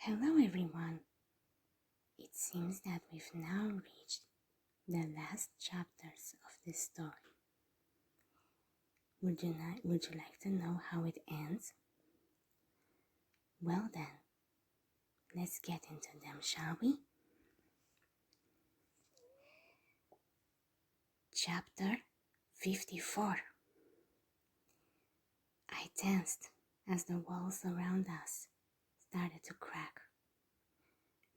Hello everyone. It seems that we've now reached the last chapters of this story. Would you like to know how it ends? Well then, let's get into them, shall we? Chapter 54. I tensed as the walls around us started to crack.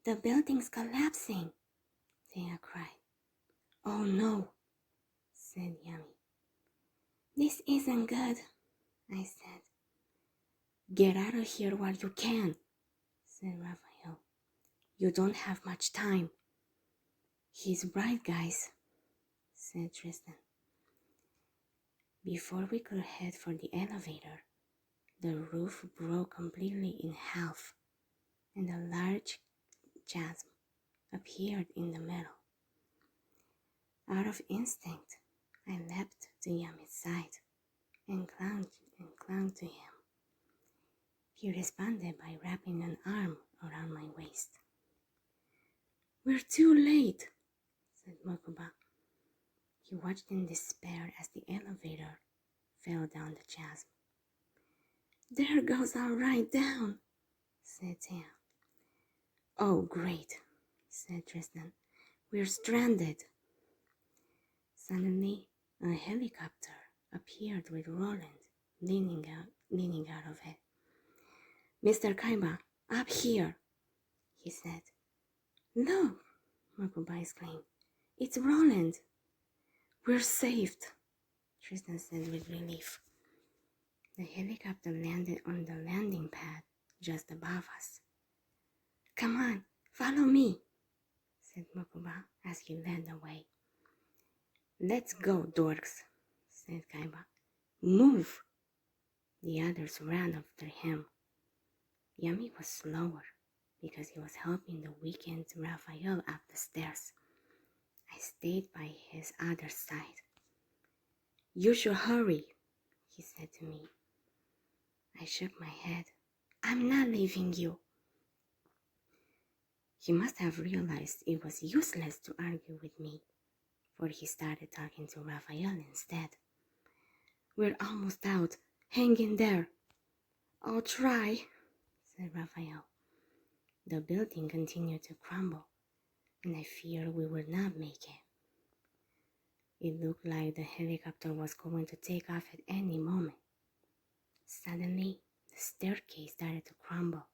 The building's collapsing, Thea cried. Oh no, said Yami. This isn't good, I said. Get out of here while you can, said Raphael. You don't have much time. He's right, guys, said Tristan. Before we could head for the elevator, the roof broke completely in half, and a large chasm appeared in the middle. Out of instinct, I leapt to Yami's side and clung to him. He responded by wrapping an arm around my waist. We're too late, said Mokuba. He watched in despair as the elevator fell down the chasm. There goes our ride down, said Thea. Oh, great, said Tristan. We're stranded. Suddenly, a helicopter appeared with Roland leaning out of it. Mr. Kaiba, up here, he said. Look, Mokuba exclaimed. It's Roland. We're saved, Tristan said with relief. The helicopter landed on the landing pad just above us. Come on, follow me, said Mokuba as he led the way. Let's go, dorks, said Kaiba. Move! The others ran after him. Yami was slower because he was helping the weakened Raphael up the stairs. I stayed by his other side. You should hurry, he said to me. I shook my head. I'm not leaving you. He must have realized it was useless to argue with me, for he started talking to Raphael instead. We're almost out. Hang in there. I'll try, said Raphael. The building continued to crumble, and I feared we would not make it. It looked like the helicopter was going to take off at any moment. Suddenly, the staircase started to crumble,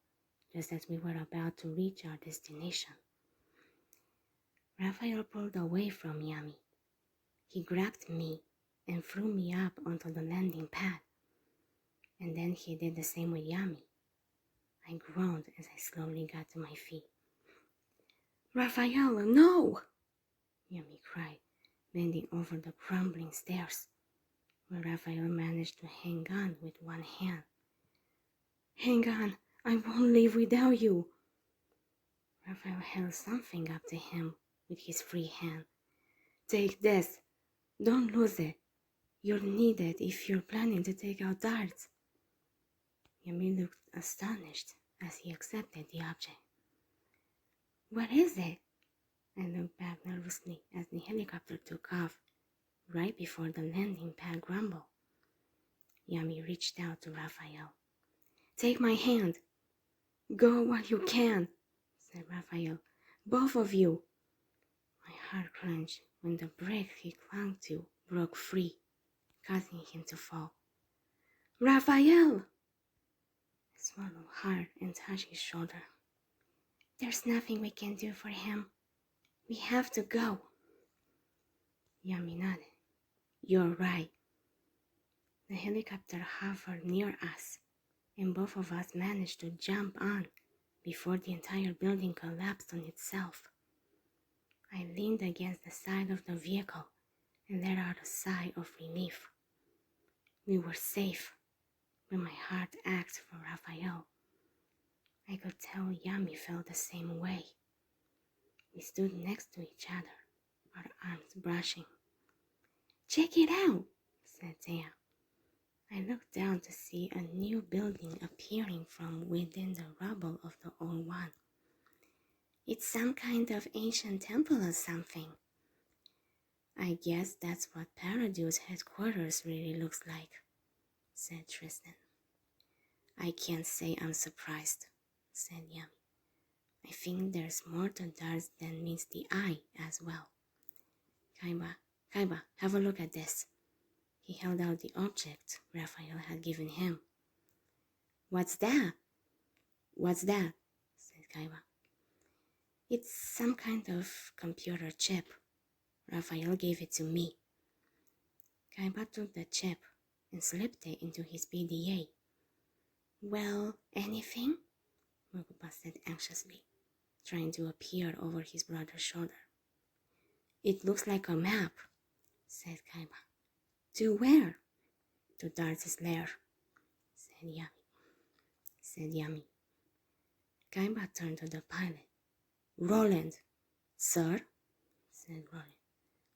just as we were about to reach our destination. Raphael pulled away from Yami. He grabbed me and threw me up onto the landing pad. And then he did the same with Yami. I groaned as I slowly got to my feet. Raphael, no! Yami cried, bending over the crumbling stairs, where Raphael managed to hang on with one hand. Hang on, I won't leave without you. Raphael held something up to him with his free hand. Take this. Don't lose it. You'll need it if you're planning to take out darts. Yami looked astonished as he accepted the object. What is it? I looked back nervously as the helicopter took off, right before the landing pad grumbled. Yami reached out to Raphael. Take my hand. Go while you can, said Raphael. Both of you. My heart clenched when the brick he clung to broke free, causing him to fall. Raphael! I swallowed hard and touched his shoulder. There's nothing we can do for him. We have to go. Yami nodded. You're right. The helicopter hovered near us, and both of us managed to jump on before the entire building collapsed on itself. I leaned against the side of the vehicle and let out a sigh of relief. We were safe, but my heart ached for Raphael. I could tell Yami felt the same way. We stood next to each other, our arms brushing. Check it out, said Thea. I looked down to see a new building appearing from within the rubble of the old one. It's some kind of ancient temple or something. I guess that's what Paradu's headquarters really looks like, said Tristan. I can't say I'm surprised, said Yami. I think there's more to darts than meets the eye as well. Kaiba, have a look at this. He held out the object Raphael had given him. What's that? What's that? Said Kaiba. It's some kind of computer chip. Raphael gave it to me. Kaiba took the chip and slipped it into his PDA. Well, anything? Mokuba said anxiously, trying to appear over his brother's shoulder. It looks like a map, said Kaiba. To where? To Dart's lair, said Yami. Kaiba turned to the pilot. Roland. Sir, said Roland.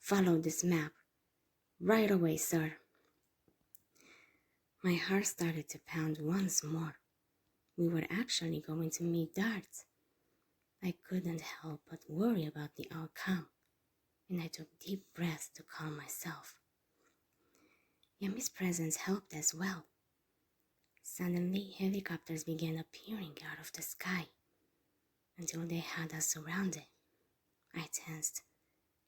Follow this map. Right away, sir. My heart started to pound once more. We were actually going to meet Dart. I couldn't help but worry about the outcome, and I took deep breaths to calm myself. Yami's presence helped as well. Suddenly, helicopters began appearing out of the sky until they had us surrounded. I tensed,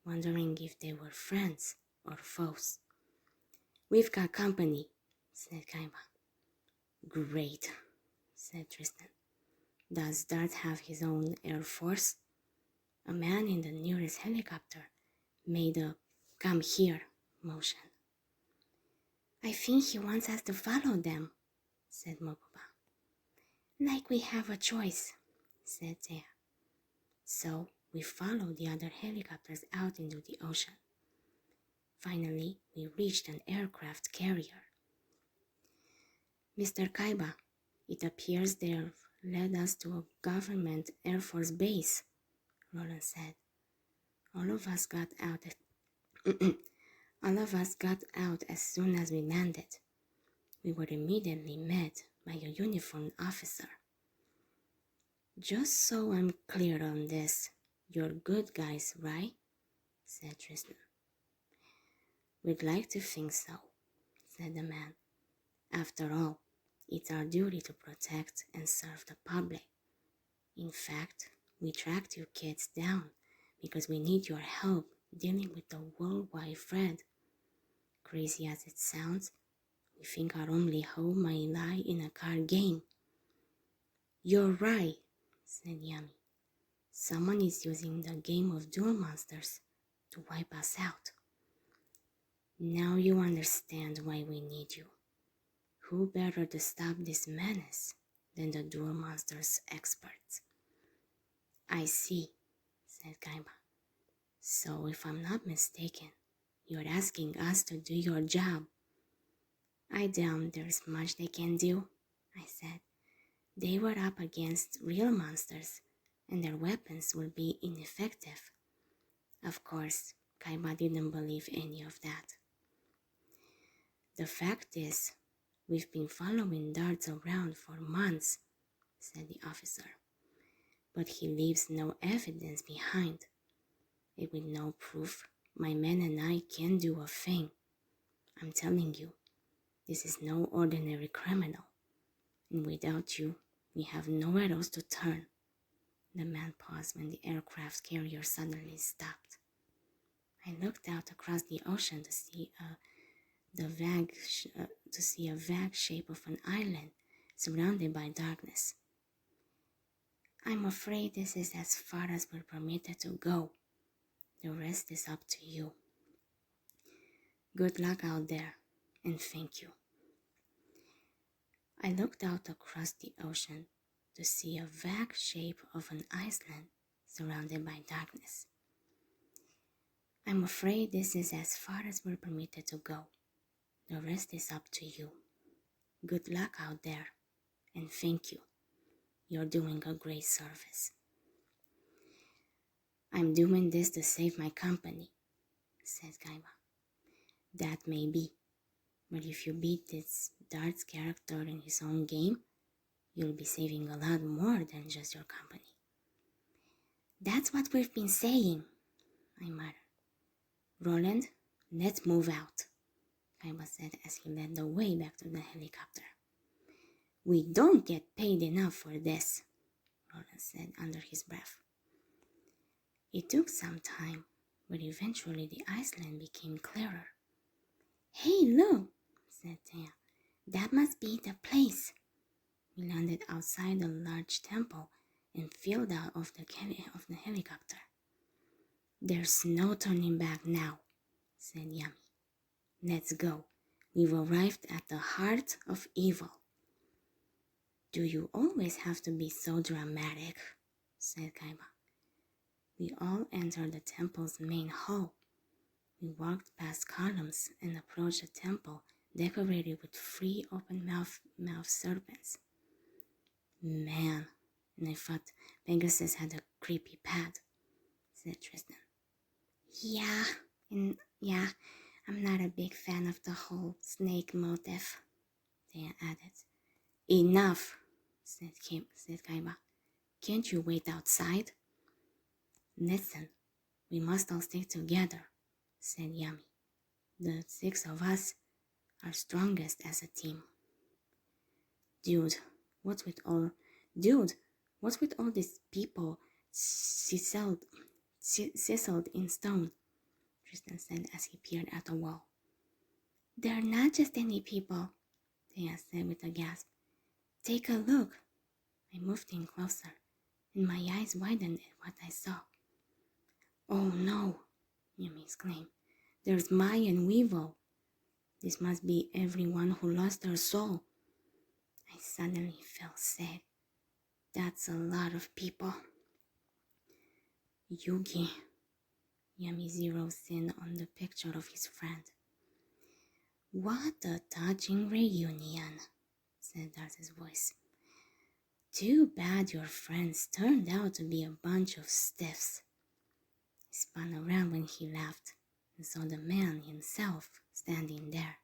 wondering if they were friends or foes. We've got company, said Kaiba. Great, said Tristan. Does Dart have his own air force? A man in the nearest helicopter made a come here motion. I think he wants us to follow them, said Mokuba. Like we have a choice, said Zaya. So we followed the other helicopters out into the ocean. Finally, we reached an aircraft carrier. Mr. Kaiba, it appears they've led us to a government Air Force base, Roland said. All of us got out as soon as we landed. We were immediately met by a uniformed officer. Just so I'm clear on this, you're good guys, right? Said Tristan. We'd like to think so, said the man. After all, it's our duty to protect and serve the public. In fact, we tracked you kids down because we need your help dealing with the worldwide threat. Crazy as it sounds, we think our only hope might lie in a card game. You're right, said Yami. Someone is using the game of Duel Monsters to wipe us out. Now you understand why we need you. Who better to stop this menace than the Duel Monsters experts? I see, said Kaiba. So if I'm not mistaken, you're asking us to do your job. I doubt there's much they can do, I said. They were up against real monsters, and their weapons would be ineffective. Of course, Kaiba didn't believe any of that. The fact is, we've been following Darts around for months, said the officer. But he leaves no evidence behind. And with no proof, my men and I can't do a thing. I'm telling you, this is no ordinary criminal. And without you, we have nowhere else to turn. The man paused when the aircraft carrier suddenly stopped. I looked out across the ocean to see a vague shape of an island surrounded by darkness. I'm afraid this is as far as we're permitted to go. The rest is up to you. Good luck out there, and thank you. I looked out across the ocean to see a vague shape of an island surrounded by darkness. I'm afraid this is as far as we're permitted to go. The rest is up to you. Good luck out there, and thank you. You're doing a great service. I'm doing this to save my company, said Kaiba. That may be, But if you beat this Dart's character in his own game, you'll be saving a lot more than just your company. That's what we've been saying, I muttered. Roland, let's move out, Kaiba said as he led the way back to the helicopter. We don't get paid enough for this, Roland said under his breath. It took some time, but eventually the island became clearer. Hey, look, said Thea. That must be the place. We landed outside the large temple and filled out of the helicopter. There's no turning back now, said Yami. Let's go. We've arrived at the heart of evil. Do you always have to be so dramatic? Said Kaiba. We all entered the temple's main hall. We walked past columns and approached a temple decorated with three open-mouthed serpents. Man, and I thought Pegasus had a creepy pad, said Tristan. Yeah, I'm not a big fan of the whole snake motif, Thea added. Enough, said Kaiba. Can't you wait outside? Listen, we must all stick together, said Yami. The 6 of us are strongest as a team. Dude, what's with all these people sizzled in stone? Tristan said as he peered at the wall. They're not just any people, Thea said with a gasp. Take a look. I moved in closer, and my eyes widened at what I saw. Oh no, Yumi exclaimed. There's Mai and Weevil. This must be everyone who lost their soul. I suddenly felt sad. That's a lot of people. Yugi. Yami zeroes in on the picture of his friend. What a touching reunion, said Darcy's voice. Too bad your friends turned out to be a bunch of stiffs. He spun around when he laughed and saw the man himself standing there.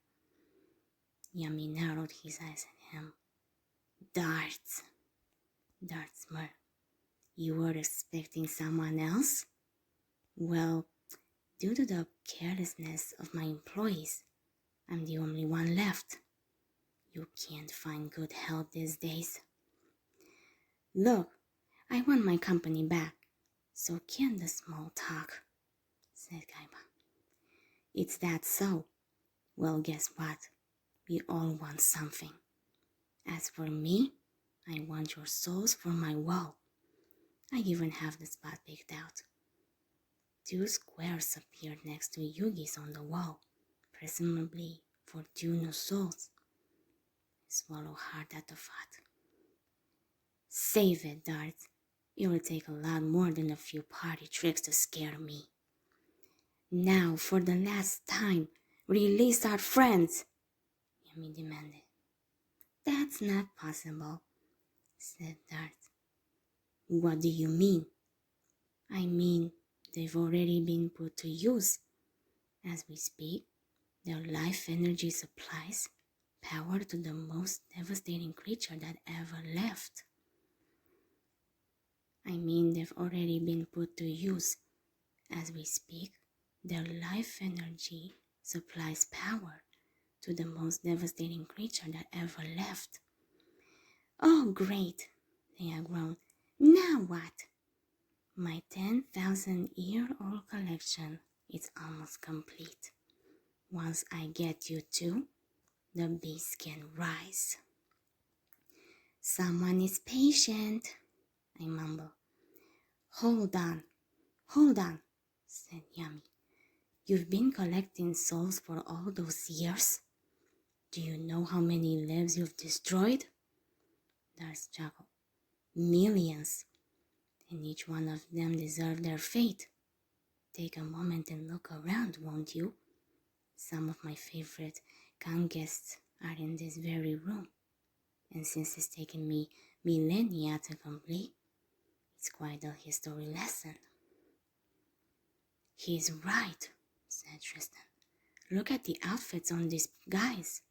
Yami narrowed his eyes at him. Darts. Dart smirked. You were expecting someone else? Well, due to the carelessness of my employees, I'm the only one left. You can't find good help these days. Look, I want my company back, so can the small talk, said Kaiba. It's that so? Well, guess what? We all want something. As for me, I want your souls for my wall. I even have the spot picked out. 2 squares appeared next to Yugi's on the wall, presumably for 2 new souls. I swallowed hard at the thought. Save it, Dart. It will take a lot more than a few party tricks to scare me. Now, for the last time, release our friends, Yami demanded. That's not possible, said Dart. What do you mean? I mean, they've already been put to use. As we speak, their life energy supplies power to the most devastating creature that ever lived. I mean, they've already been put to use. As we speak, their life energy supplies power to the most devastating creature that ever lived. Oh, great, Thea groaned. Now what? My 10,000-year-old collection is almost complete. Once I get you two, the beast can rise. Someone is patient, I mumbled. Hold on, said Yami. You've been collecting souls for all those years? Do you know how many lives you've destroyed? Darcy chuckled. Millions. And each one of them deserved their fate. Take a moment and look around, won't you? Some of my favorite con guests are in this very room. And since it's taken me millennia to complete, it's quite a history lesson. He's right, said Tristan. Look at the outfits on these guys.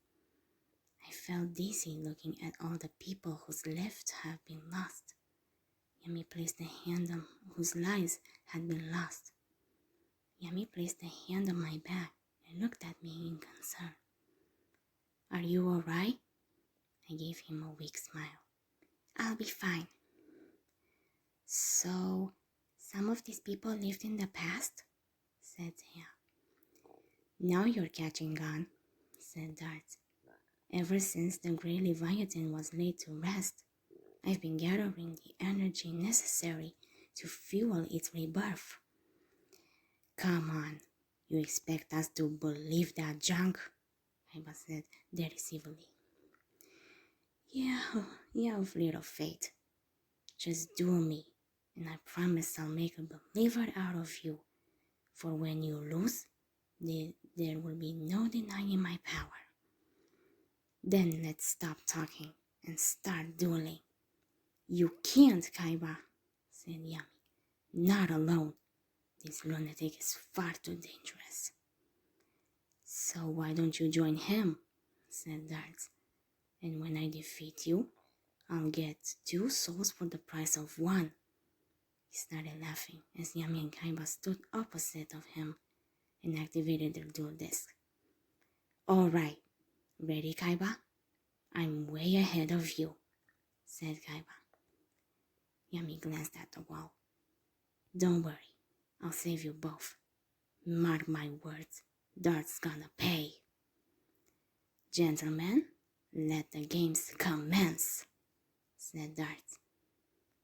I felt dizzy looking at all the people whose lives have been lost. Yami placed a hand on whose lives had been lost. Yami placed a hand on my back and looked at me in concern. Are you all right? I gave him a weak smile. I'll be fine. So, some of these people lived in the past? Said Thea. Now you're catching on, said Dart. Ever since the Grey Leviathan was laid to rest, I've been gathering the energy necessary to fuel its rebirth. Come on, you expect us to believe that junk? Kaiba said derisively. Yeah, of little faith. Just do me, and I promise I'll make a believer out of you. For when you lose, there will be no denying my power. Then let's stop talking and start dueling. You can't, Kaiba, said Yami. Not alone. This lunatic is far too dangerous. So why don't you join him? Said Dart. And when I defeat you, I'll get 2 souls for the price of 1. He started laughing as Yami and Kaiba stood opposite of him and activated their duel disc. Alright, ready, Kaiba? I'm way ahead of you, said Kaiba. Yami glanced at the wall. Don't worry, I'll save you both. Mark my words, Dart's gonna pay. Gentlemen, let the games commence, said Dart.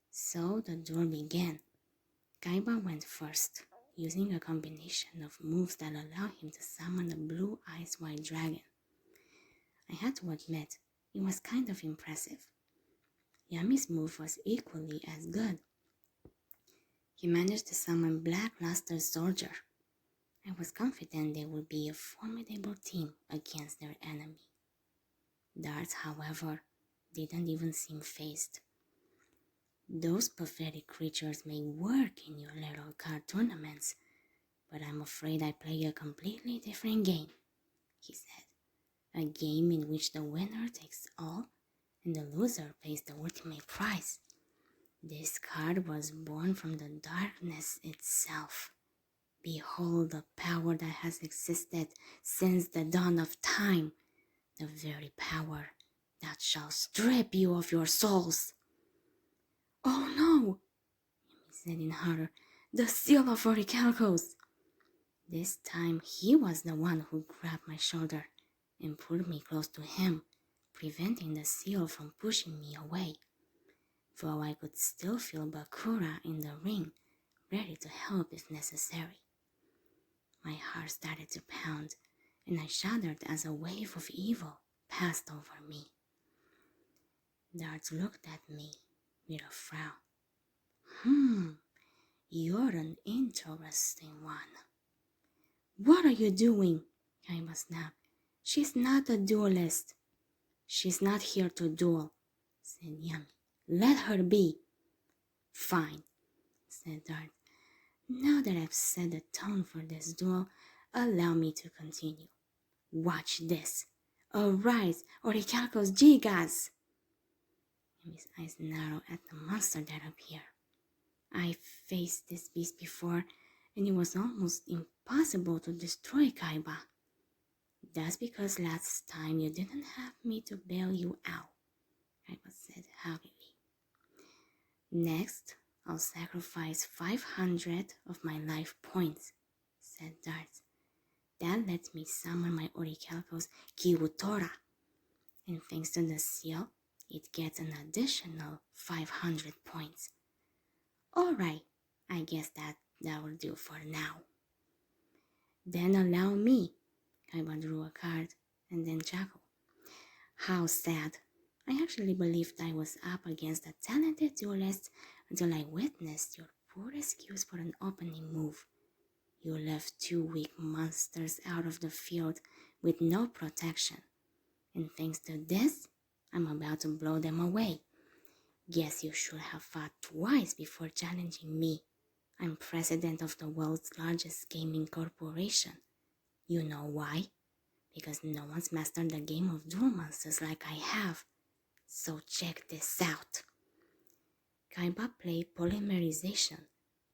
So the duel began. Kaiba went first, using a combination of moves that allowed him to summon a blue ice white dragon. I had to admit, it was kind of impressive. Yami's move was equally as good. He managed to summon Black Luster Soldier. I was confident they would be a formidable team against their enemy. Dart, however, didn't even seem fazed. Those pathetic creatures may work in your little card tournaments, but I'm afraid I play a completely different game, he said. A game in which the winner takes all and the loser pays the ultimate prize. This card was born from the darkness itself. Behold the power that has existed since the dawn of time, the very power that shall strip you of your souls. Oh no, Yami said in horror, the seal of Orichalcos. This time he was the one who grabbed my shoulder and pulled me close to him, preventing the seal from pushing me away. Though I could still feel Bakura in the ring, ready to help if necessary. My heart started to pound, and I shuddered as a wave of evil passed over me. Dart looked at me with a frown. You're an interesting one. What are you doing? Kaiba snapped. She's not a duelist. She's not here to duel, said Yami. Let her be. Fine, said Dart. Now that I've set the tone for this duel, allow me to continue. Watch this. Arise, Orichalcos Gigas! Yami's eyes narrowed at the monster that appeared. I faced this beast before, and it was almost impossible to destroy Kaiba. That's because last time you didn't have me to bail you out, Kaiba said happily. Next, I'll sacrifice 500 of my life points, said Dart. That lets me summon my Orichalcos Kibutora, and thanks to the seal, it gets an additional 500 points. Alright, I guess that will do for now. Then allow me. Kaiba drew a card and then chuckled. How sad. I actually believed I was up against a talented duelist until I witnessed your poor excuse for an opening move. You left 2 weak monsters out of the field with no protection. And thanks to this, I'm about to blow them away. Guess you should have fought twice before challenging me. I'm president of the world's largest gaming corporation. You know why? Because no one's mastered the game of duel monsters like I have. So check this out. Kaiba played polymerization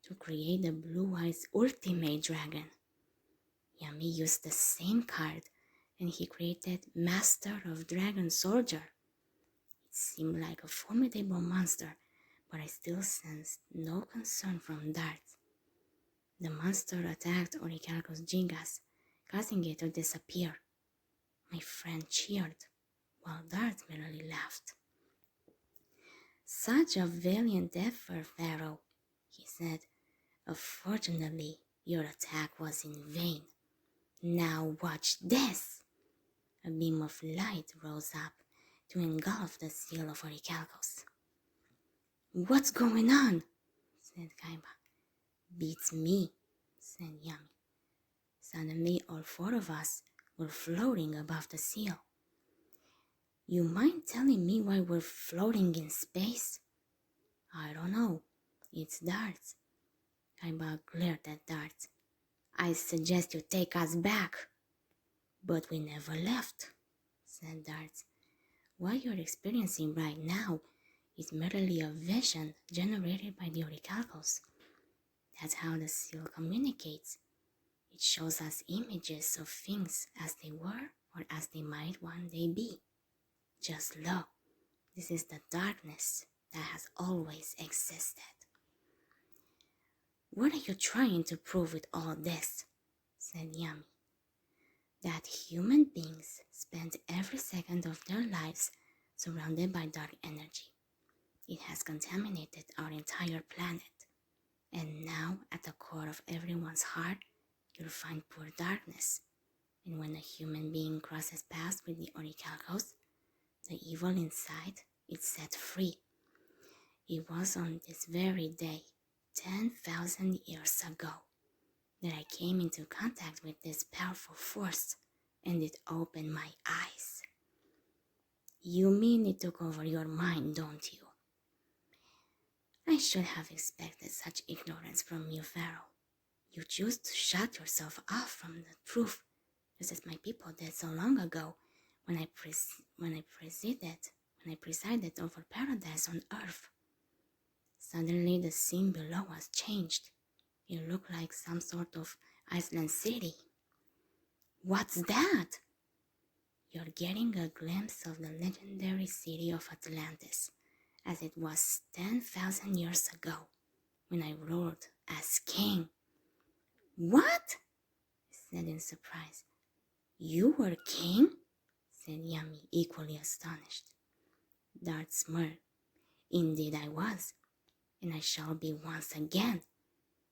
to create the Blue Eyes Ultimate Dragon. Yami used the same card and he created Master of Dragon Soldier. It seemed like a formidable monster, but I still sensed no concern from Dart. The monster attacked Orichalco's Gingas, causing it to disappear. My friend cheered, while Dart merely laughed. Such a valiant effort, Pharaoh, he said. Unfortunately, your attack was in vain. Now watch this! A beam of light rose up to engulf the seal of Orichalcos. What's going on? Said Kaiba. Beats me, said Yami. Suddenly all four of us were floating above the seal. You mind telling me why we're floating in space? I don't know. It's Darts. Kaiba glared at Darts. I suggest you take us back. But we never left, said Darts. What you're experiencing right now is merely a vision generated by the Orichalcos. That's how the seal communicates. It shows us images of things as they were or as they might one day be. Just look, this is the darkness that has always existed. What are you trying to prove with all this? Said Yami. That human beings spend every second of their lives surrounded by dark energy. It has contaminated our entire planet. And now, at the core of everyone's heart, you'll find pure darkness. And when a human being crosses paths with the Orichalcos, the evil inside is set free. It was on this very day, 10,000 years ago, that I came into contact with this powerful force, and it opened my eyes. You mean it took over your mind, don't you? I should have expected such ignorance from you, Pharaoh. You choose to shut yourself off from the truth, just as my people did so long ago when I presided over paradise on earth. Suddenly the scene below us changed. It looked like some sort of Iceland city. What's that? You're getting a glimpse of the legendary city of Atlantis, as it was 10,000 years ago, when I ruled as king. What? I said in surprise. You were king? Said Yami, equally astonished. Dart smirked. Indeed I was, and I shall be once again,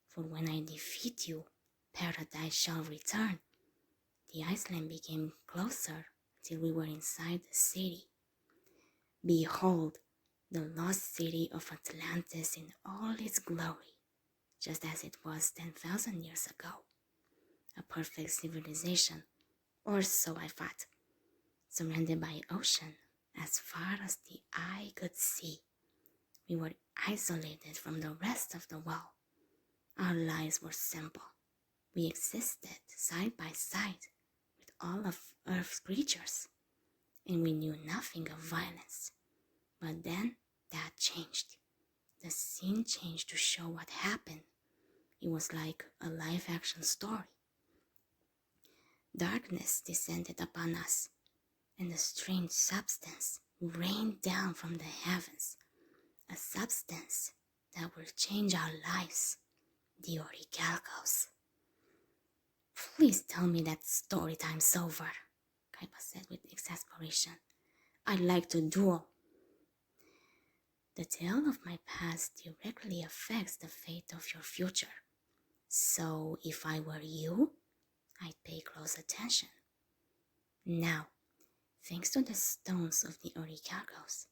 for when I defeat you, paradise shall return. The Iceland became closer till we were inside the city. Behold, the lost city of Atlantis in all its glory, just as it was 10,000 years ago. A perfect civilization, or so I thought, surrounded by ocean as far as the eye could see. We were isolated from the rest of the world. Our lives were simple. We existed side by side with all of Earth's creatures, and we knew nothing of violence. But then that changed. The scene changed to show what happened. It was like a live-action story. Darkness descended upon us, and a strange substance rained down from the heavens, a substance that will change our lives, the Orichalcos. Please tell me that story time's over, Kaiba said with exasperation. I'd like to duel. The tale of my past directly affects the fate of your future. So if I were you, I'd pay close attention. Now, thanks to the stones of the Orichalcos,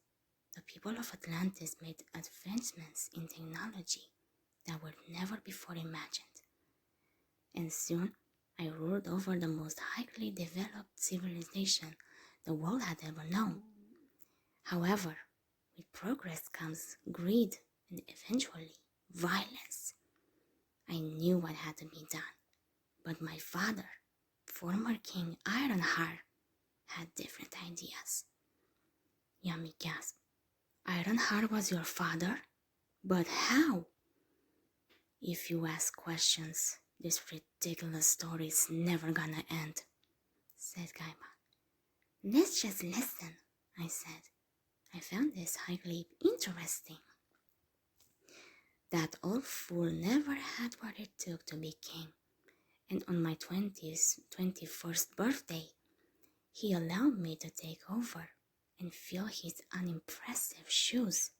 the people of Atlantis made advancements in technology that were never before imagined. And soon, I ruled over the most highly developed civilization the world had ever known. However, with progress comes greed and eventually violence. I knew what had to be done, but my father, former king Ironheart had different ideas. Yami gasped. Ironheart was your father? But how? If you ask questions, this ridiculous story is never gonna end, said Kaima. Let's just listen, I said. I found this highly interesting. That old fool never had what it took to be king, and on my 21st birthday, he allowed me to take over and fill his unimpressive shoes.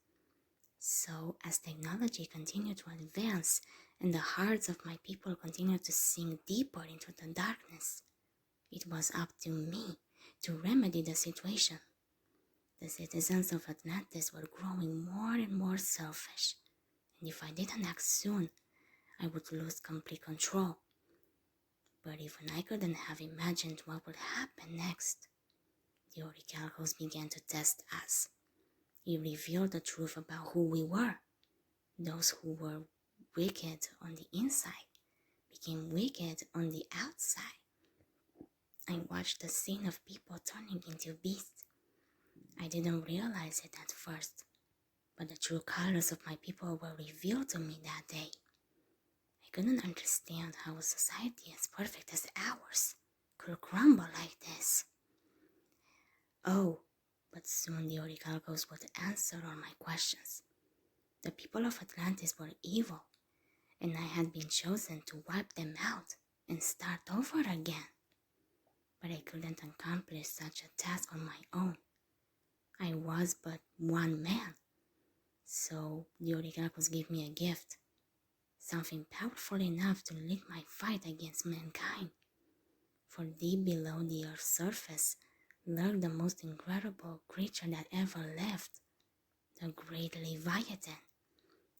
So, as technology continued to advance and the hearts of my people continued to sink deeper into the darkness, it was up to me to remedy the situation. The citizens of Atlantis were growing more and more selfish, and if I didn't act soon, I would lose complete control. But even I couldn't have imagined what would happen next. The Orichalcos began to test us. He revealed the truth about who we were. Those who were wicked on the inside became wicked on the outside. I watched the scene of people turning into beasts. I didn't realize it at first, but the true colors of my people were revealed to me that day. I couldn't understand how a society as perfect as ours could crumble like this. Oh, but soon the Orichalcos would answer all my questions. The people of Atlantis were evil, and I had been chosen to wipe them out and start over again. But I couldn't accomplish such a task on my own. I was but one man. So the Orichalcos gave me a gift, something powerful enough to lead my fight against mankind. For deep below the earth's surface lurked the most incredible creature that ever lived, the great Leviathan,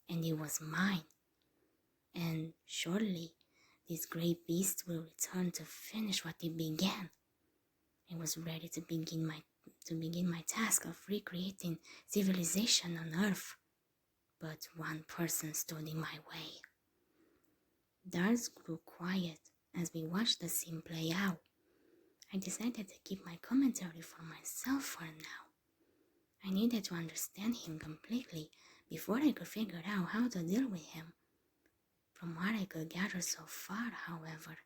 and it was mine. And surely this great beast will return to finish what it began. I was ready to begin my task of recreating civilization on Earth, but one person stood in my way. Darts grew quiet as we watched the scene play out. I decided to keep my commentary for myself for now. I needed to understand him completely before I could figure out how to deal with him. From what I could gather so far, however,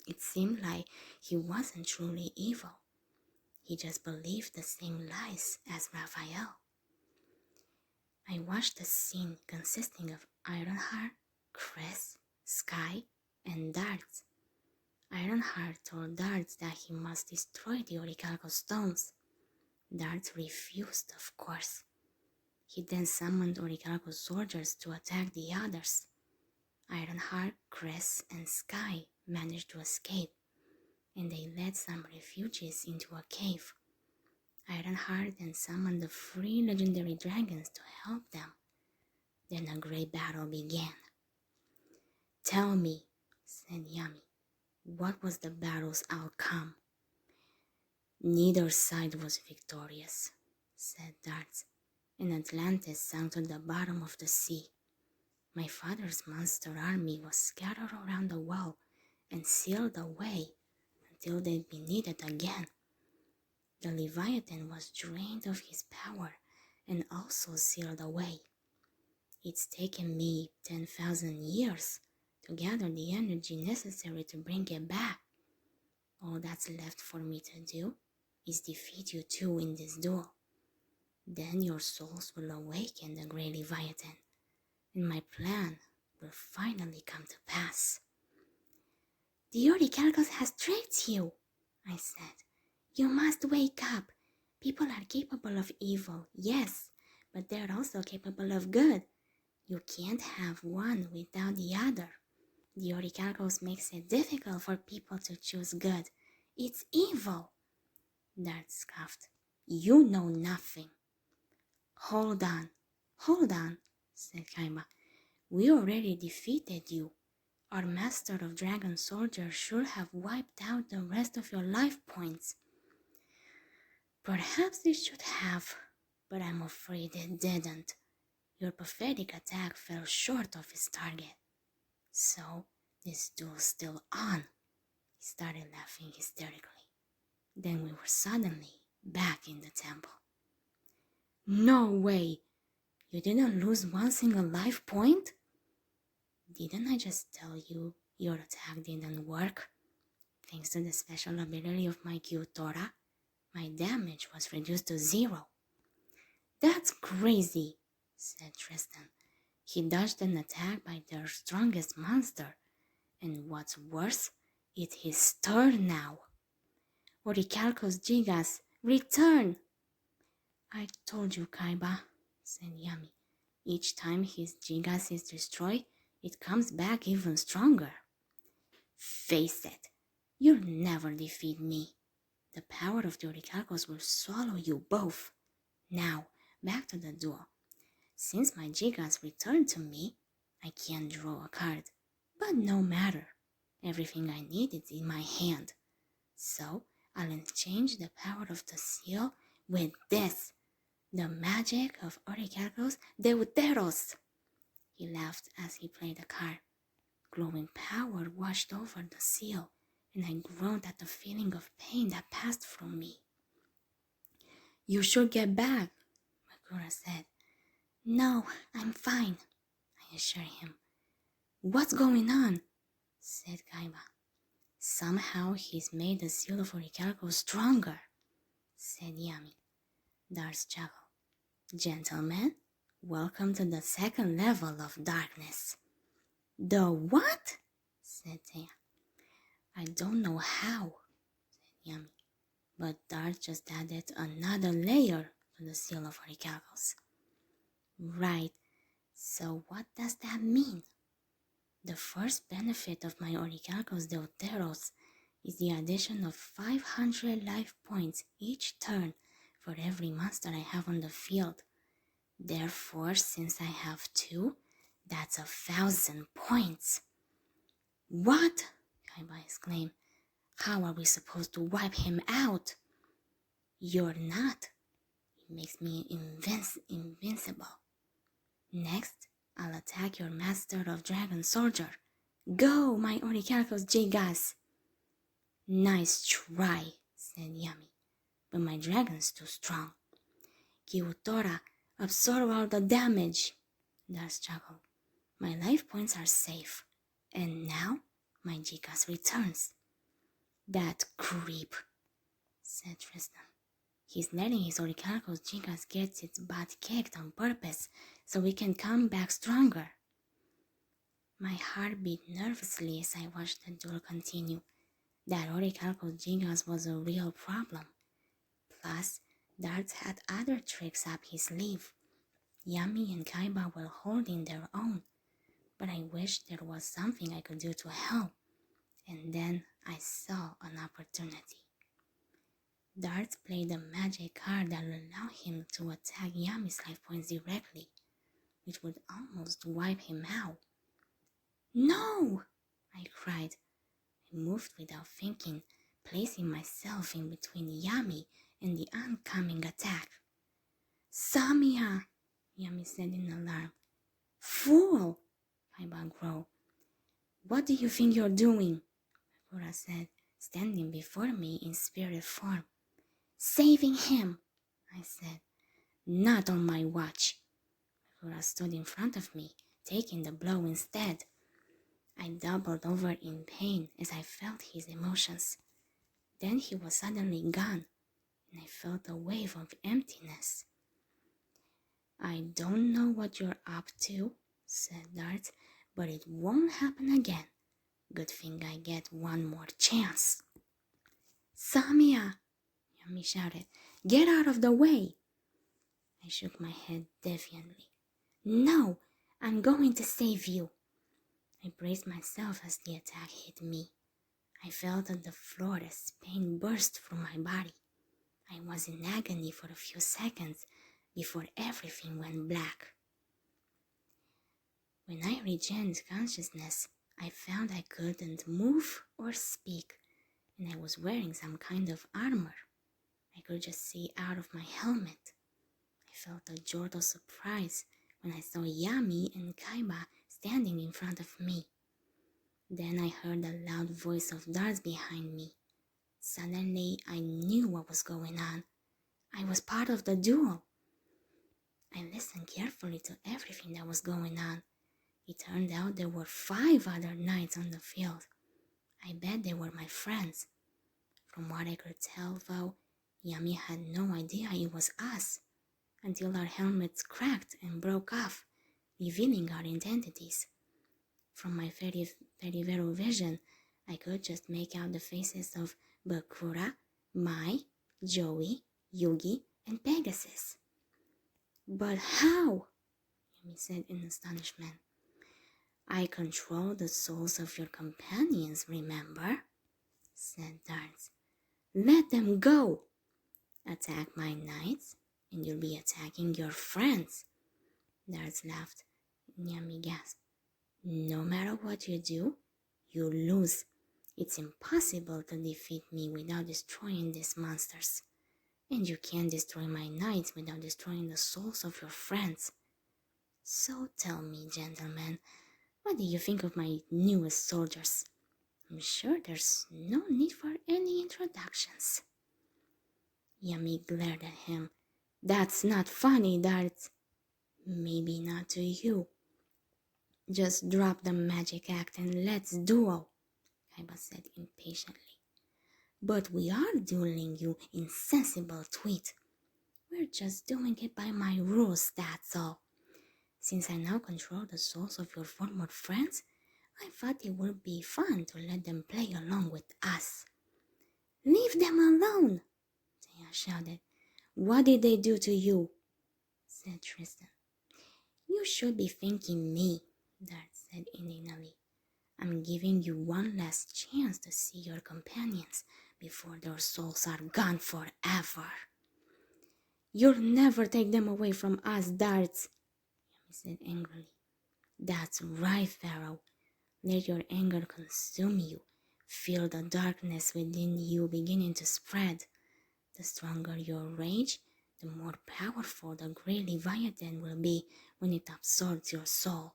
it seemed like he wasn't truly evil. He just believed the same lies as Raphael. I watched the scene consisting of Ironheart, Cress, Sky, and Darts. Ironheart told Darts that he must destroy the Orichalcos stones. Darts refused, of course. He then summoned Orichalcos soldiers to attack the others. Ironheart, Cress, and Sky managed to escape, and they led some refugees into a cave. Ironheart then summoned the 3 legendary dragons to help them. Then a great battle began. Tell me, said Yami, what was the battle's outcome? Neither side was victorious, said Darts, and Atlantis sank to the bottom of the sea. My father's monster army was scattered around the world and sealed away until they'd be needed again. The Leviathan was drained of his power and also sealed away. It's taken me 10,000 years to gather the energy necessary to bring it back. All that's left for me to do is defeat you two in this duel. Then your souls will awaken the great Leviathan, and my plan will finally come to pass. The Orichalcos has tricked you, I said. You must wake up. People are capable of evil, yes, but they're also capable of good. You can't have one without the other. The Orichalcos makes it difficult for people to choose good. It's evil. Dart scoffed. You know nothing. Hold on, said Kaima. We already defeated you. Our master of dragon soldiers should have wiped out the rest of your life points. Perhaps it should have, but I'm afraid it didn't. Your pathetic attack fell short of its target. So, this duel's still on. He started laughing hysterically. Then we were suddenly back in the temple. No way! You didn't lose one single life point? Didn't I just tell you your attack didn't work? Thanks to the special ability of my Kyutora, my damage was reduced to 0. That's crazy, said Tristan. He dodged an attack by their strongest monster, and what's worse, it's his turn now. Orichalcos Gigas, return! I told you, Kaiba, said Yami. Each time his Gigas is destroyed, it comes back even stronger. Face it, you'll never defeat me. The power of the Orichalcos will swallow you both. Now, back to the duel. Since my Gigas returned to me, I can't draw a card. But no matter. Everything I need is in my hand. So, I'll exchange the power of the seal with this. The magic of Orichalcos Deuteros. He laughed as he played the card. Glowing power washed over the seal, and I groaned at the feeling of pain that passed through me. You should get back, Makura said. No, I'm fine, I assured him. What's going on? Said Kaiba. Somehow he's made the seal of Orichalcos stronger, said Yami. Darts chuckled. Gentlemen, welcome to the second level of darkness. The what? Said Taya. I don't know how, said Yami, but Dart just added another layer to the seal of Orichalcos. Right, so what does that mean? The first benefit of my Orichalcos Deuteros is the addition of 500 life points each turn for every monster I have on the field. Therefore, since I have 2, that's 1,000 points. What? Kaiba exclaimed. How are we supposed to wipe him out? You're not. It makes me invincible. Next, I'll attack your master of Dragon Soldier. Go, my Orichalcos Gigas! Nice try, said Yami, but my dragon's too strong. Kyutora, absorb all the damage. Darts chuckled. My life points are safe, and now my Gigas returns. That creep, said Tristan. He's letting his Orichalcos Gigas get its butt kicked on purpose so we can come back stronger. My heart beat nervously as I watched the duel continue. That Orichalcos Gigas was a real problem. Plus, Darts had other tricks up his sleeve. Yami and Kaiba were holding their own, but I wished there was something I could do to help. And then I saw an opportunity. Darts played a magic card that would allow him to attack Yami's life points directly, which would almost wipe him out. No! I cried. I moved without thinking, placing myself in between Yami and the oncoming attack. Samia! Yami said in alarm. Fool! Kaiba growled. What do you think you're doing? Makura said, standing before me in spirit form. Saving him, I said. Not on my watch. Makura stood in front of me, taking the blow instead. I doubled over in pain as I felt his emotions. Then he was suddenly gone, and I felt a wave of emptiness. I don't know what you're up to, said Darts, but it won't happen again. Good thing I get one more chance. Samia, Yami shouted, get out of the way. I shook my head defiantly. No, I'm going to save you. I braced myself as the attack hit me. I felt on the floor as pain burst through my body. I was in agony for a few seconds before everything went black. When I regained consciousness, I found I couldn't move or speak, and I was wearing some kind of armor. I could just see out of my helmet. I felt a jolt of surprise when I saw Yami and Kaiba standing in front of me. Then I heard the loud voice of Darts behind me. Suddenly, I knew what was going on. I was part of the duel. I listened carefully to everything that was going on. It turned out there were 5 other knights on the field. I bet they were my friends. From what I could tell, though, Yami had no idea it was us, until our helmets cracked and broke off, revealing our identities. From my peripheral vision, I could just make out the faces of Bakura, Mai, Joey, Yugi, and Pegasus. But how? Yami said in astonishment. I control the souls of your companions, remember? Said Darts. Let them go! Attack my knights, and you'll be attacking your friends. Darts laughed. Yami gasped. No matter what you do, you lose. It's impossible to defeat me without destroying these monsters. And you can't destroy my knights without destroying the souls of your friends. So tell me, gentlemen, what do you think of my newest soldiers? I'm sure there's no need for any introductions. Yami glared at him. That's not funny, Darts. Maybe not to you. Just drop the magic act and let's duel, Kaiba said impatiently. But we are dueling, you insensible tweet. We're just doing it by my rules, that's all. Since I now control the souls of your former friends, I thought it would be fun to let them play along with us. Leave them alone, Taya shouted. What did they do to you? Said Tristan. You should be thanking me, Dart said indignantly. I'm giving you one last chance to see your companions before their souls are gone forever. You'll never take them away from us, Darts, Yami said angrily. That's right, Pharaoh. Let your anger consume you. Feel the darkness within you beginning to spread. The stronger your rage, the more powerful the great Leviathan will be when it absorbs your soul.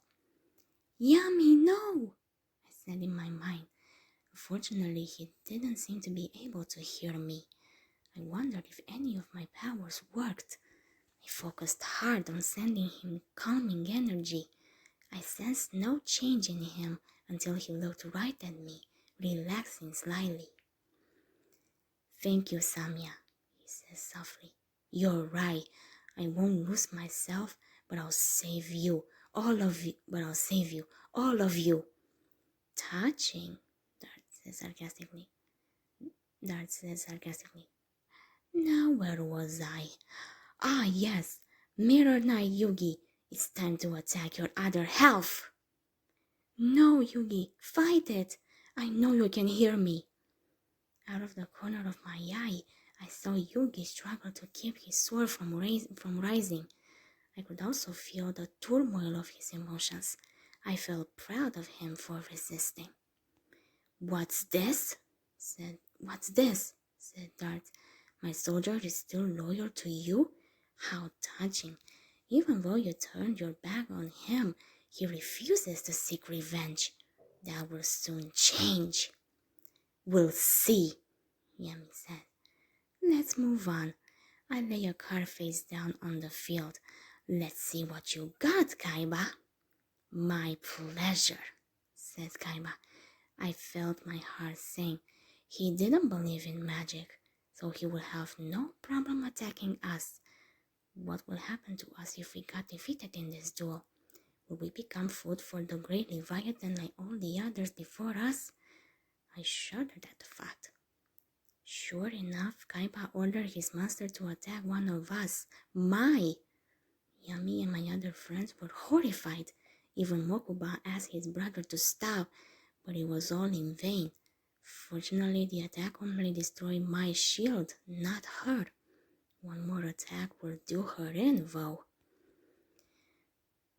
Yami, no! I said in my mind. Unfortunately, he didn't seem to be able to hear me. I wondered if any of my powers worked. I focused hard on sending him calming energy. I sensed no change in him until he looked right at me, relaxing slightly. Thank you, Samia, he said softly. You're right. I won't lose myself, but I'll save you. All of you. But I'll save you. All of you. Touching, Dart said sarcastically. Now where was I? Ah, yes. Mirror Knight Yugi. It's time to attack your other half. No, Yugi, fight it. I know you can hear me. Out of the corner of my eye, I saw Yugi struggle to keep his sword from rising. I could also feel the turmoil of his emotions. I felt proud of him for resisting. What's this? said Dart. My soldier is still loyal to you? How touching. Even though you turned your back on him, he refuses to seek revenge. That will soon change. We'll see, Yami said. Let's move on. I lay a card face down on the field. Let's see what you got, Kaiba. My pleasure, said Kaiba. I felt my heart sink. He didn't believe in magic, so he would have no problem attacking us. What will happen to us if we got defeated in this duel? Will we become food for the great Leviathan like all the others before us? I shuddered at the thought. Sure enough, Kaiba ordered his master to attack one of us, Mai. Yami and my other friends were horrified. Even Mokuba asked his brother to stop, but it was all in vain. Fortunately, the attack only destroyed Mai's shield, not her. One more attack will do her in, though.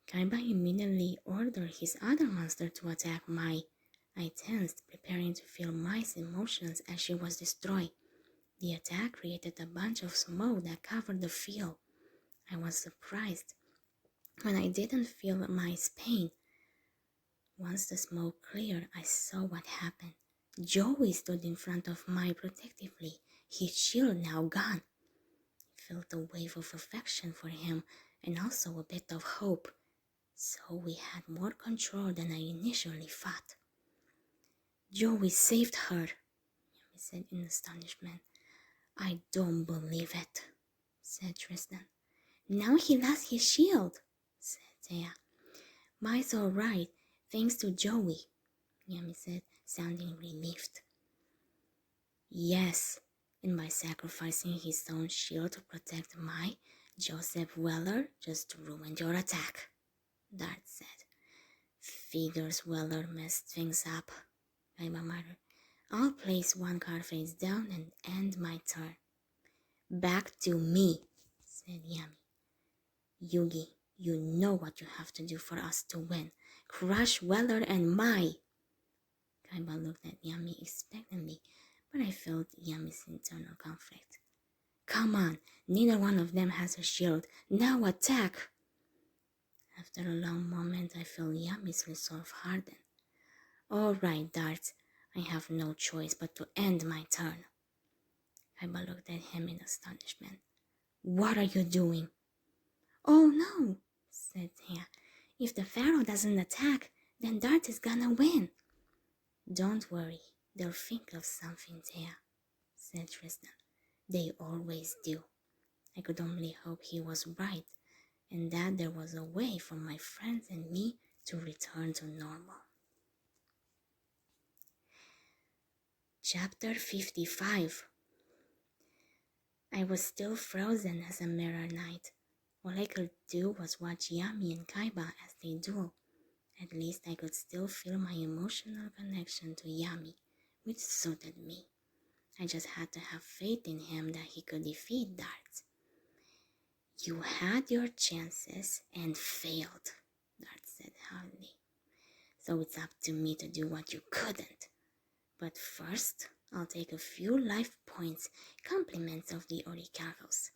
Kaiba immediately ordered his other monster to attack Mai. I tensed, preparing to feel Mai's emotions as she was destroyed. The attack created a bunch of smoke that covered the field. I was surprised when I didn't feel Mai's pain. Once the smoke cleared, I saw what happened. Joey stood in front of Mai protectively, his shield now gone. I felt a wave of affection for him and also a bit of hope. So we had more control than I initially thought. Joey saved her, Yami said in astonishment. I don't believe it, said Tristan. Now he lost his shield, said Thea. Mai's all right, thanks to Joey, Yami said, sounding relieved. Yes, and by sacrificing his own shield to protect Mai, Joseph Weller just ruined your attack, Dart said. Figures Weller messed things up, Kaiba muttered. I'll place one card face down and end my turn. Back to me, said Yami. Yugi, you know what you have to do for us to win. Crush Weller and Mai. Kaiba looked at Yami expectantly, but I felt Yami's internal conflict. Come on, neither one of them has a shield. Now attack! After a long moment, I felt Yami's resolve harden. All right, Dart, I have no choice but to end my turn. Kaiba looked at him in astonishment. What are you doing? Oh no, said Thea. If the Pharaoh doesn't attack, then Dart is gonna win. Don't worry, they'll think of something, Thea, said Tristan. They always do. I could only hope he was right, and that there was a way for my friends and me to return to normal. Chapter 55. I was still frozen as a mirror knight. All I could do was watch Yami and Kaiba as they duel. At least I could still feel my emotional connection to Yami, which suited me. I just had to have faith in him that he could defeat Dart. You had your chances and failed, Dart said hardly. So it's up to me to do what you couldn't. But first, I'll take a few life points, compliments of the Orichalcos.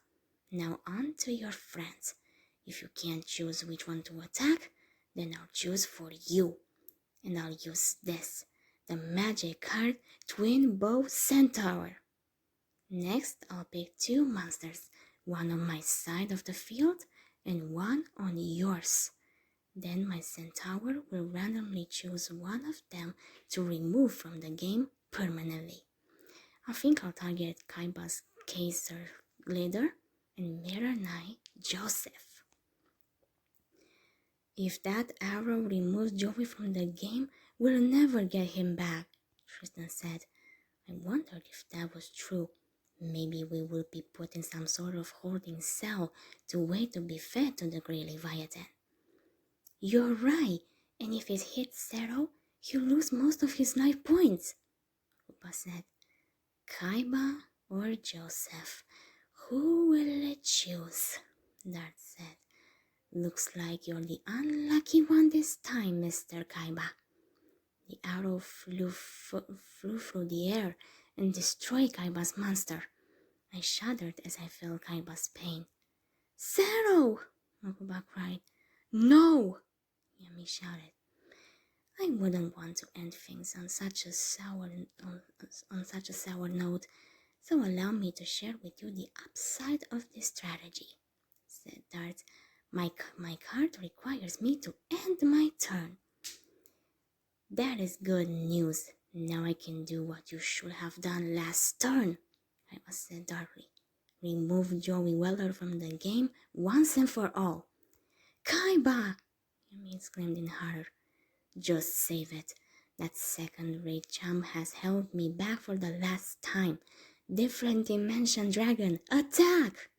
Now on to your friends. If you can't choose which one to attack, then I'll choose for you. And I'll use this, the magic card Twin Bow Centaur. Next, I'll pick two monsters, one on my side of the field and one on yours. Then my centaur will randomly choose one of them to remove from the game permanently. I think I'll target Kaiba's Kaiser leader and Mirror Knight Joseph. If that arrow removes Joey from the game, we'll never get him back, Tristan said. I wondered if that was true. Maybe we will be put in some sort of holding cell to wait to be fed to the Grey Leviathan. You're right, and if it hits zero, he'll lose most of his life points, Koopa said. Kaiba or Joseph, who will it choose? Dart said. Looks like you're the unlucky one this time, Mr. Kaiba. The arrow flew through the air and destroyed Kaiba's monster. I shuddered as I felt Kaiba's pain. Zero! Koopa cried. No! Yami shouted. I wouldn't want to end things on such a sour note, so allow me to share with you the upside of this strategy, said Dart. My card requires me to end my turn. That is good news. Now I can do what you should have done last turn, Kaiba said darkly. Remove Joey Weller from the game once and for all. Kaiba! Yami exclaimed in horror. Just save it. That second-rate chump has held me back for the last time. Different dimension dragon, attack!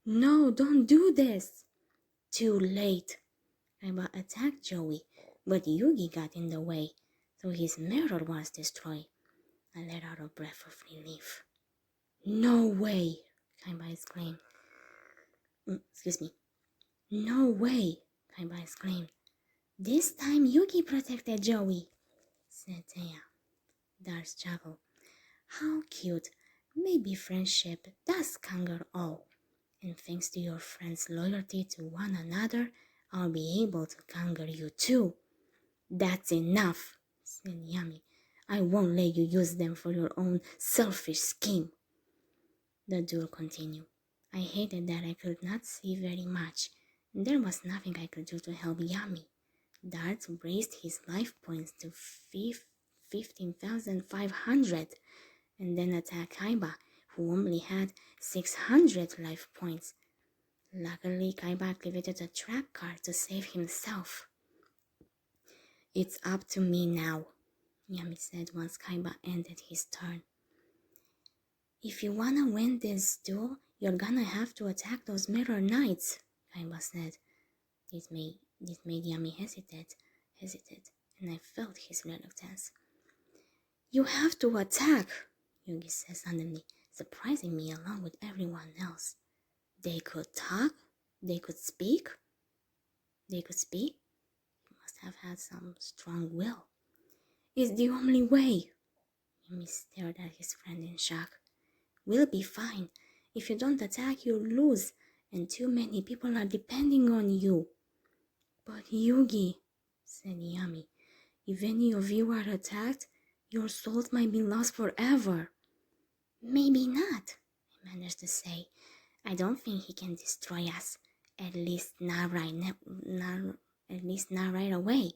No, don't do this. Too late. Kaiba attacked Joey, but Yugi got in the way, so his mirror was destroyed. I let out a breath of relief. No way, Kaiba exclaimed. Excuse me. No way, Kaiba exclaimed. This time Yugi protected Joey, said Thea. Dart chuckled. How cute. Maybe friendship does conquer all. And thanks to your friends' loyalty to one another, I'll be able to conquer you too. That's enough, said Yami. I won't let you use them for your own selfish scheme. The duel continued. I hated that I could not see very much, and there was nothing I could do to help Yami. Darts raised his life points to 15,500 and then attacked Kaiba, who only had 600 life points. Luckily, Kaiba activated a trap card to save himself. It's up to me now, Yami said once Kaiba ended his turn. If you wanna win this duel, you're gonna have to attack those mirror knights, Kaiba said. This made Yami hesitate, and I felt his reluctance. You have to attack, Yugi said suddenly, surprising me along with everyone else. They could talk? They could speak? They could speak? He must have had some strong will. It's the only way. Yumi stared at his friend in shock. We'll be fine. If you don't attack, you'll lose, and too many people are depending on you. But Yugi, said Yami, if any of you are attacked, your souls might be lost forever. Maybe not, I managed to say. I don't think he can destroy us. At least not right away.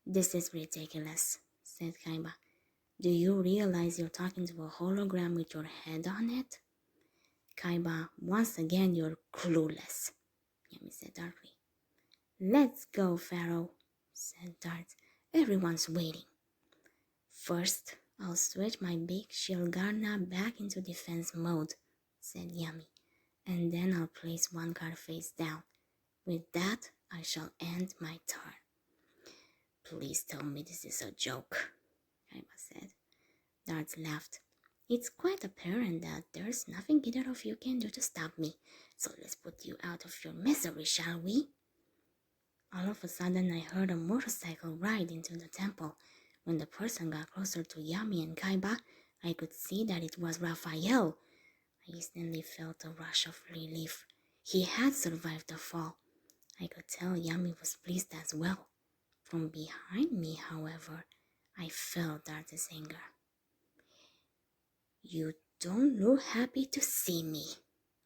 This is ridiculous, said Kaiba. Do you realize you're talking to a hologram with your head on it? Kaiba, once again you're clueless, Yami said darkly. Let's go, Pharaoh, said Dart. Everyone's waiting. First, I'll switch my big Shilgarna back into defense mode, said Yami, and then I'll place one card face down. With that, I shall end my turn. Please tell me this is a joke, Kaiba said. Dart laughed. It's quite apparent that there's nothing either of you can do to stop me, so let's put you out of your misery, shall we? All of a sudden, I heard a motorcycle ride into the temple. When the person got closer to Yami and Kaiba, I could see that it was Raphael. I instantly felt a rush of relief. He had survived the fall. I could tell Yami was pleased as well. From behind me, however, I felt Dart's anger. You don't look happy to see me,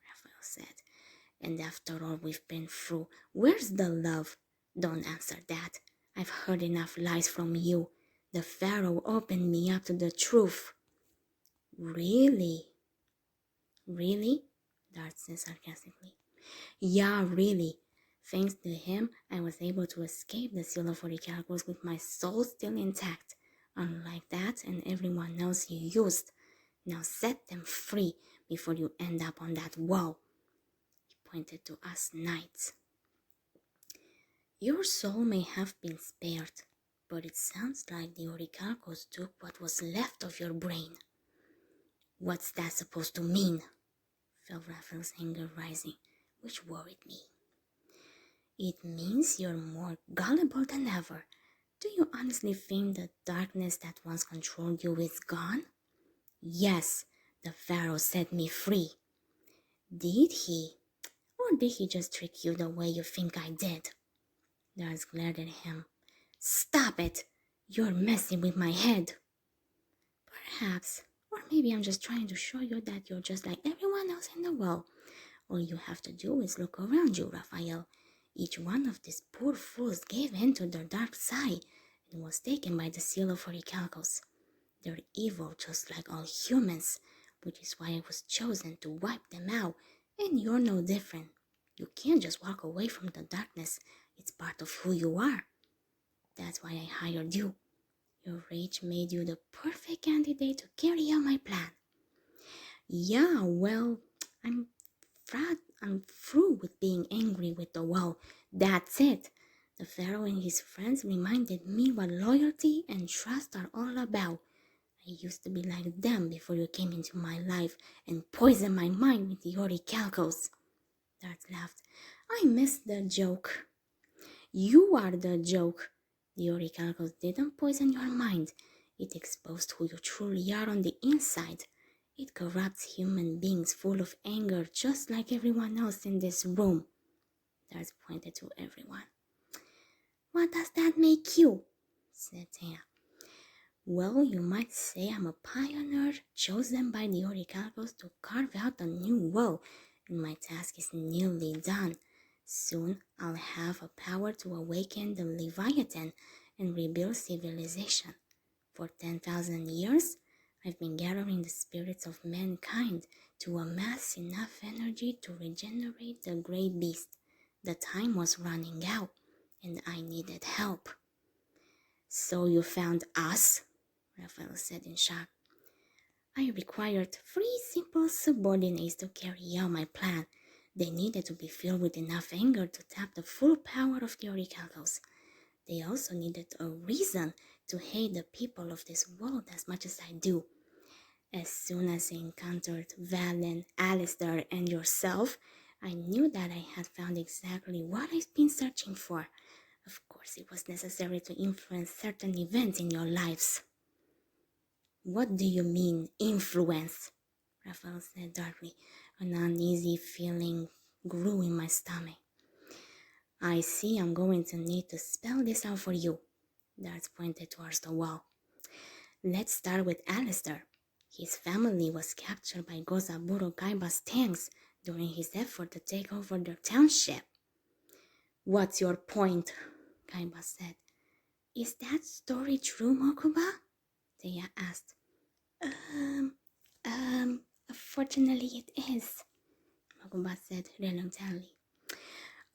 Raphael said. And after all we've been through, where's the love? Don't answer that. I've heard enough lies from you. The Pharaoh opened me up to the truth. Really? Really? Dart said sarcastically. Yeah, really. Thanks to him, I was able to escape the Seal of Orichalcos with my soul still intact, unlike that and everyone else you used. Now set them free before you end up on that wall. He pointed to us knights. Your soul may have been spared, but it sounds like the Orichalcos took what was left of your brain. What's that supposed to mean? Felt Raphael's anger rising, which worried me. It means you're more gullible than ever. Do you honestly think the darkness that once controlled you is gone? Yes, the Pharaoh set me free. Did he? Or did he just trick you the way you think I did? Dart glared at him. Stop it! You're messing with my head. Perhaps. Or maybe I'm just trying to show you that you're just like everyone else in the world. All you have to do is look around you, Raphael. Each one of these poor fools gave in to their dark side and was taken by the Seal of Orichalcos. They're evil just like all humans, which is why I was chosen to wipe them out, and you're no different. You can't just walk away from the darkness. It's part of who you are. That's why I hired you. Your rage made you the perfect candidate to carry out my plan. Yeah, well, I'm through with being angry with the wall. That's it. The Pharaoh and his friends reminded me what loyalty and trust are all about. I used to be like them before you came into my life and poisoned my mind with the Orichalcos. Dart laughed. I missed the joke. You are the joke. The Orichalcos didn't poison your mind. It exposed who you truly are on the inside. It corrupts human beings full of anger just like everyone else in this room. Dart pointed to everyone. What does that make you? said Thea. Well, you might say I'm a pioneer chosen by the Orichalcos to carve out a new world, and my task is nearly done. Soon I'll have a power to awaken the Leviathan and rebuild civilization. For 10,000 years, I've been gathering the spirits of mankind to amass enough energy to regenerate the great beast. The time was running out, and I needed help. So you found us? Raphael said in shock. I required 3 simple subordinates to carry out my plan. They needed to be filled with enough anger to tap the full power of the Orichalcos. They also needed a reason to hate the people of this world as much as I do. As soon as I encountered Valen, Alistair, and yourself, I knew that I had found exactly what I've been searching for. Of course, it was necessary to influence certain events in your lives. What do you mean, influence? Raphael said darkly. An uneasy feeling grew in my stomach. I see I'm going to need to spell this out for you. Darts pointed towards the wall. Let's start with Alistair. His family was captured by Gozaburo Kaiba's tanks during his effort to take over their township. What's your point? Kaiba said. Is that story true, Mokuba? Thea asked. Fortunately it is, Mokuba said reluctantly.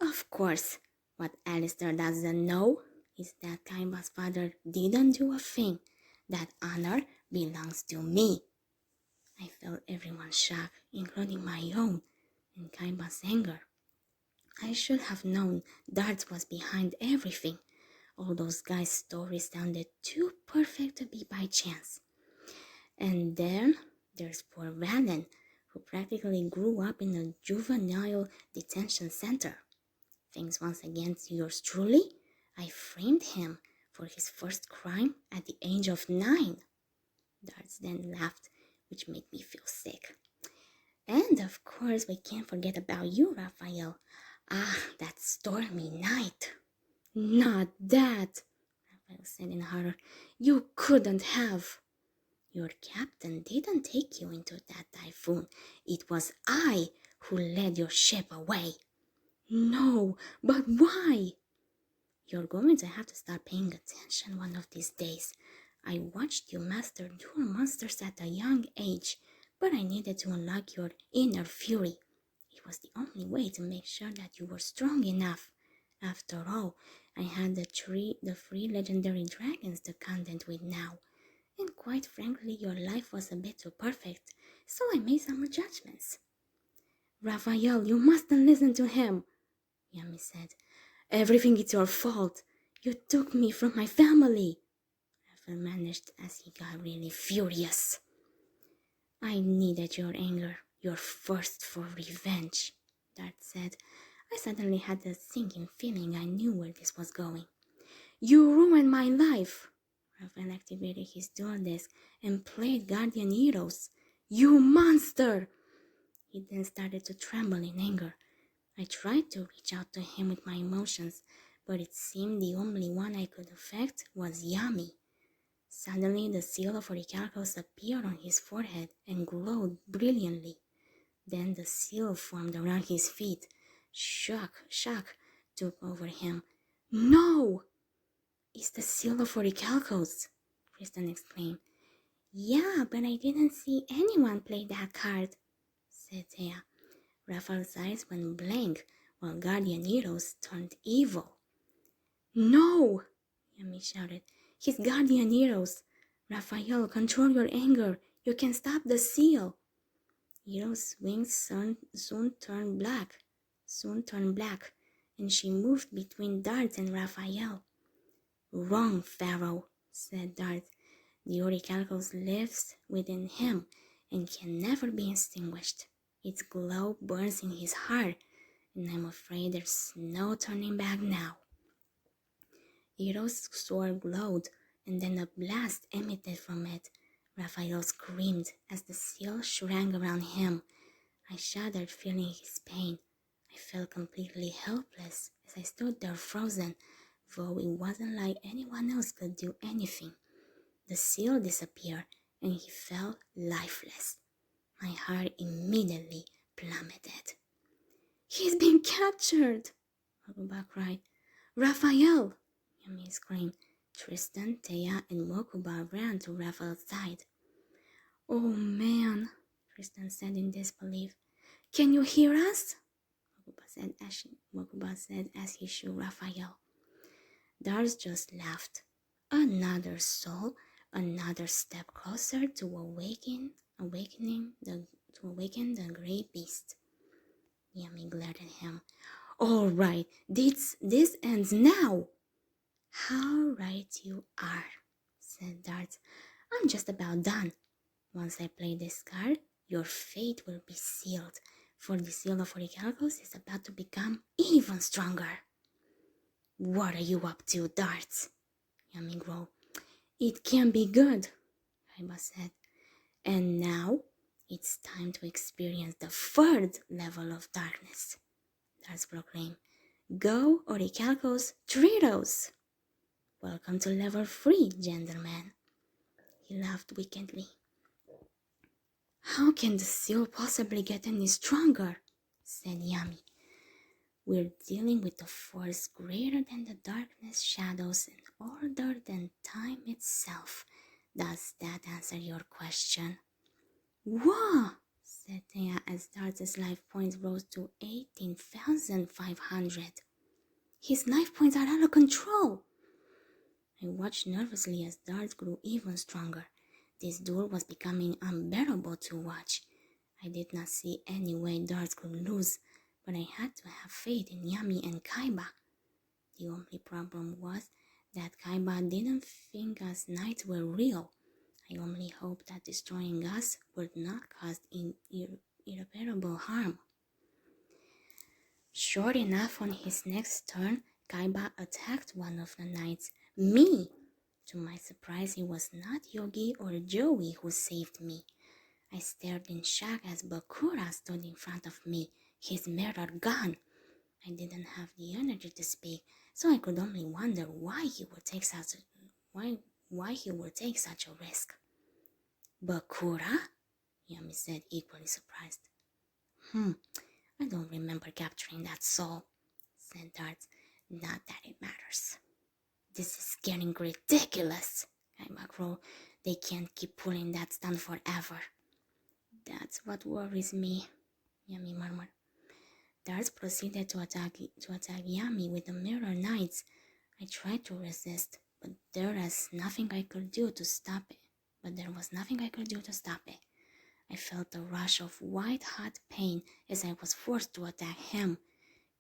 Of course, what Alistair doesn't know is that Kaiba's father didn't do a thing. That honor belongs to me. I felt everyone's shock, including my own, and Kaiba's anger. I should have known Darts was behind everything. All those guys' stories sounded too perfect to be by chance. And then there's poor Valen, who practically grew up in a juvenile detention center. Thanks once again to yours truly, I framed him for his first crime at the age of 9. Darts then laughed, which made me feel sick. And of course, we can't forget about you, Raphael. Ah, that stormy night. Not that, Raphael said in horror. You couldn't have. Your captain didn't take you into that typhoon. It was I who led your ship away. No, but why? You're going to have to start paying attention one of these days. I watched you master dual monsters at a young age, but I needed to unlock your inner fury. It was the only way to make sure that you were strong enough. After all, I had the 3 legendary dragons to contend with now. And quite frankly, your life was a bit too perfect, so I made some adjustments. Raphael, you mustn't listen to him, Yami said. Everything is your fault. You took me from my family. Raphael managed as he got really furious. I needed your anger, your thirst for revenge, Dart said. I suddenly had a sinking feeling I knew where this was going. You ruined my life. Raphael activated his dual disc and played Guardian Heroes. You monster! He then started to tremble in anger. I tried to reach out to him with my emotions, but it seemed the only one I could affect was Yami. Suddenly, the seal of Orichalcos appeared on his forehead and glowed brilliantly. Then the seal formed around his feet. Shock took over him. No! It's the seal of Orichalcos, Kristen exclaimed. Yeah, but I didn't see anyone play that card, said Thea. Raphael's eyes went blank while Guardian Heroes turned evil. No! Yami shouted. His Guardian Heroes! Raphael, control your anger. You can stop the seal. Hero's wings soon turned black, and she moved between Darts and Raphael. Wrong, Pharaoh, said Dart. The Orichalcos lives within him and can never be extinguished. Its glow burns in his heart, and I'm afraid there's no turning back now. Hero's sword glowed, and then a blast emitted from it. Raphael screamed as the seal shrank around him. I shuddered, feeling his pain. I felt completely helpless as I stood there frozen, though it wasn't like anyone else could do anything. The seal disappeared and he fell lifeless. My heart immediately plummeted. "He's been captured!" Mokuba cried. "Raphael!" Yami screamed. Tristan, Thea, and Mokuba ran to Raphael's side. "Oh man," Tristan said in disbelief. "Can you hear us?" Mokuba said as he shook Raphael. Darts just laughed. Another soul, another step closer to awaken the great beast. Yami glared at him. "All right, this ends now." "How right you are," said Darts. "I'm just about done. Once I play this card, your fate will be sealed, for the seal of Orichalcos is about to become even stronger." "What are you up to, Darts?" Yami growled. "It can be good," Kaiba said. "And now, it's time to experience the third level of darkness," Darts proclaimed. "Go, Orichalcos Tritos!" "Welcome to level 3, gentlemen." He laughed wickedly. "How can the seal possibly get any stronger?" said Yami. "We're dealing with a force greater than the darkness, shadows, and older than time itself. Does that answer your question?" "Whoa!" said Thea as Dart's life points rose to 18,500. "His life points are out of control." I watched nervously as Dart grew even stronger. This duel was becoming unbearable to watch. I did not see any way Dart could lose, but I had to have faith in Yami and Kaiba. The only problem was that Kaiba didn't think us knights were real. I only hoped that destroying us would not cause irreparable harm. Sure enough, on his next turn, Kaiba attacked one of the knights, me. To my surprise, it was not Yogi or Joey who saved me. I stared in shock as Bakura stood in front of me, his mirror gone. I didn't have the energy to speak, so I could only wonder why he would take such a risk. "Bakura?" Yami said, equally surprised. I don't remember capturing that soul," said Darts. "Not that it matters." "This is getting ridiculous," Kaiba growled. "They can't keep pulling that stunt forever." "That's what worries me," Yami murmured. Darts proceeded to attack Yami with the Mirror Knights. I tried to resist, but there was nothing I could do to stop it. I felt a rush of white-hot pain as I was forced to attack him.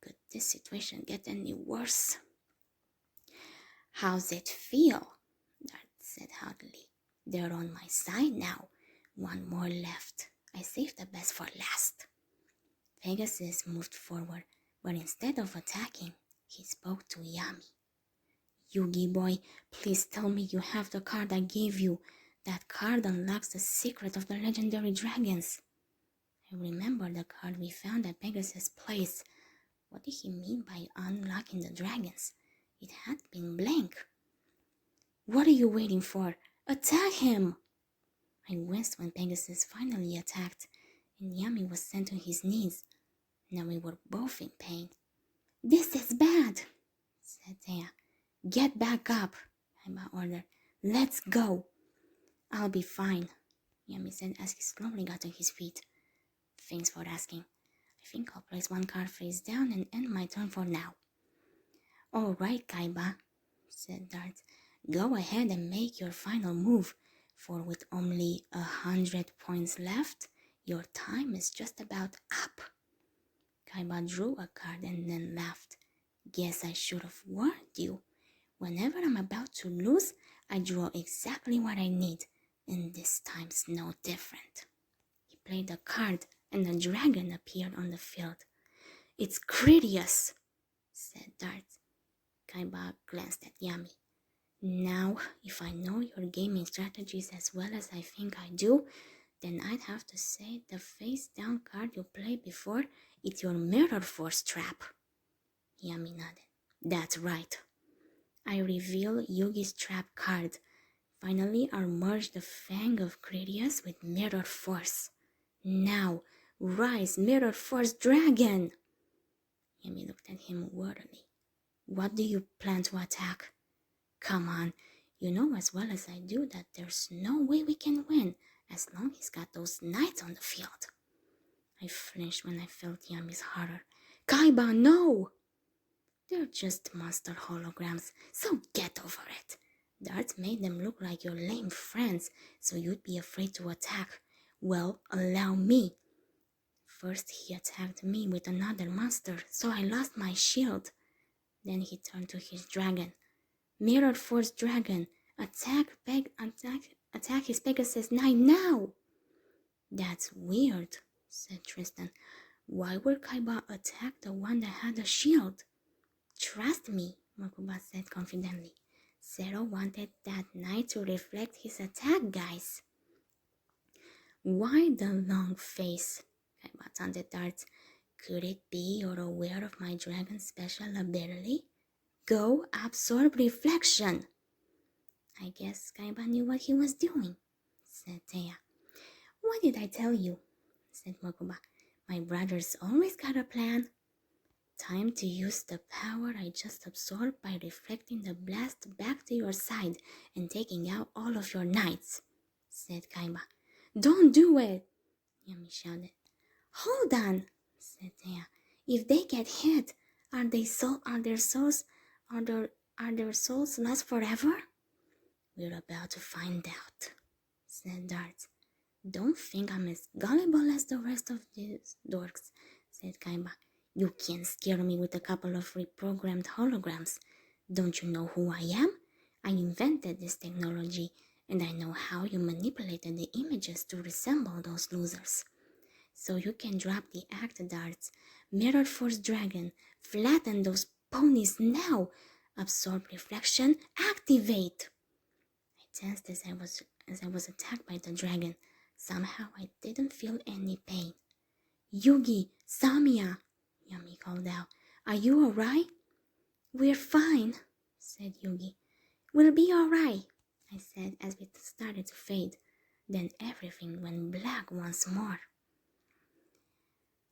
Could this situation get any worse? "How's it feel?" Dart said haughtily. "They're on my side now. One more left. I saved the best for last." Pegasus moved forward, but instead of attacking, he spoke to Yami. "Yugi boy, please tell me you have the card I gave you. That card unlocks the secret of the legendary dragons." I remember the card we found at Pegasus' place. What did he mean by unlocking the dragons? It had been blank. "What are you waiting for? Attack him!" I winced when Pegasus finally attacked, and Yami was sent to his knees. Now we were both in pain. "This is bad," said Thea. "Get back up," Kaiba ordered. "Let's go." "I'll be fine," Yami said as he slowly got to his feet. "Thanks for asking. I think I'll place one card face down and end my turn for now." "All right, Kaiba," said Dart. "Go ahead and make your final move, for with only 100 points left, your time is just about up." Kaiba drew a card and then laughed. "Guess I should have warned you. Whenever I'm about to lose, I draw exactly what I need, and this time's no different." He played a card, and a dragon appeared on the field. "It's Critias," said Dart. Kaiba glanced at Yami. "Now, if I know your gaming strategies as well as I think I do, then I'd have to say the face-down card you played before is your Mirror Force trap." Yami nodded. "That's right." I reveal Yugi's trap card. Finally, I merge the Fang of Gradius with Mirror Force. Now, rise, Mirror Force Dragon! Yami looked at him wordily. What do you plan to attack? Come on, you know as well as I do that there's no way we can win as long as he's got those knights on the field. I flinched when I felt Yami's horror. Kaiba, no! They're just monster holograms, so get over it. Darts made them look like your lame friends, so you'd be afraid to attack. Well, allow me. First he attacked me with another monster, so I lost my shield. Then he turned to his dragon. Mirror Force Dragon, attack his Pegasus Knight now! That's weird, said Tristan. Why would Kaiba attack the one that had a shield? Trust me, Mokuba said confidently. Zero wanted that knight to reflect his attack, guys. Why the long face? Kaiba taunted Darts. Could it be you're aware of my dragon's special ability? Go absorb reflection. I guess Kaiba knew what he was doing, said Taya. What did I tell you? Said Mokuba. My brother's always got a plan. Time to use the power I just absorbed by reflecting the blast back to your side and taking out all of your knights, said Kaiba. Don't do it, Yami shouted. Hold on, said Taya. If they get hit, are their souls lost forever? We're about to find out, said Darts. Don't think I'm as gullible as the rest of these dorks, said Kaiba. You can't scare me with a couple of reprogrammed holograms. Don't you know who I am? I invented this technology, and I know how you manipulated the images to resemble those losers. So you can drop the act darts, Mirror Force Dragon, flatten those ponies now, absorb reflection, activate! I tensed as I was attacked by the dragon. Somehow I didn't feel any pain. Yugi, Samia, Yami called out. Are you alright? We're fine, said Yugi. We'll be alright, I said as we started to fade. Then everything went black once more.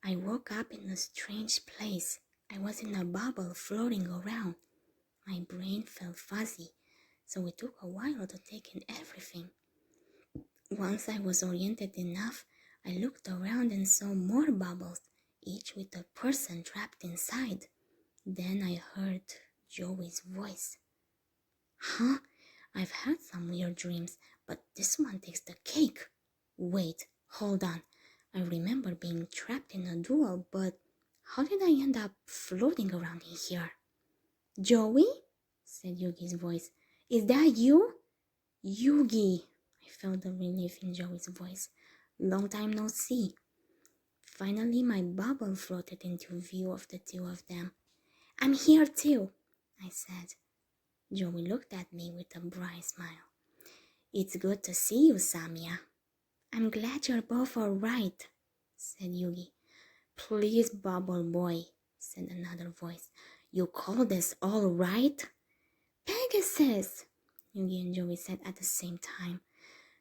I woke up in a strange place. I was in a bubble floating around. My brain felt fuzzy, so it took a while to take in everything. Once I was oriented enough, I looked around and saw more bubbles, each with a person trapped inside. Then I heard Joey's voice. Huh? I've had some weird dreams, but this one takes the cake. Wait, hold on. I remember being trapped in a duel, but how did I end up floating around in here? Joey? Said Yugi's voice. Is that you? Yugi! I felt the relief in Joey's voice. Long time no see. Finally, my bubble floated into view of the two of them. I'm here too, I said. Joey looked at me with a bright smile. It's good to see you, Samia. I'm glad you're both all right, said Yugi. Please, Bubble Boy, said another voice. You call this all right? Pegasus, Yugi and Joey said at the same time.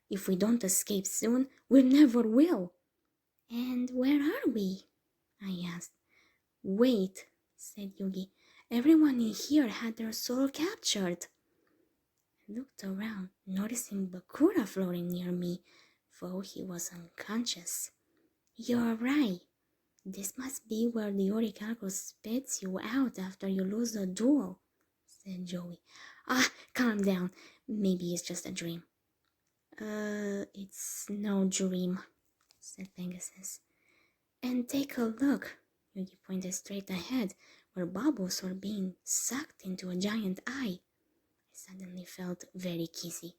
If we don't escape soon, we never will. And where are we? I asked. Wait, said Yugi. Everyone in here had their soul captured. I looked around, noticing Bakura floating near me, though he was unconscious. You're right. This must be where the Orichalco spits you out after you lose a duel, said Joey. Calm down. Maybe it's just a dream. It's no dream, said Pegasus. And take a look. Yugi pointed straight ahead, where bubbles were being sucked into a giant eye. I suddenly felt very queasy.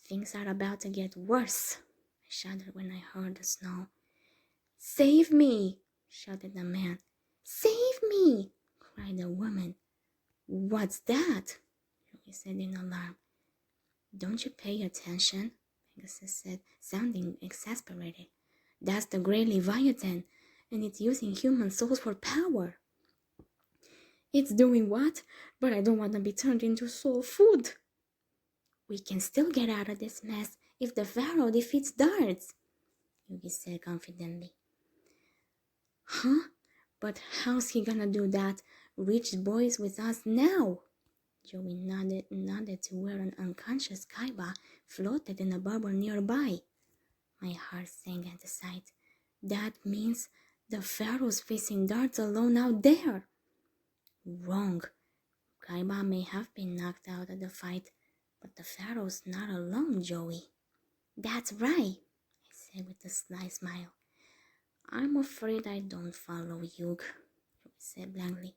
Things are about to get worse, I shuddered when I heard the snow. Save me, shouted the man. Save me, cried the woman. What's that? Yugi said in alarm. Don't you pay attention? Pegasus said, sounding exasperated. That's the Grey Leviathan, and it's using human souls for power. It's doing what? But I don't want to be turned into soul food. We can still get out of this mess if the Pharaoh defeats Darts, Yugi said confidently. Huh? But how's he gonna do that? Rich boy's with us now. Joey nodded to where an unconscious Kaiba floated in a bubble nearby. My heart sank at the sight. That means the Pharaoh's facing Darts alone out there. Wrong. Kaiba may have been knocked out of the fight, but the Pharaoh's not alone, Joey. That's right, I said with a sly smile. I'm afraid I don't follow you, Joey said blankly.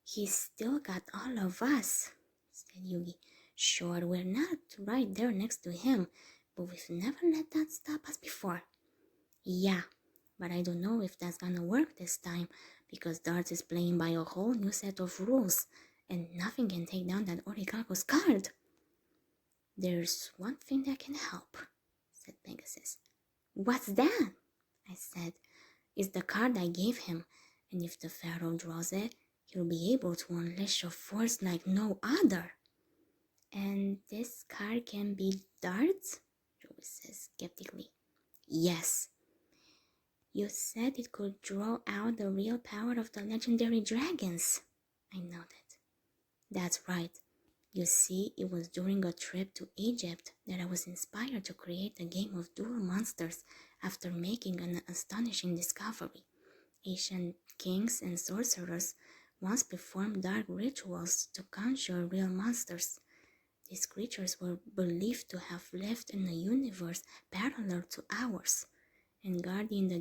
He's still got all of us, said Yugi. Sure, we're not right there next to him, but we've never let that stop us before. Yeah, but I don't know if that's gonna work this time, because Darts is playing by a whole new set of rules, and nothing can take down that Orichalco's card. There's one thing that can help, said Pegasus. What's that? I said. It's the card I gave him, and if the Pharaoh draws it, he'll be able to unleash a force like no other. And this card can be Darts? Joey says skeptically. Yes. You said it could draw out the real power of the legendary dragons, I nodded. That's right. You see, it was during a trip to Egypt that I was inspired to create a game of duel monsters after making an astonishing discovery. Ancient kings and sorcerers once performed dark rituals to conjure real monsters. These creatures were believed to have lived in a universe parallel to ours, and guarding the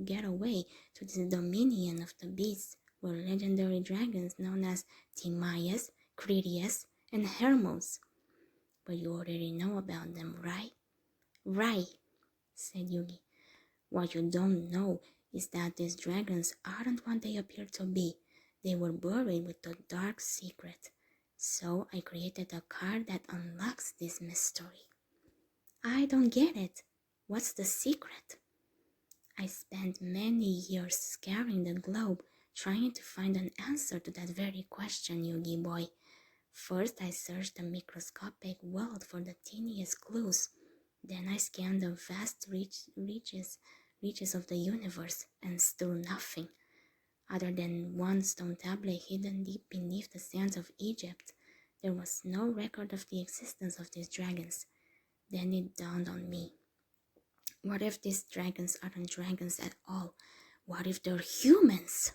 getaway to the dominion of the beasts were legendary dragons known as Timaeus, Critias, and Hermos. But you already know about them, right? Right, said Yugi. What you don't know is that these dragons aren't what they appear to be. They were buried with a dark secret. So I created a card that unlocks this mystery. I don't get it. What's the secret? I spent many years scouring the globe trying to find an answer to that very question, Yugi boy. First, I searched the microscopic world for the teeniest clues. Then I scanned the vast reaches of the universe and still nothing. Other than one stone tablet hidden deep beneath the sands of Egypt, there was no record of the existence of these dragons. Then it dawned on me. What if these dragons aren't dragons at all? What if they're humans?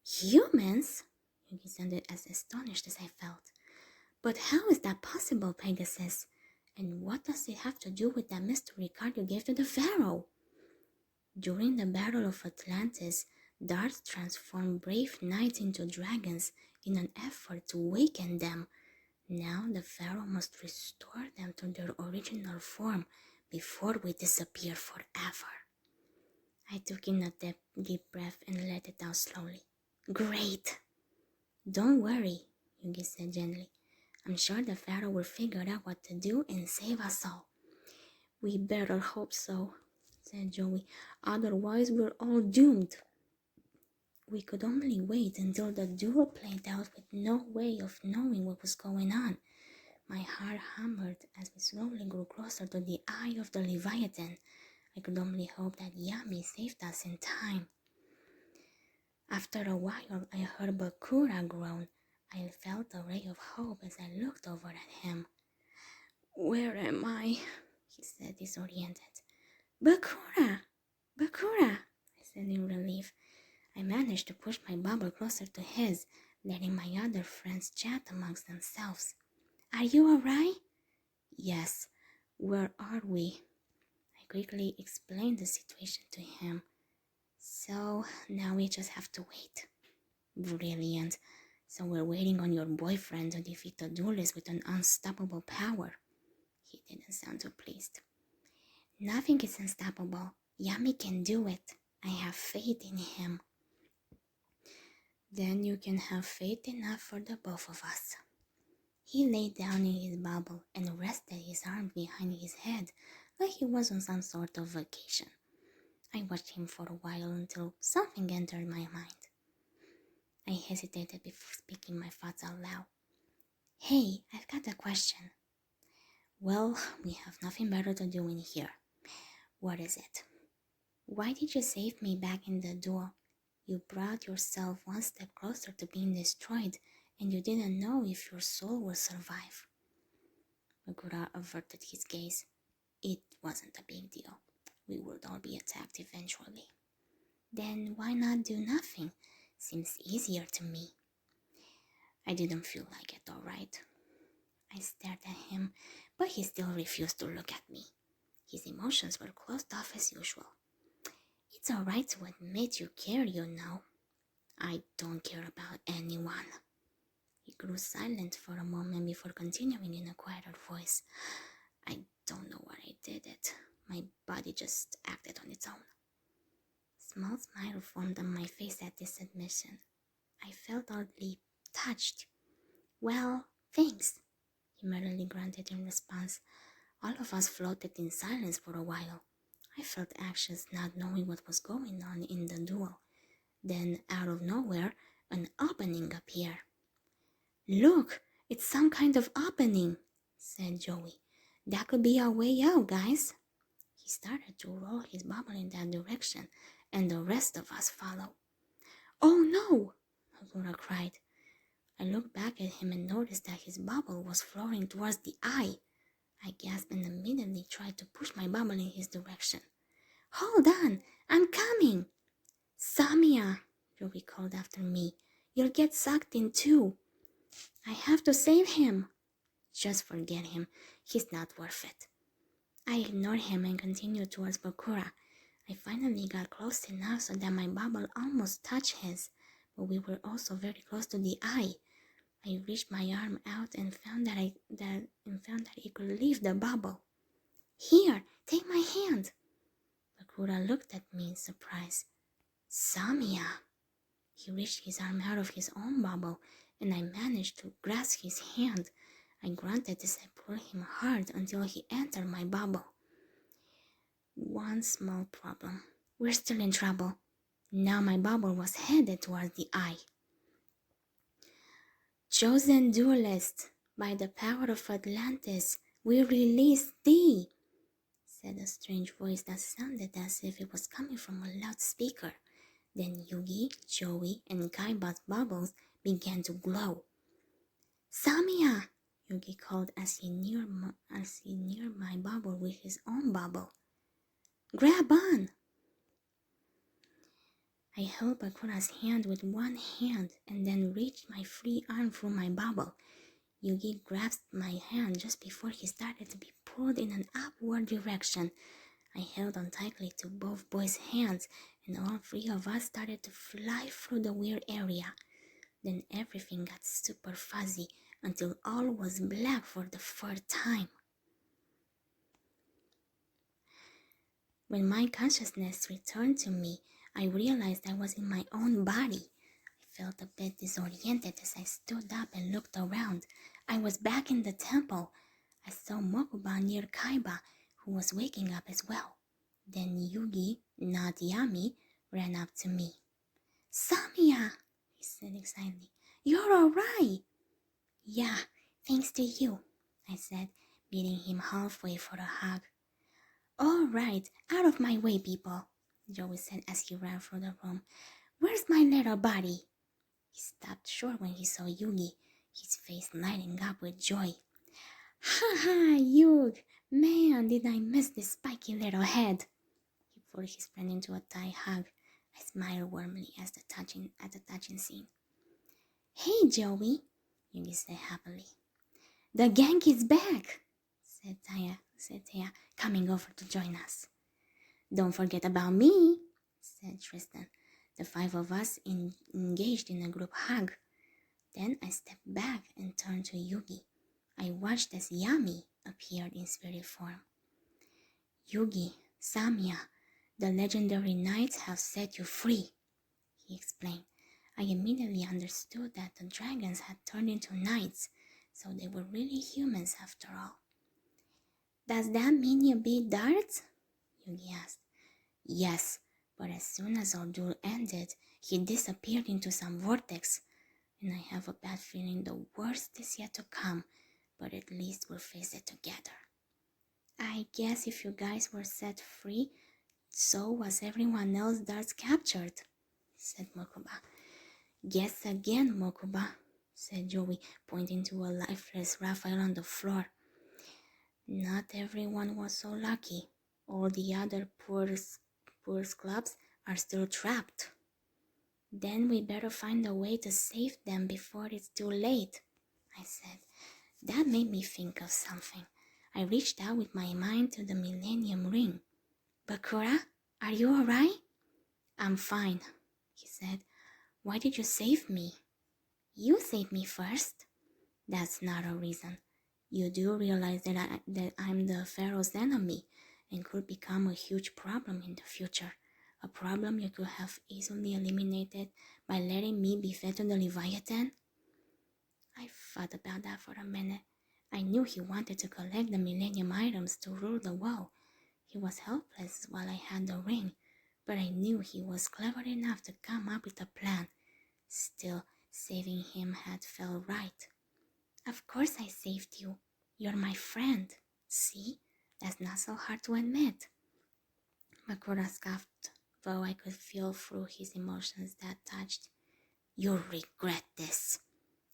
Humans? Yugi sounded as astonished as I felt. But how is that possible, Pegasus? And what does it have to do with that mystery card you gave to the Pharaoh? During the Battle of Atlantis, Darts transformed brave knights into dragons in an effort to awaken them. Now the Pharaoh must restore them to their original form before we disappear forever. I took in a deep breath and let it out slowly. Great! Don't worry, Yugi said gently. I'm sure the Pharaoh will figure out what to do and save us all. We better hope so, said Joey. Otherwise, we're all doomed. We could only wait until the duel played out with no way of knowing what was going on. My heart hammered as we slowly grew closer to the eye of the Leviathan. I could only hope that Yami saved us in time. After a while, I heard Bakura groan. I felt a ray of hope as I looked over at him. Where am I? He said, disoriented. Bakura! Bakura! I said in relief. I managed to push my bubble closer to his, letting my other friends chat amongst themselves. Are you alright? Yes. Where are we? I quickly explained the situation to him. So now we just have to wait. Brilliant. So we're waiting on your boyfriend to defeat the duelist with an unstoppable power. He didn't sound too pleased. Nothing is unstoppable. Yami can do it. I have faith in him. Then you can have faith enough for the both of us. He lay down in his bubble and rested his arms behind his head like he was on some sort of vacation. I watched him for a while until something entered my mind. I hesitated before speaking my thoughts out loud. Hey, I've got a question. Well, we have nothing better to do in here. What is it? Why did you save me back in the duel? You brought yourself one step closer to being destroyed, and you didn't know if your soul would survive. Bakura averted his gaze. It wasn't a big deal. We would all be attacked eventually. Then why not do nothing? Seems easier to me. I didn't feel like it, all right. I stared at him, but he still refused to look at me. His emotions were closed off as usual. It's all right to admit you care, you know. I don't care about anyone. He grew silent for a moment before continuing in a quieter voice. I don't know why I did it. My body just acted on its own. A small smile formed on my face at this admission. I felt oddly touched. Well, thanks, he merely grunted in response. All of us floated in silence for a while. I felt anxious, not knowing what was going on in the duel. Then, out of nowhere, an opening appeared. Look, it's some kind of opening, said Joey. That could be our way out, guys. He started to roll his bubble in that direction, and the rest of us followed. Oh no! Hakura cried. I looked back at him and noticed that his bubble was floating towards the eye. I gasped and immediately tried to push my bubble in his direction. Hold on, I'm coming! Samia, Joey called after me. You'll get sucked in too. I have to save him. Just forget him. He's not worth it. I ignored him and continued towards Bakura. I finally got close enough so that my bubble almost touched his, but we were also very close to the eye. I reached my arm out and found that it could leave the bubble. Here, take my hand. Bakura looked at me in surprise. Samia. He reached his arm out of his own bubble, and I managed to grasp his hand. I grunted as I pulled him hard until he entered my bubble. One small problem. We're still in trouble. Now my bubble was headed towards the eye. Chosen duelist, by the power of Atlantis, we release thee, said a strange voice that sounded as if it was coming from a loudspeaker. Then Yugi, Joey, and Kaiba's bubbles began to glow. Samia, Yugi called as he neared my bubble with his own bubble. Grab on! I held Bakura's hand with one hand and then reached my free arm through my bubble. Yugi grasped my hand just before he started to be pulled in an upward direction. I held on tightly to both boys' hands, and all three of us started to fly through the weird area. Then everything got super fuzzy until all was black for the third time. When my consciousness returned to me, I realized I was in my own body. I felt a bit disoriented as I stood up and looked around. I was back in the temple. I saw Mokuba near Kaiba, who was waking up as well. Then Yugi, not Yami, ran up to me. Samia, he said excitedly. You're all right. Yeah, thanks to you, I said, meeting him halfway for a hug. All right, out of my way, people, Joey said as he ran through the room. Where's my little buddy? He stopped short when he saw Yugi, his face lighting up with joy. Ha ha, Yug! Man, did I miss this spiky little head! He pulled his friend into a tight hug. I smiled warmly at the touching scene. Hey, Joey, Yugi said happily. The gang is back, said Taya, coming over to join us. Don't forget about me, said Tristan. The five of us engaged in a group hug. Then I stepped back and turned to Yugi. I watched as Yami appeared in spirit form. Yugi, Samia, the legendary knights have set you free, he explained. I immediately understood that the dragons had turned into knights, so they were really humans after all. Does that mean you beat Darts? Yugi asked. Yes, but as soon as our duel ended, he disappeared into some vortex, and I have a bad feeling the worst is yet to come, but at least we'll face it together. I guess if you guys were set free, so was everyone else Dart's captured, said Mokuba. Guess again, Mokuba, said Joey, pointing to a lifeless Raphael on the floor. Not everyone was so lucky. All the other poor clubs are still trapped. Then we better find a way to save them before it's too late, I said. That made me think of something. I reached out with my mind to the Millennium Ring. Bakura, are you alright? I'm fine, he said. Why did you save me? You saved me first. That's not a reason. You do realize that I'm the Pharaoh's enemy and could become a huge problem in the future. A problem you could have easily eliminated by letting me be fed to the Leviathan? I thought about that for a minute. I knew he wanted to collect the Millennium items to rule the world. He was helpless while I had the ring, but I knew he was clever enough to come up with a plan. Still, saving him had felt right. Of course I saved you. You're my friend. See? That's not so hard to admit. Bakura scoffed, though I could feel through his emotions that touched. You'll regret this.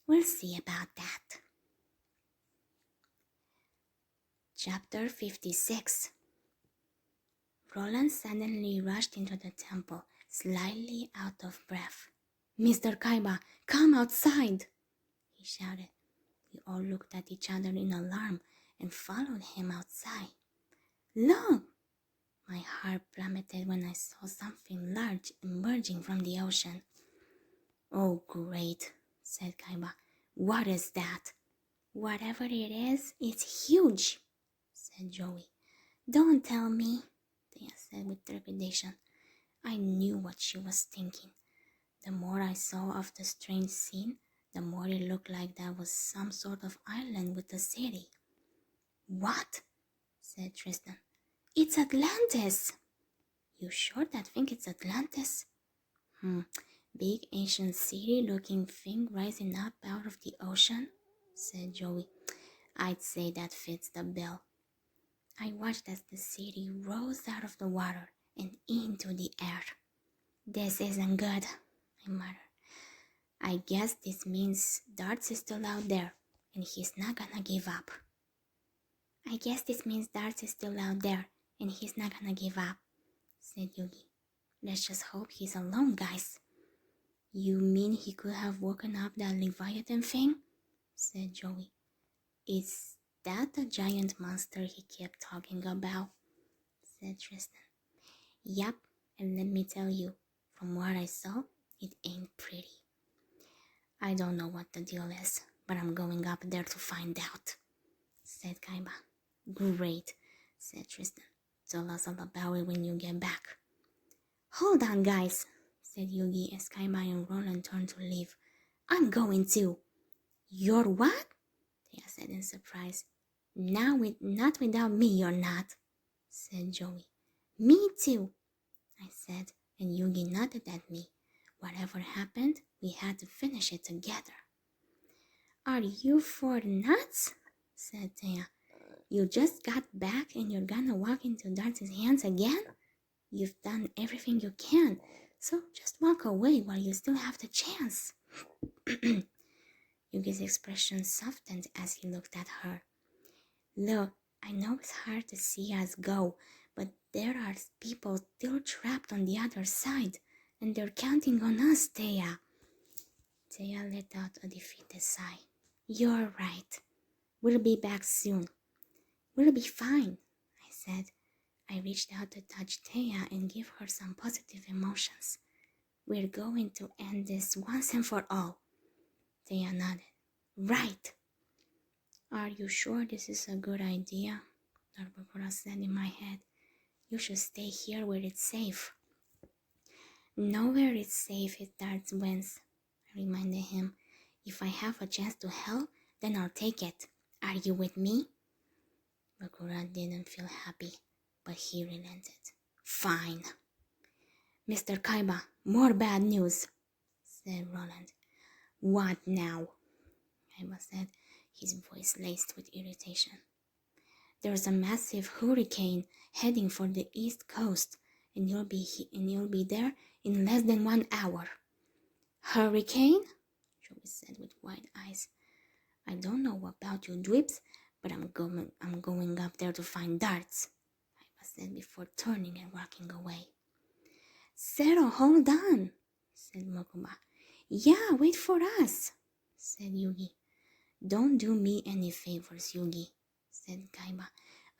We'll see about that. Chapter 56. Roland suddenly rushed into the temple, slightly out of breath. Mr. Kaiba, come outside! He shouted. We all looked at each other in alarm and followed him outside. Look! My heart plummeted when I saw something large emerging from the ocean. Oh, great, said Kaiba. What is that? Whatever it is, it's huge, said Joey. Don't tell me, Thea said with trepidation. I knew what she was thinking. The more I saw of the strange scene, the more it looked like that was some sort of island with a city. What? Said Tristan. It's Atlantis! You sure that thing it's Atlantis? Big ancient city-looking thing rising up out of the ocean? Said Joey. I'd say that fits the bill. I watched as the city rose out of the water and into the air. This isn't good, I muttered. I guess this means Darts is still out there, and he's not gonna give up. I guess this means Darts is still out there, and he's not gonna give up, said Yugi. Let's just hope he's alone, guys. You mean he could have woken up that Leviathan thing? Said Joey. Is that the giant monster he kept talking about? Said Tristan. Yup, and let me tell you, from what I saw, it ain't pretty. I don't know what the deal is, but I'm going up there to find out, said Kaiba. Great, said Tristan. Tell us all about it when you get back. Hold on, guys, said Yugi as Kaiba and Roland turned to leave. I'm going too. You're what? Thea said in surprise. Not without me, you're not, said Joey. Me too, I said, and Yugi nodded at me. Whatever happened, we had to finish it together. Are you four nuts? Said Thea. You just got back and you're gonna walk into Darcy's hands again? You've done everything you can, so just walk away while you still have the chance. Yugi's expression softened as he looked at her. Look, I know it's hard to see us go, but there are people still trapped on the other side, and they're counting on us, Thea. Thea let out a defeated sigh. You're right. We'll be back soon. We'll be fine, I said. I reached out to touch Thea and give her some positive emotions. We're going to end this once and for all. Thea nodded. Right. Are you sure this is a good idea? Bakura said in my head. You should stay here where it's safe. Nowhere is safe if Darts wins, I reminded him. If I have a chance to help, then I'll take it. Are you with me? Bakura didn't feel happy, but he relented. Fine. Mr. Kaiba, more bad news, said Roland. What now? Kaiba said, his voice laced with irritation. There's a massive hurricane heading for the east coast, and you'll be there in less than 1 hour. Hurricane? Joey said with wide eyes. I don't know about you dweebs, but I'm going up there to find darts, Kaiba said before turning and walking away. Zero, hold on, said Mokuba. Yeah, wait for us, said Yugi. Don't do me any favors, Yugi, said Kaiba.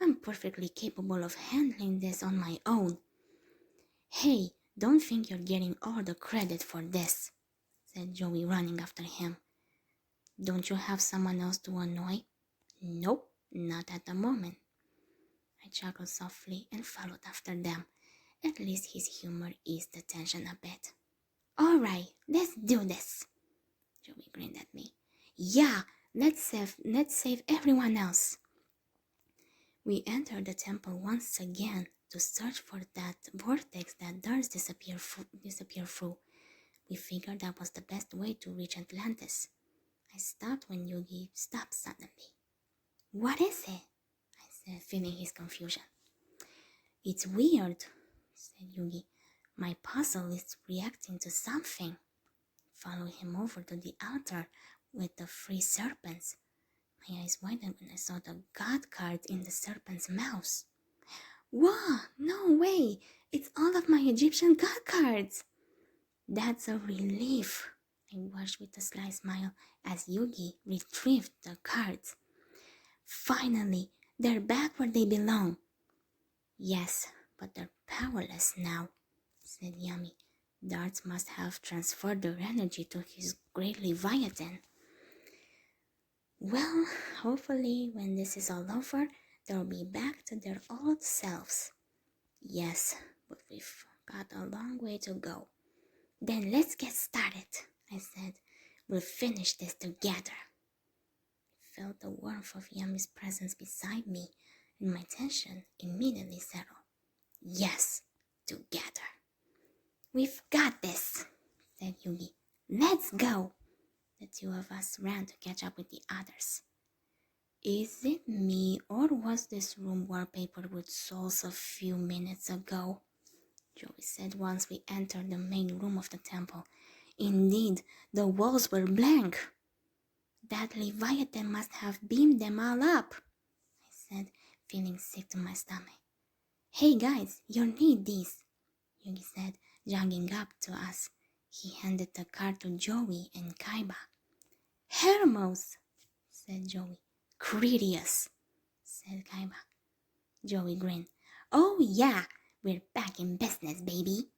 I'm perfectly capable of handling this on my own. Hey, don't think you're getting all the credit for this, said Joey, running after him. Don't you have someone else to annoy? Nope, not at the moment. I chuckled softly and followed after them. At least his humor eased the tension a bit. All right, let's do this. Joey grinned at me. Yeah, let's save everyone else. We entered the temple once again to search for that vortex that darts disappear through. We figured that was the best way to reach Atlantis. I stopped when Yugi stopped suddenly. What is it? I said, feeling his confusion. It's weird, said Yugi. My puzzle is reacting to something. Followed him over to the altar with the 3 serpents. My eyes widened when I saw the god card in the serpent's mouth. Wow, no way! It's all of my Egyptian god cards! That's a relief, I watched with a sly smile as Yugi retrieved the cards. Finally, they're back where they belong. Yes, but they're powerless now, said Yami. Darts must have transferred their energy to his great Leviathan. Well, hopefully when this is all over, they'll be back to their old selves. Yes, but we've got a long way to go. Then let's get started, I said. We'll finish this together. I felt the warmth of Yami's presence beside me, and my tension immediately settled. Yes, together. We've got this, said Yugi. Let's go. The 2 of us ran to catch up with the others. Is it me, or was this room wallpapered with souls a few minutes ago? Joey said once we entered the main room of the temple. Indeed, the walls were blank. That Leviathan must have beamed them all up, I said, feeling sick to my stomach. Hey guys, you'll need these, Yugi said, jogging up to us. He handed the card to Joey and Kaiba. Hermos, said Joey. Critias, said Kaiba. Joey grinned. Oh yeah, we're back in business, baby.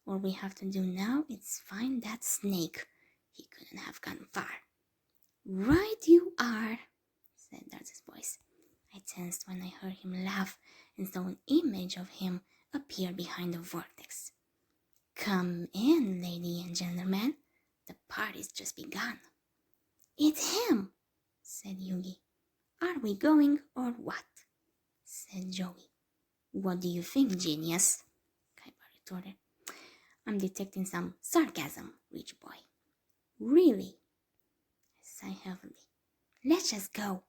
All we have to do now is find that snake. He couldn't have gone far. Right you are, said Darcy's voice. I tensed when I heard him laugh and saw an image of him appear behind the vortex. Come in, ladies and gentlemen. The party's just begun. It's him, said Yugi. Are we going or what? Said Joey. What do you think, genius? Kaiba retorted. I'm detecting some sarcasm, rich boy. Really? I sighed heavily. Let's just go.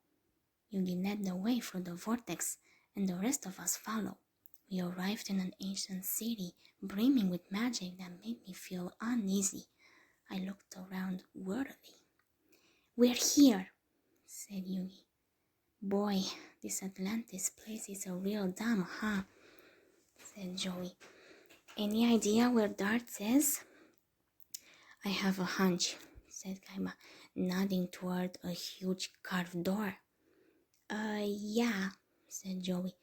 Yugi led the way through the vortex, and the rest of us followed. We arrived in an ancient city brimming with magic that made me feel uneasy. I looked around wearily. We're here, said Yugi. Boy, this Atlantis place is a real dump, huh? Said Joey. Any idea where Darts is? I have a hunch, said Kaiba, nodding toward a huge carved door. Yeah, said Joey.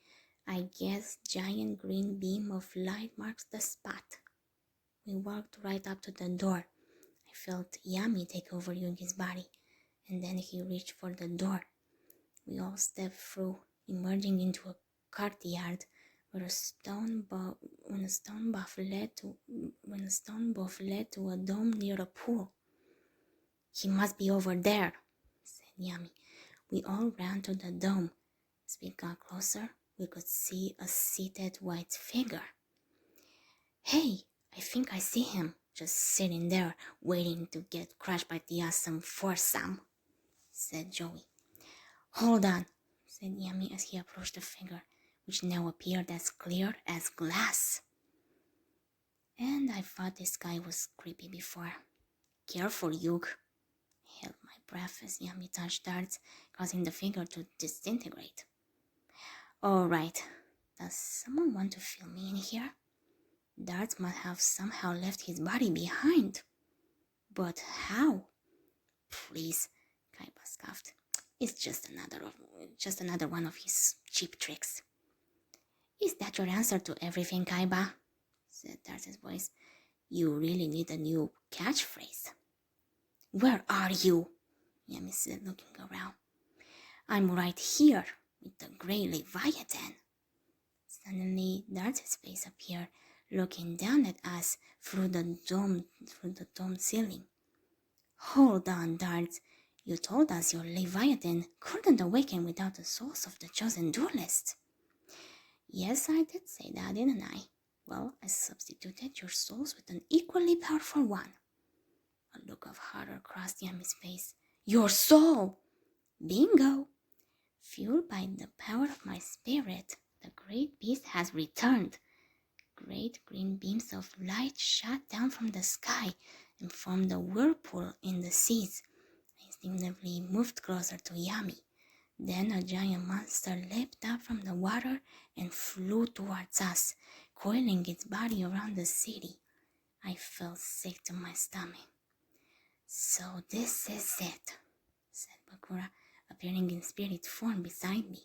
I guess giant green beam of light marks the spot. We walked right up to the door. I felt Yami take over Yugi's body, and then he reached for the door. We all stepped through, emerging into a courtyard where a stone bluff led to a dome near a pool. He must be over there, said Yami. We all ran to the dome. As we got closer, we could see a seated white figure. Hey, I think I see him, just sitting there, waiting to get crushed by the awesome foursome, said Joey. Hold on, said Yami as he approached the figure, which now appeared as clear as glass. And I thought this guy was creepy before. Careful, Yug. I held my breath as Yami touched darts, causing the figure to disintegrate. Alright, does someone want to fill me in here? Darts must have somehow left his body behind. But how? Please, Kaiba scoffed. It's just another one of his cheap tricks. Is that your answer to everything, Kaiba? Said Dart's voice. You really need a new catchphrase. Where are you? Yami said, looking around. I'm right here with the Grey Leviathan. Suddenly, Dart's face appeared, looking down at us through the dome ceiling. Hold on, Darts. You told us your Leviathan couldn't awaken without the souls of the chosen duelists. Yes, I did say that, didn't I? Well, I substituted your souls with an equally powerful one. A look of horror crossed Yami's face. Your soul! Bingo! Fueled by the power of my spirit, the great beast has returned. Great green beams of light shot down from the sky and formed a whirlpool in the seas. I instinctively moved closer to Yami. Then a giant monster leaped up from the water and flew towards us, coiling its body around the city. I felt sick to my stomach. So this is it, said Bakura, appearing in spirit form beside me.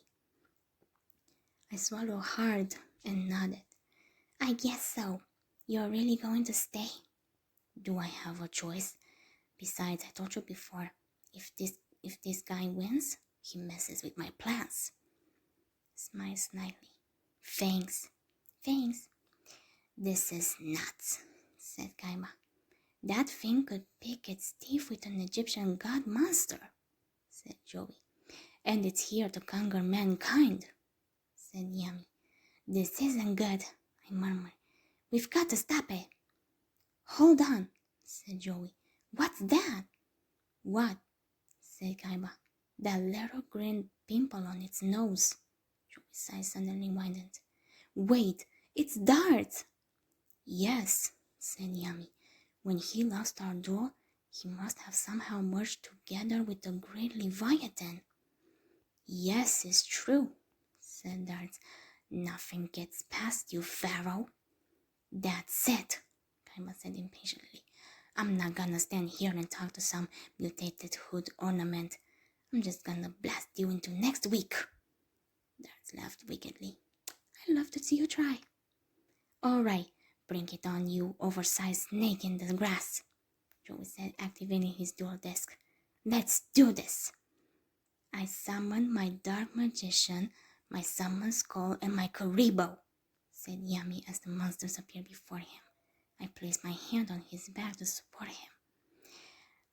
I swallowed hard and nodded. I guess so. You're really going to stay? Do I have a choice? Besides, I told you before, if this guy wins, he messes with my plans. Smiled slightly. Thanks. This is nuts, said Kaiba. That thing could pick its teeth with an Egyptian god monster, said Joey. And it's here to conquer mankind, said Yami. This isn't good, I murmured. We've got to stop it. Hold on, said Joey. What's that? What? Said Kaiba. That little green pimple on its nose. Joey's eyes suddenly widened. Wait, it's Dart! Yes, said Yami. When he lost our duel, he must have somehow merged together with the great Leviathan. Yes, it's true, said Dart. Nothing gets past you, Pharaoh. That's it, Kaiba said impatiently. I'm not gonna stand here and talk to some mutated hood ornament. I'm just gonna blast you into next week. Dart laughed wickedly. I'd love to see you try. All right, bring it on, you oversized snake in the grass, Joey said, activating his dual disc. Let's do this. I summoned my dark magician, my summon skull, and my Karibo, said Yami as the monsters appeared before him. I placed my hand on his back to support him.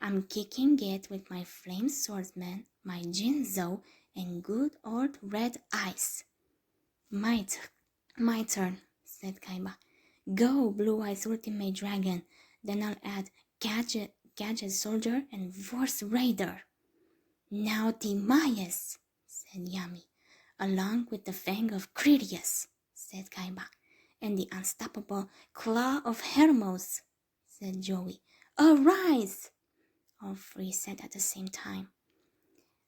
I'm kicking it with my flame swordsman, my Jinzo, and good old red eyes. My turn, said Kaiba. Go, Blue Eyes Ultimate Dragon. Then I'll add Gadget Soldier and Force Raider. Now Timaeus, said Yami, along with the Fang of Critias, said Kaiba, and the unstoppable Claw of Hermos, said Joey. Arise! All three said at the same time.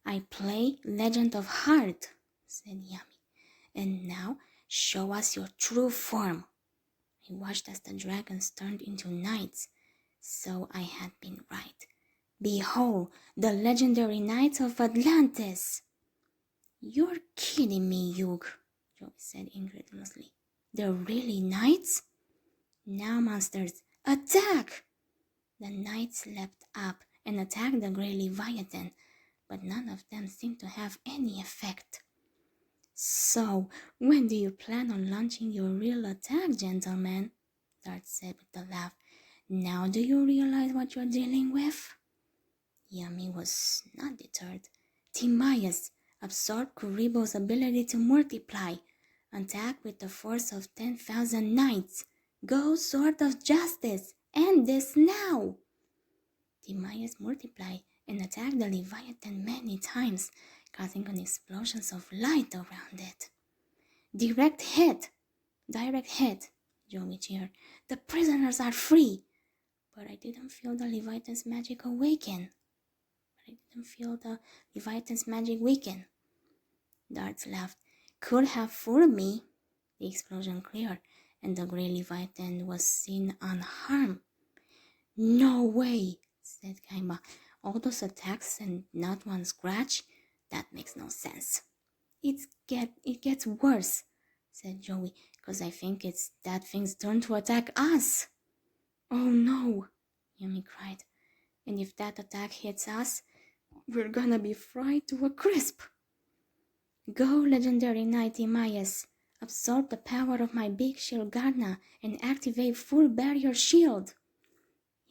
I play Legend of Heart, said Yami, and now show us your true form. I watched as the dragons turned into knights, so I had been right. Behold, the legendary knights of Atlantis! You're kidding me, Yug, Joey said incredulously. They're really knights? Now, monsters, attack! The knights leapt up and attacked the Grey Leviathan, but none of them seemed to have any effect. So, when do you plan on launching your real attack, gentlemen? Dart said with a laugh. Now do you realize what you're dealing with? Yami was not deterred. Timaeus absorbed Kuribo's ability to multiply. Attack with the force of 10,000 knights, Go, sword of justice! End this now! Timaeus multiplied and attacked the Leviathan many times, causing an explosion of light around it. Direct hit! Direct hit! Joey cheered. The prisoners are free! But I didn't feel the Leviathan's magic awaken. Darts laughed. Could have fooled me. The explosion cleared, and the grey Leviathan was seen unharmed. No way, said Kaiba. All those attacks and not one scratch? That makes no sense. It gets worse, said Joey, because I think it's that thing's turn to attack us. Oh no, Yumi cried. And if that attack hits us, we're gonna be fried to a crisp. Go, legendary knight Timaeus. Absorb the power of my big shield Garna and activate full barrier shield.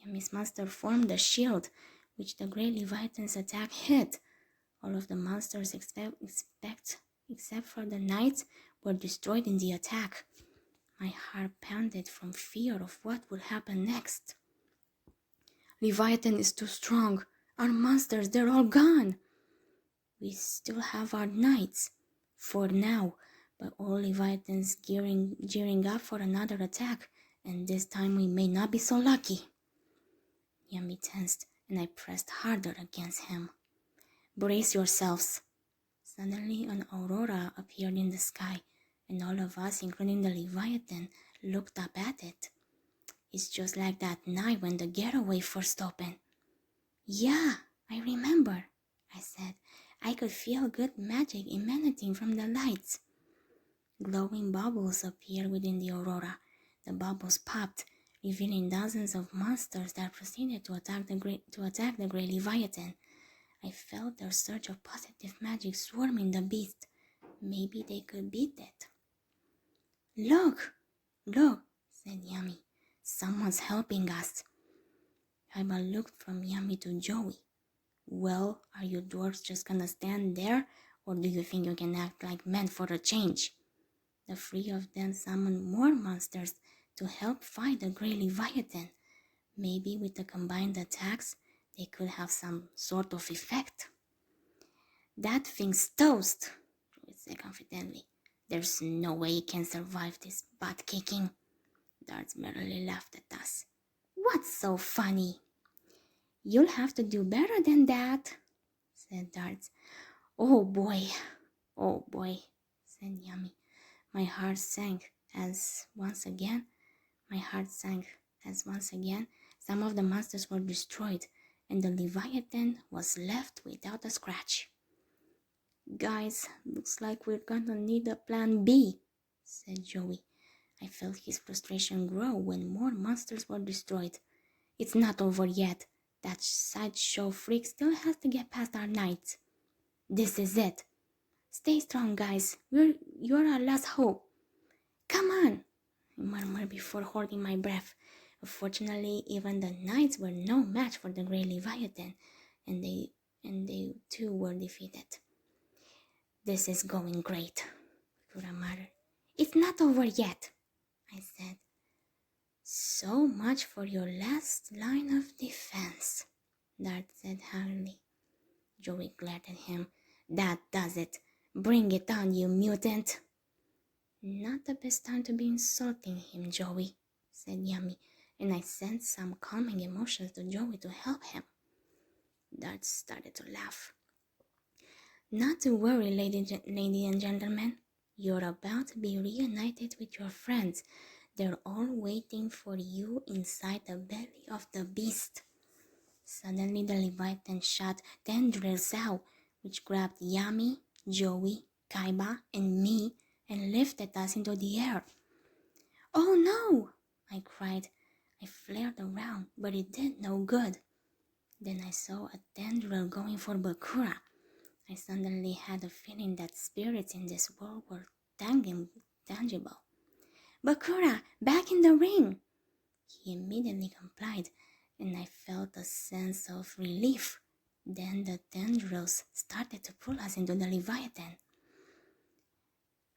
Yumi's monster formed a shield, which the grey Leviathan's attack hit. All of the monsters except for the knights were destroyed in the attack. My heart pounded from fear of what would happen next. Leviathan is too strong. Our monsters, they're all gone. We still have our knights, for now, but all Leviathans gearing up for another attack, and this time we may not be so lucky. Yami tensed, and I pressed harder against him. Brace yourselves. Suddenly an aurora appeared in the sky, and all of us, including the Leviathan, looked up at it. It's just like that night when the getaway first opened. Yeah, I remember, I said. I could feel good magic emanating from the lights. Glowing bubbles appeared within the aurora. The bubbles popped, revealing dozens of monsters that proceeded to attack the grey Leviathan. I felt their surge of positive magic swarming the beast. Maybe they could beat it. Look, said Yami. Someone's helping us. Kaiba looked from Yami to Joey. Well, are you dwarves just gonna stand there, or do you think you can act like men for a change? The three of them summoned more monsters to help fight the grey Leviathan. Maybe with the combined attacks, they could have some sort of effect. That thing's toast, Joey said confidently. There's no way it can survive this butt kicking. Darts merrily laughed at us. What's so funny? You'll have to do better than that, said Darts. Oh boy, said Yami. My heart sank as once again some of the monsters were destroyed, and the Leviathan was left without a scratch. Guys, looks like we're gonna need a plan B, said Joey. I felt his frustration grow when more monsters were destroyed. It's not over yet. That sideshow freak still has to get past our knights. This is it. Stay strong, guys. You're our last hope. Come on, I murmured before holding my breath. Unfortunately, even the knights were no match for the grey Leviathan, and they too were defeated. This is going great, Kura muttered. It's not over yet, I said. So much for your last line of defense, Dart said hurriedly. Joey glared at him. That does it. Bring it on, you mutant. Not the best time to be insulting him, Joey, said Yami, and I sent some calming emotions to Joey to help him. Dart started to laugh. Not to worry, lady and gentlemen. You're about to be reunited with your friends. They're all waiting for you inside the belly of the beast. Suddenly the Leviathan shot tendrils out, which grabbed Yami, Joey, Kaiba, and me and lifted us into the air. Oh no! I cried. I flared around, but it did no good. Then I saw a tendril going for Bakura. I suddenly had a feeling that spirits in this world were tangible. Bakura, back in the ring! He immediately complied, and I felt a sense of relief. Then the tendrils started to pull us into the Leviathan.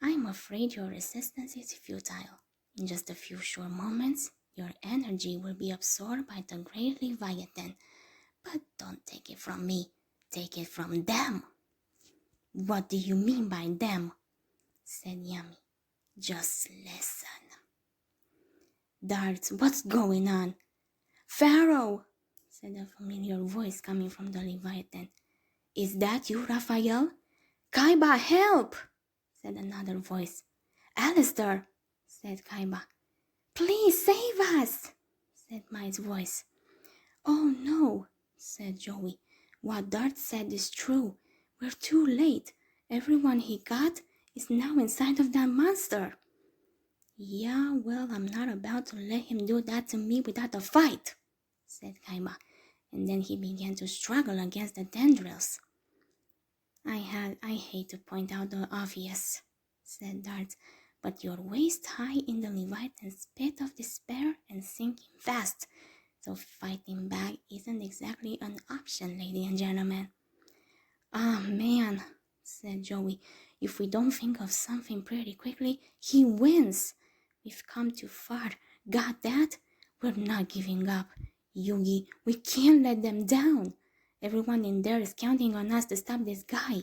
I'm afraid your resistance is futile, In just a few short moments, your energy will be absorbed by the great Leviathan. But don't take it from me. Take it from them. What do you mean by them? Said Yami. Just listen. Darts, what's going on? Pharaoh, said a familiar voice coming from the Leviathan. Is that you, Raphael? Kaiba, help! Said another voice. Alistair, said Kaiba. Please save us, said Mai's voice. Oh no, said Joey. What Dart said is true. We're too late. Everyone he got is now inside of that monster. Yeah, well, I'm not about to let him do that to me without a fight, said Kaiba, and then he began to struggle against the tendrils. I hate to point out the obvious, said Dart, but you're waist high in the Leviathan's pit of despair and sinking fast, so fighting back isn't exactly an option, ladies and gentlemen. Ah, man, said Joey, if we don't think of something pretty quickly, he wins. We've come too far. Got that? We're not giving up. Yugi, we can't let them down. Everyone in there is counting on us to stop this guy.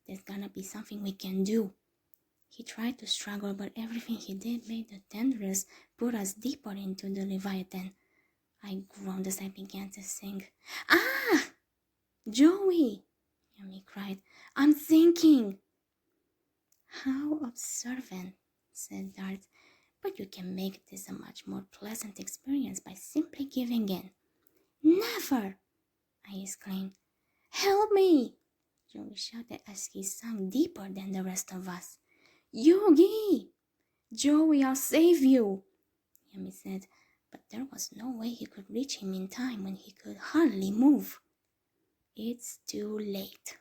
There's gonna be something we can do. He tried to struggle, but everything he did made the tendrils put us deeper into the Leviathan. I groaned as I began to sink. Ah! Joey! Yami cried. I'm sinking! How observant, said Dart. But you can make this a much more pleasant experience by simply giving in. Never! I exclaimed. Help me! Joey shouted as he sunk deeper than the rest of us. Yugi! Joey, I'll save you! Yami said, but there was no way he could reach him in time when he could hardly move. It's too late,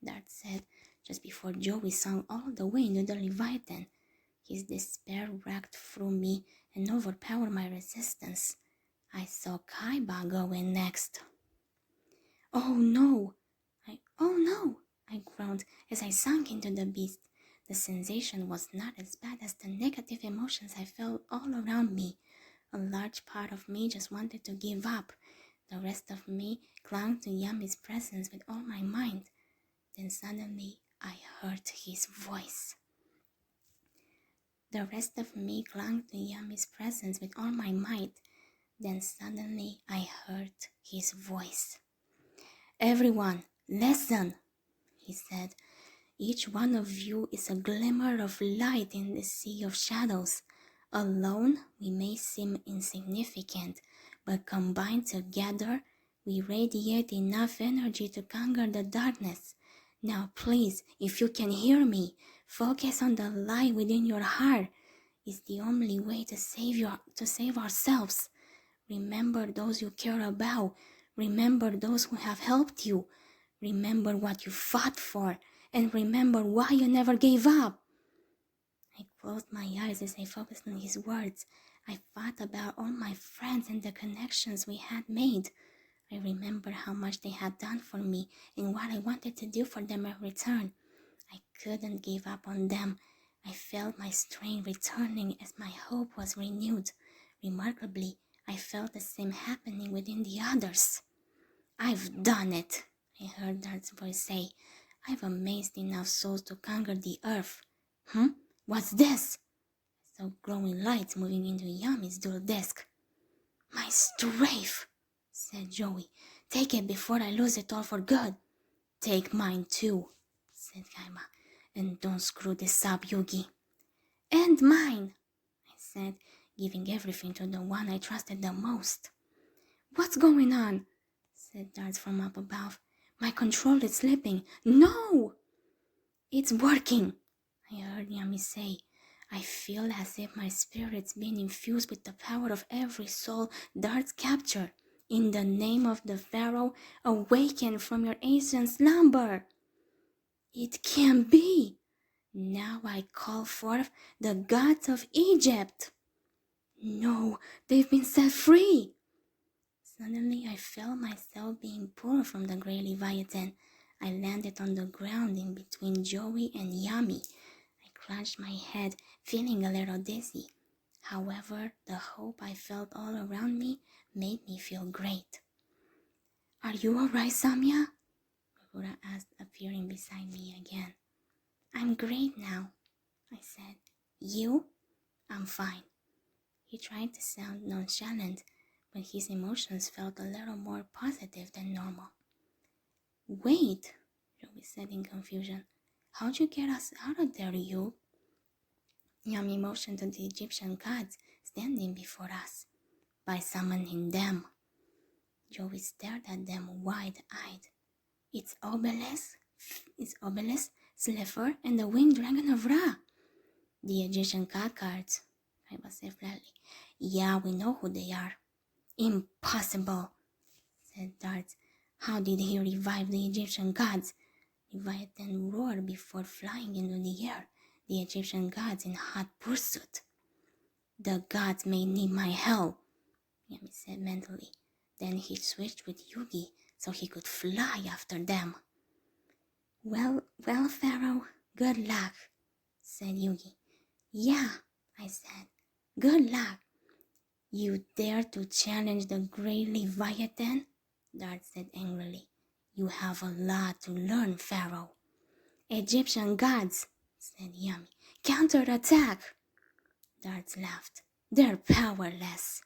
Dart said, just before Joey sunk all the way into the Leviathan. His despair racked through me and overpowered my resistance. I saw Kaiba go in next. Oh no! I groaned as I sunk into the beast. The sensation was not as bad as the negative emotions I felt all around me. A large part of me just wanted to give up. The rest of me clung to Yami's presence with all my might. Then suddenly I heard his voice. The rest of me clung to Yami's presence with all my might. Then suddenly I heard his voice. Everyone, listen, he said. Each one of you is a glimmer of light in the sea of shadows. Alone, we may seem insignificant, but combined together, we radiate enough energy to conquer the darkness. Now, please, if you can hear me, focus on the light within your heart. It's the only way to save ourselves. Remember those you care about. Remember those who have helped you. Remember what you fought for. And remember why you never gave up. I closed my eyes as I focused on his words. I thought about all my friends and the connections we had made. I remembered how much they had done for me and what I wanted to do for them in return. I couldn't give up on them. I felt my strength returning as my hope was renewed. Remarkably, I felt the same happening within the others. I've done it, I heard Dart's voice say. I've amazed enough souls to conquer the earth. What's this? I saw glowing lights moving into Yami's dual desk. My strength, said Joey. Take it before I lose it all for good. Take mine too, said Kaiba. And don't screw this up, Yugi. And mine, I said, giving everything to the one I trusted the most. What's going on? Said Dart from up above. My control is slipping. No! It's working, I heard Yami say. I feel as if my spirit's been infused with the power of every soul Dart's captured. In the name of the Pharaoh, awaken from your ancient slumber. It can't be. Now I call forth the gods of Egypt. No, they've been set free. Suddenly I felt myself being pulled from the grey Leviathan. I landed on the ground in between Joey and Yami. I clenched my head, feeling a little dizzy. However, the hope I felt all around me made me feel great. "Are you alright, Samya?" Aurora asked, appearing beside me again. "I'm great now," I said. "You?" "I'm fine." He tried to sound nonchalant, but his emotions felt a little more positive than normal. "Wait," Joey said in confusion. "How'd you get us out of there, you?" Yami motioned to the Egyptian gods standing before us. "By summoning them." Joey stared at them wide-eyed. It's Obelisk, Slifer, and the winged dragon of Ra." "The Egyptian god cards," I said flatly. "Yeah, we know who they are." "Impossible," said Darts. "How did he revive the Egyptian gods?" Leviathan roared before flying into the air, the Egyptian gods in hot pursuit. "The gods may need my help," Yami said mentally. Then he switched with Yugi so he could fly after them. Well, Pharaoh, good luck," said Yugi. "Yeah," I said, "good luck." "You dare to challenge the great Leviathan?" Dart said angrily. "You have a lot to learn, Pharaoh." "Egyptian gods," said Yami. "Counterattack!" Dart laughed. "They're powerless."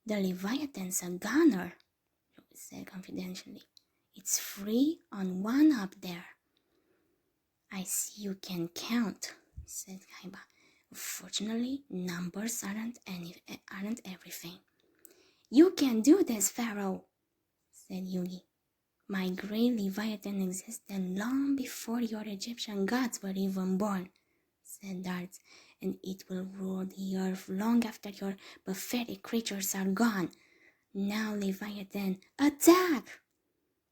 "The Leviathan's a gunner," Joey said confidentially. "It's free on one up there." "I see you can count," said Kaiba. "Fortunately, numbers aren't everything." "You can do this, Pharaoh," said Yugi. "My great Leviathan existed long before your Egyptian gods were even born," said Darts, "and it will rule the earth long after your pathetic creatures are gone. Now, Leviathan, attack!"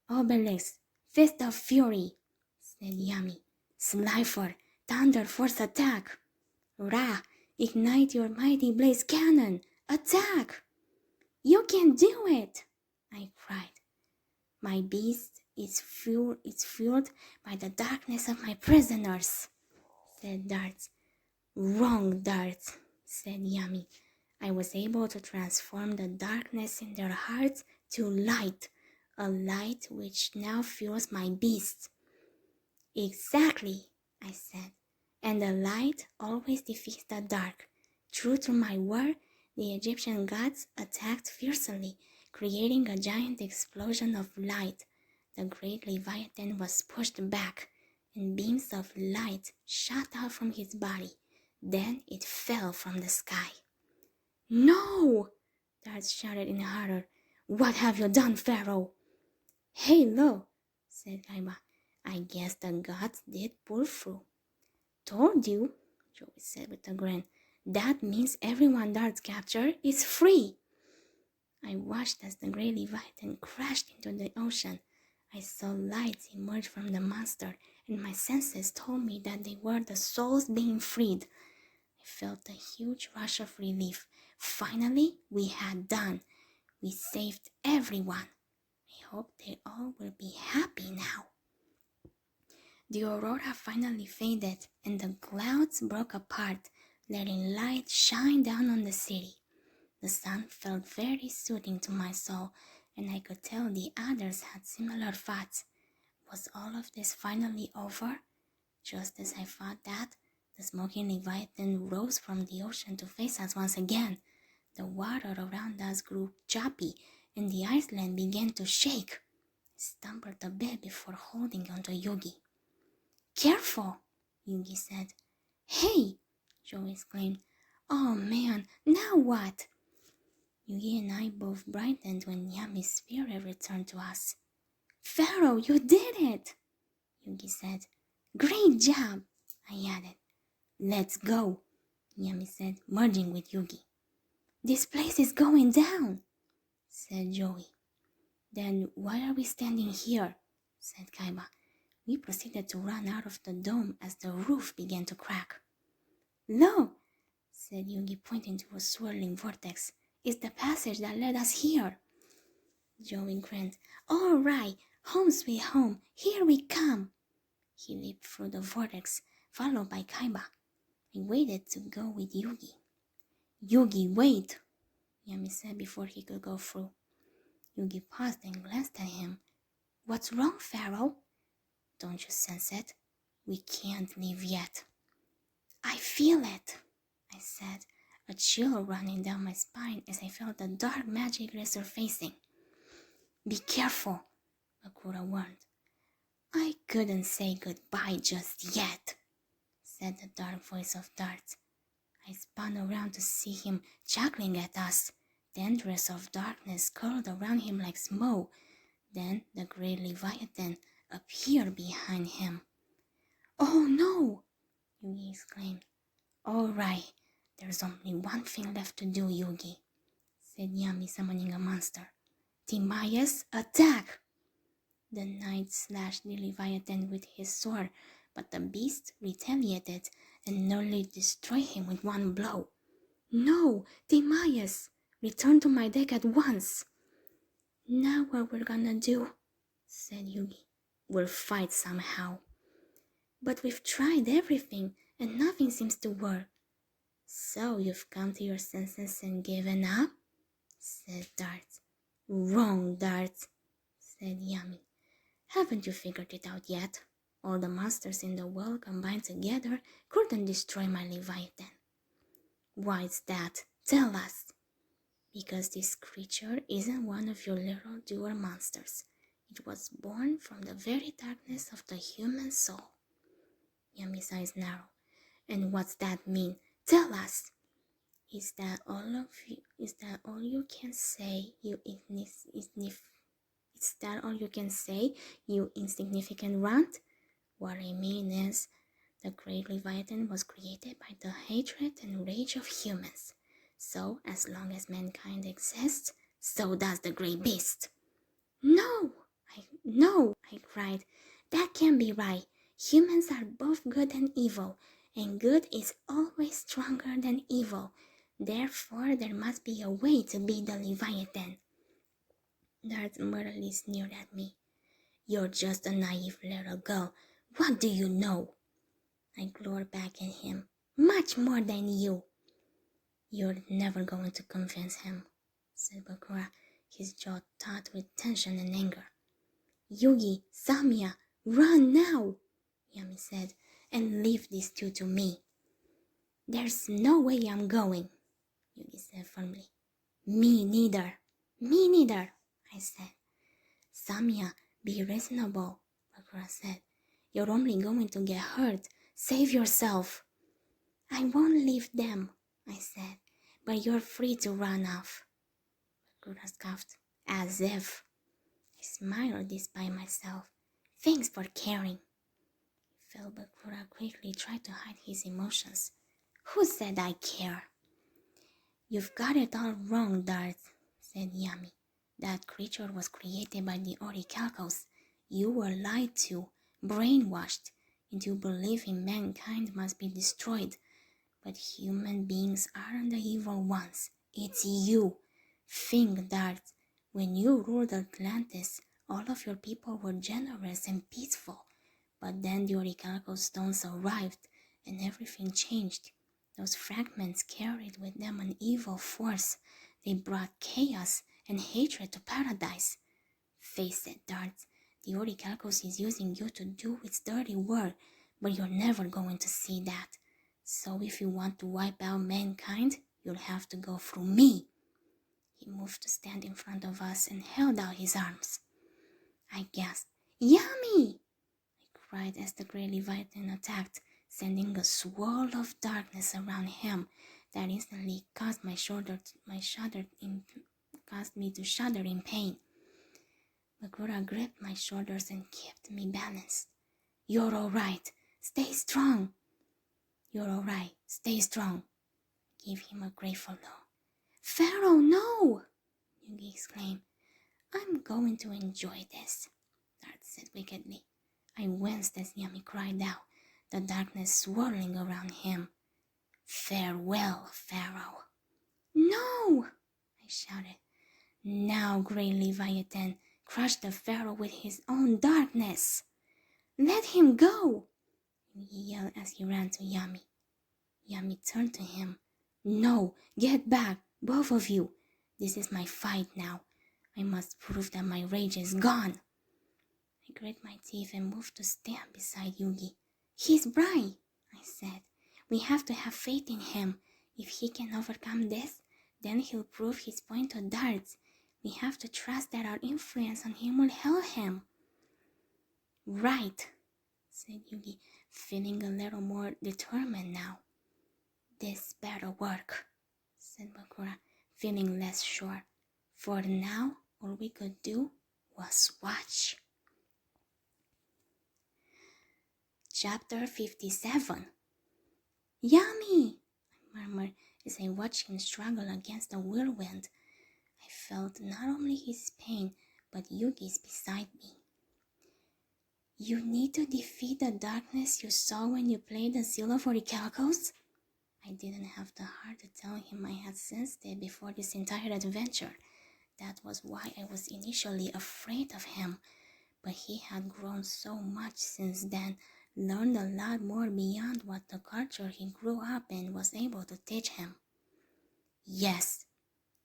"Obelisk, Fist of Fury," said Yami. "Slifer, Thunder Force attack!" "Ra, ignite your mighty blaze cannon! Attack!" "You can do it!" I cried. "My beast is fueled by the darkness of my prisoners," said Darts. "Wrong, Darts," said Yami. "I was able to transform the darkness in their hearts to light, a light which now fuels my beast." "Exactly," I said. "And the light always defeats the dark. True to my word, the Egyptian gods attacked fiercely, creating a giant explosion of light. The great Leviathan was pushed back, and beams of light shot out from his body. Then it fell from the sky." "No!" Darts shouted in horror. "What have you done, Pharaoh?" "Hey, Lo," said Kaiba. "I guess the gods did pull through." "Told you," Joey said with a grin. "That means everyone Darts captured is free." I watched as the great Leviathan crashed into the ocean. I saw lights emerge from the monster, and my senses told me that they were the souls being freed. I felt a huge rush of relief. Finally, we had done. We saved everyone. I hope they all will be happy now. The aurora finally faded, and the clouds broke apart, letting light shine down on the city. The sun felt very soothing to my soul, and I could tell the others had similar thoughts. Was all of this finally over? Just as I thought that, the smoking Leviathan rose from the ocean to face us once again. The water around us grew choppy, and the island began to shake. I stumbled a bit before holding onto Yugi. "Careful," Yugi said. "Hey!" Joe exclaimed. "Oh man, now what?" Yugi and I both brightened when Yami's spirit returned to us. "Pharaoh, you did it!" Yugi said. "Great job!" I added. "Let's go," Yami said, merging with Yugi. "This place is going down," said Joey. "Then why are we standing here?" said Kaiba. We proceeded to run out of the dome as the roof began to crack. "Lo," said Yugi, pointing to a swirling vortex. "It's the passage that led us here." Joey grinned. "All right, home sweet home, here we come." He leaped through the vortex, followed by Kaiba. I waited to go with Yugi. Yugi, wait, Yami said before he could go through. Yugi paused and glanced at him. What's wrong, Pharaoh? Don't you sense it? We can't leave yet. I feel it, I said, a chill running down my spine as I felt the dark magic resurfacing. Be careful, Bakura warned. I couldn't say goodbye just yet, said the dark voice of Darts. I spun around to see him chuckling at us. Tendrils of darkness curled around him like smoke. Then the great Leviathan appeared behind him. Oh no! Yugi exclaimed. All right, there's only one thing left to do, Yugi, said Yami, summoning a monster. Timaeus, attack! The knight slashed the Leviathan with his sword, but the beast retaliated and nearly destroyed him with one blow. No, Timaeus, return to my deck at once. Now what we're gonna do, said Yugi. We'll fight somehow. But we've tried everything and nothing seems to work. So you've come to your senses and given up? Said Darts. Wrong, Darts, said Yami. Haven't you figured it out yet? All the monsters in the world combined together couldn't destroy my Leviathan. Why's that? Tell us. Because this creature isn't one of your little doer monsters. It was born from the very darkness of the human soul. Yami's eyes narrowed. And what's that mean? Tell us. Is that all you can say, you insignificant runt? What I mean is, the great Leviathan was created by the hatred and rage of humans. So, as long as mankind exists, so does the great beast. No, I cried. That can't be right. Humans are both good and evil, and good is always stronger than evil. Therefore, there must be a way to beat the Leviathan. Darts murderly sneered at me. You're just a naive little girl. What do you know? I glowered back at him. Much more than you. You're never going to convince him, said Bakura, his jaw taut with tension and anger. Yugi, Samia, run now, Yami said, and leave these two to me. There's no way I'm going, Yugi said firmly. Me neither, I said. Samia, be reasonable, Bakura said. You're only going to get hurt. Save yourself. I won't leave them, I said, but you're free to run off. Bakura scoffed, as if. I smiled despite myself. Thanks for caring. I felt Bakura quickly try to hide his emotions. Who said I care? You've got it all wrong, Darth, said Yami. That creature was created by the Orichalcos. You were lied to, brainwashed, into believing mankind must be destroyed. But human beings aren't the evil ones. It's you. Think, Darth. When you ruled Atlantis, all of your people were generous and peaceful. But then the Orichalcos stones arrived, and everything changed. Those fragments carried with them an evil force. They brought chaos and hatred to paradise. Face it, Darts. The Orichalcos is using you to do its dirty work, but you're never going to see that. So if you want to wipe out mankind, you'll have to go through me. He moved to stand in front of us and held out his arms. I gasped, Yami! I cried as the great Leviathan attacked, sending a swirl of darkness around him that instantly caused me to shudder in pain. Bakura gripped my shoulders and kept me balanced. You're all right. Stay strong. You're all right. Stay strong. Give him a grateful look. Pharaoh, no! Yugi exclaimed. I'm going to enjoy this, Darth said wickedly. I winced as Yami cried out, the darkness swirling around him. Farewell, Pharaoh. No! I shouted. Now, great Leviathan, crush the Pharaoh with his own darkness. Let him go! He yelled as he ran to Yami. Yami turned to him. No, get back, both of you. This is my fight now. I must prove that my rage is gone. I grit my teeth and moved to stand beside Yugi. He's right, I said. We have to have faith in him. If he can overcome this, then he'll prove his point to darts. We have to trust that our influence on him will help him. Right, said Yugi, feeling a little more determined now. This better work, said Bakura, feeling less sure. For now, all we could do was watch. Chapter 57. Yummy! I murmured as I watched him struggle against the whirlwind. I felt not only his pain, but Yugi's beside me. You need to defeat the darkness you saw when you played the Zilla for the Orichalcos? I didn't have the heart to tell him I had sensed it before this entire adventure. That was why I was initially afraid of him. But he had grown so much since then, learned a lot more beyond what the culture he grew up in was able to teach him. Yes,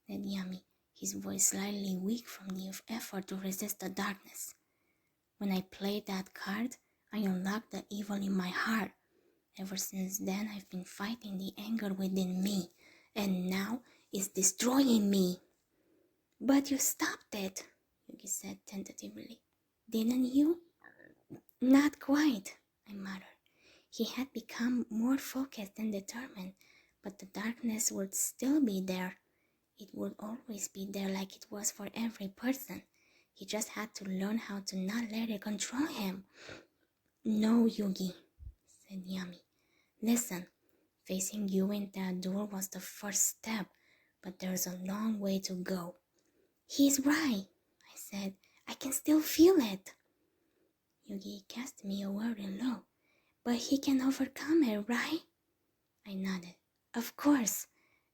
said Yami, his voice slightly weak from the effort to resist the darkness. When I played that card, I unlocked the evil in my heart. Ever since then, I've been fighting the anger within me, and now it's destroying me. But you stopped it, Yugi said tentatively. Didn't you? Not quite, I muttered. He had become more focused and determined, but the darkness would still be there. It would always be there like it was for every person. He just had to learn how to not let it control him. No, Yugi, said Yami. Listen, facing you in that door was the first step, but there's a long way to go. He's right, I said. I can still feel it. Yugi cast me a worried look. But he can overcome it, right? I nodded. Of course.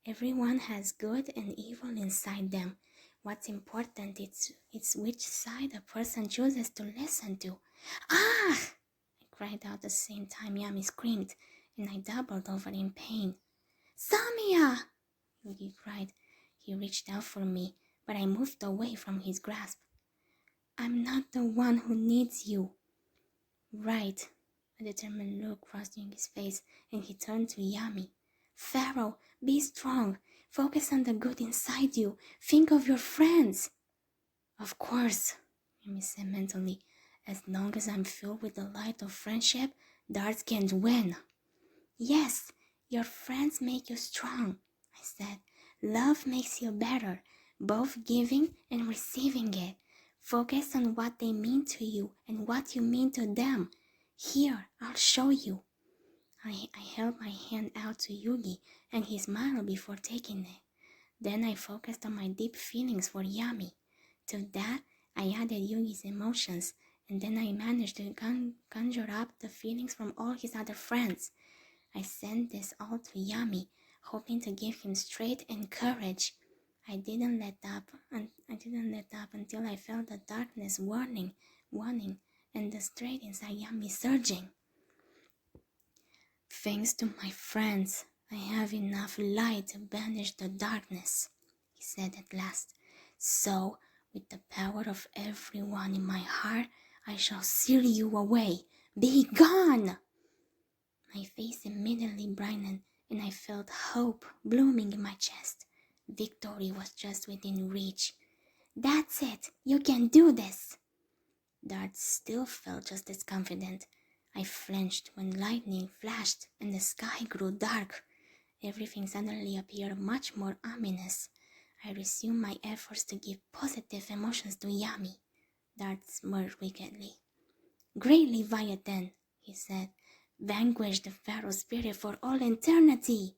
Everyone has good and evil inside them. What's important is which side a person chooses to listen to. Ah! I cried out at the same time Yami screamed, and I doubled over in pain. Samia! Yugi cried. He reached out for me, but I moved away from his grasp. I'm not the one who needs you. Right. A determined look crossed Yugi's face, and he turned to Yami. Pharaoh, be strong. Focus on the good inside you. Think of your friends. Of course, Yami said mentally. As long as I'm filled with the light of friendship, darts can't win. Yes, your friends make you strong, I said. Love makes you better, both giving and receiving it. Focus on what they mean to you and what you mean to them. Here, I'll show you. I held my hand out to Yugi, and he smiled before taking it. Then I focused on my deep feelings for Yami. To that, I added Yugi's emotions, and then I managed to conjure up the feelings from all his other friends. I sent this all to Yami, hoping to give him strength and courage. I didn't let up until I felt the darkness warning, and the strength inside Yami surging. Thanks to my friends, I have enough light to banish the darkness, he said at last. So, with the power of everyone in my heart, I shall seal you away. Be gone! My face immediately brightened, and I felt hope blooming in my chest. Victory was just within reach. That's it! You can do this! Dart still felt just as confident. I flinched when lightning flashed and the sky grew dark. Everything suddenly appeared much more ominous. I resumed my efforts to give positive emotions to Yami. Dart smirked wickedly. Great Leviathan, he said. Vanquish the Pharaoh spirit for all eternity.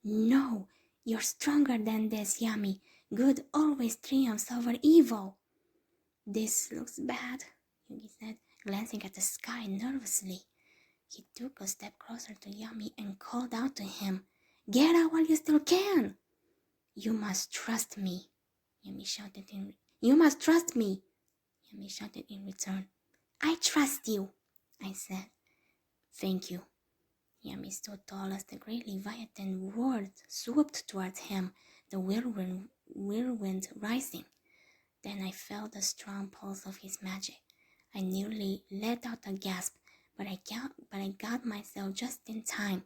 No, you're stronger than this, Yami. Good always triumphs over evil. This looks bad, Yugi said, glancing at the sky nervously. He took a step closer to Yami and called out to him. Get out while you still can. You must trust me, Yami shouted in You must trust me, Yami shouted in return. I trust you, I said. Thank you, Yami stood tall as the great Leviathan roared, swooped towards him, the whirlwind rising. Then I felt the strong pulse of his magic. I nearly let out a gasp, but I got myself just in time.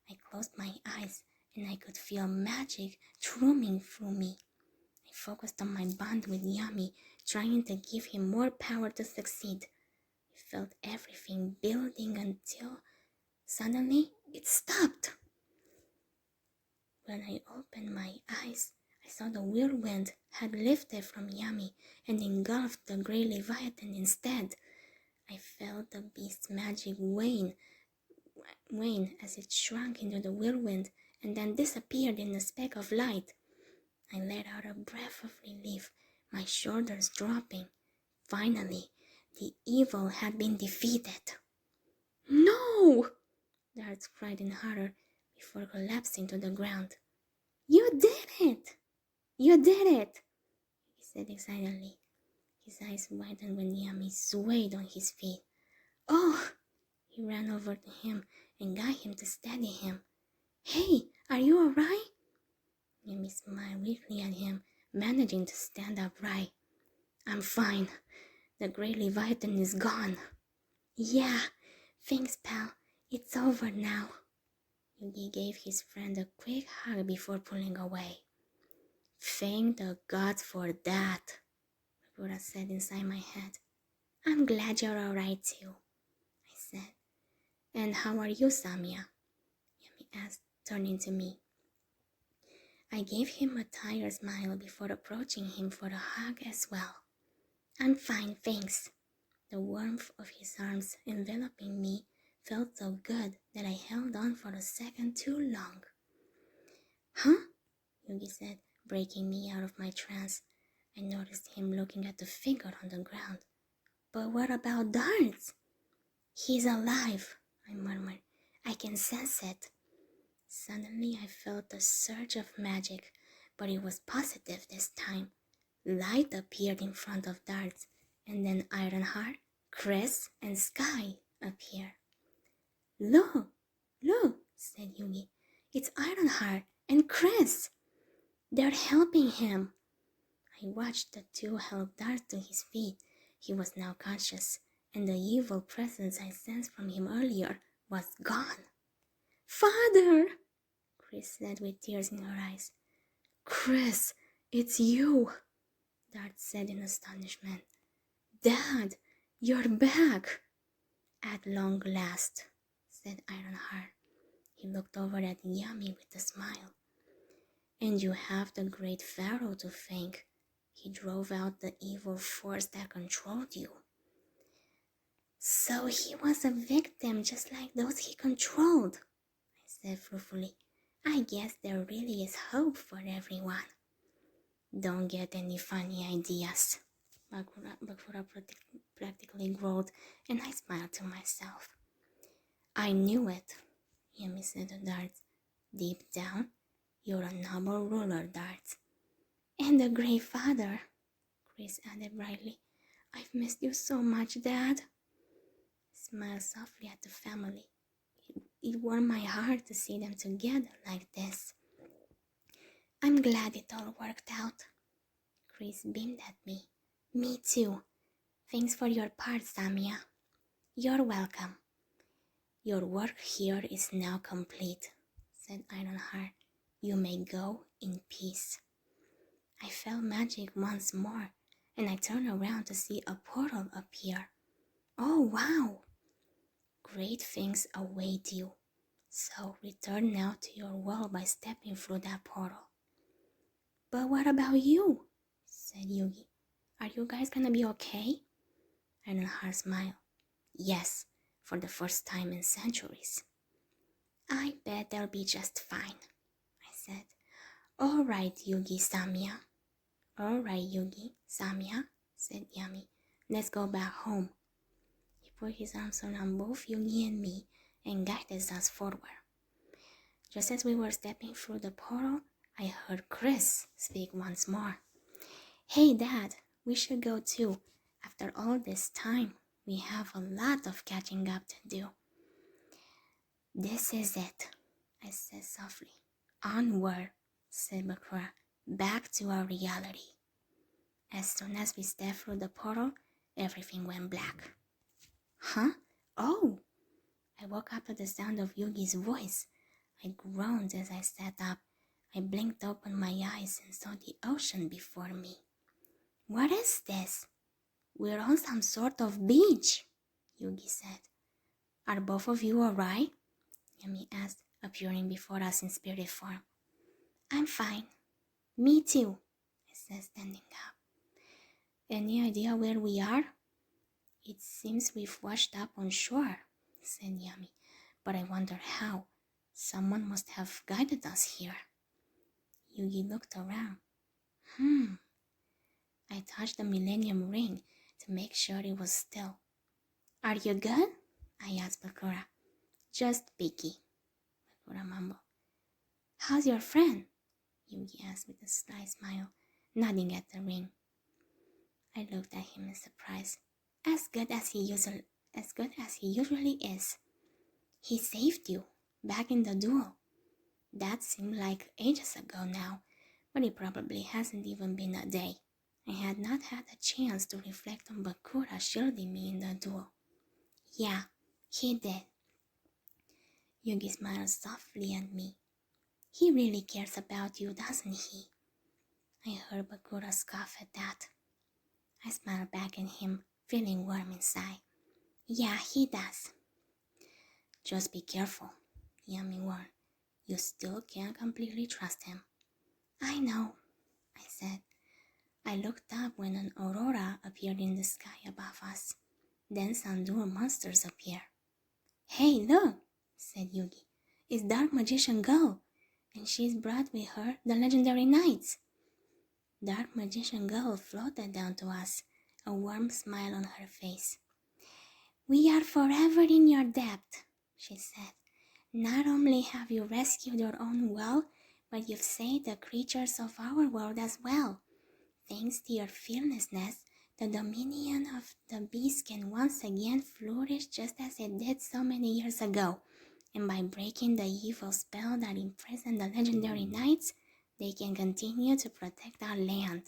I closed my eyes, and I could feel magic thrumming through me. I focused on my bond with Yami, trying to give him more power to succeed. I felt everything building until suddenly it stopped. When I opened my eyes, I saw the whirlwind had lifted from Yami and engulfed the grey Leviathan instead. I felt the beast's magic wane as it shrunk into the whirlwind and then disappeared in a speck of light. I let out a breath of relief, my shoulders dropping. Finally, the evil had been defeated. "No!" Darts cried in horror before collapsing to the ground. "You did it! You did it!" he said excitedly. His eyes widened when Yami swayed on his feet. "Oh!" He ran over to him and got him to steady him. "Hey, are you alright?" Yami smiled weakly at him, managing to stand upright. "I'm fine. The great Leviathan is gone." "Yeah, thanks, pal. It's over now." Yugi gave his friend a quick hug before pulling away. "Thank the gods for that," Bakura said inside my head. "I'm glad you're alright too," I said. "And how are you, Samia?" Yami asked, turning to me. I gave him a tired smile before approaching him for a hug as well. "I'm fine, thanks." The warmth of his arms enveloping me felt so good that I held on for a second too long. "Huh?" Yugi said, breaking me out of my trance. I noticed him looking at the figure on the ground. "But what about Darts?" "He's alive," I murmured. "I can sense it." Suddenly I felt a surge of magic, but it was positive this time. Light appeared in front of Darts, and then Ironheart, Chris, and Sky appeared. Look, said Yugi. "It's Ironheart and Chris. They're helping him." I watched the two help Darts to his feet. He was now conscious, and the evil presence I sensed from him earlier was gone. "Father!" Chris said with tears in her eyes. "Chris, it's you!" Dart said in astonishment. "Dad, you're back!" "At long last," said Ironheart. He looked over at Yami with a smile. "And you have the great Pharaoh to thank. He drove out the evil force that controlled you." "So he was a victim just like those he controlled," I said fruitfully. "I guess there really is hope for everyone." "Don't get any funny ideas," Bakura practically growled, and I smiled to myself. "I knew it," Yami said to Darts. "Deep down, you're a noble ruler, Darts." "And a great father," Chris added brightly. "I've missed you so much, Dad." I smiled softly at the family. It warmed my heart to see them together like this. "I'm glad it all worked out." Chris beamed at me. "Me too. Thanks for your part, Samia." "You're welcome." "Your work here is now complete," said Ironheart. "You may go in peace." I felt magic once more, and I turned around to see a portal appear. "Oh, wow! Great things await you. So return now to your world by stepping through that portal." "But what about you?" said Yugi. "Are you guys gonna be okay?" Ironheart smiled. "Yes, for the first time in centuries." "I bet they'll be just fine," I said. "All right, Yugi Samia." "All right, Yugi Samia," said Yami. "Let's go back home." He put his arms around both Yugi and me and guided us forward. Just as we were stepping through the portal, I heard Chris speak once more. "Hey, Dad, we should go too. After all this time, we have a lot of catching up to do." This is it, I said softly. Onward, said Bakura, back to our reality. As soon as we stepped through the portal, everything went black. Huh? Oh! I woke up to the sound of Yugi's voice. I groaned as I sat up. I blinked open my eyes and saw the ocean before me. What is this? We're on some sort of beach, Yugi said. Are both of you alright? Yami asked, appearing before us in spirit form. I'm fine. Me too, I said, standing up. Any idea where we are? It seems we've washed up on shore, said Yami, but I wonder how. Someone must have guided us here. Yugi looked around. I touched the Millennium Ring to make sure it was still. Are you good? I asked Bakura. Just picky, Bakura mumbled. How's your friend? Yugi asked with a sly smile, nodding at the ring. I looked at him in surprise. As good as he usually is. He saved you, back in the duel. That seemed like ages ago now, but it probably hasn't even been a day. I had not had a chance to reflect on Bakura shielding me in the duel. Yeah, he did. Yugi smiled softly at me. He really cares about you, doesn't he? I heard Bakura scoff at that. I smiled back at him, feeling warm inside. Yeah, he does. Just be careful, Yami warned. You still can't completely trust him. I know, I said. I looked up when an aurora appeared in the sky above us. Then some dual monsters appeared. Hey, look, said Yugi. It's Dark Magician Girl, and she's brought with her the legendary knights. Dark Magician Girl floated down to us, a warm smile on her face. We are forever in your debt, she said. Not only have you rescued your own world, but you've saved the creatures of our world as well. Thanks to your fearlessness, the dominion of the beast can once again flourish just as it did so many years ago. And by breaking the evil spell that imprisoned the legendary knights, they can continue to protect our land.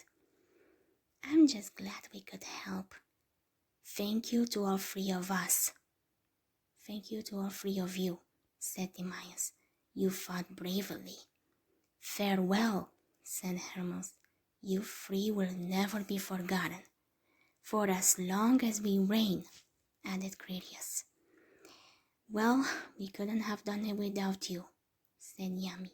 I'm just glad we could help. Thank you to all three of us. Thank you to all three of you, said Timaeus. You fought bravely. Farewell, said Hermos. You three will never be forgotten. For as long as we reign, added Critias. Well, we couldn't have done it without you, said Yami.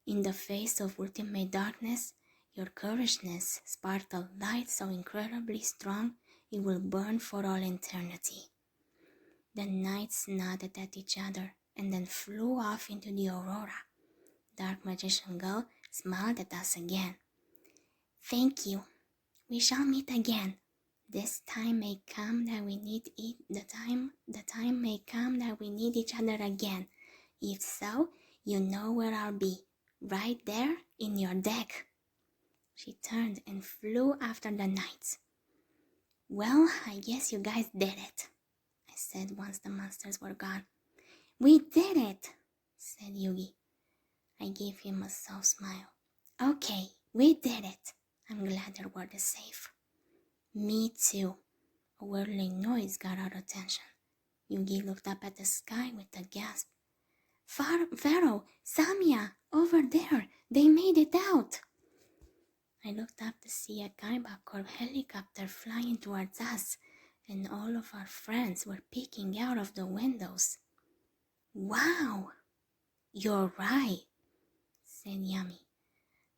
In the face of ultimate darkness, your courageousness sparked a light so incredibly strong it will burn for all eternity. The knights nodded at each other and then flew off into the aurora. Dark Magician Girl smiled at us again. Thank you. We shall meet again. This time may come that we need the time may come that we need each other again. If so, you know where I'll be. Right there in your deck. She turned and flew after the knights. Well, I guess you guys did it, I said once the monsters were gone. We did it, said Yugi. I gave him a soft smile. Okay, we did it. I'm glad the world is safe. Me too. A whirling noise got our attention. Yugi looked up at the sky with a gasp. Pharaoh, Samia, over there, they made it out. I looked up to see a Kaiba Corp helicopter flying towards us, and all of our friends were peeking out of the windows. Wow! You're right, said Yami.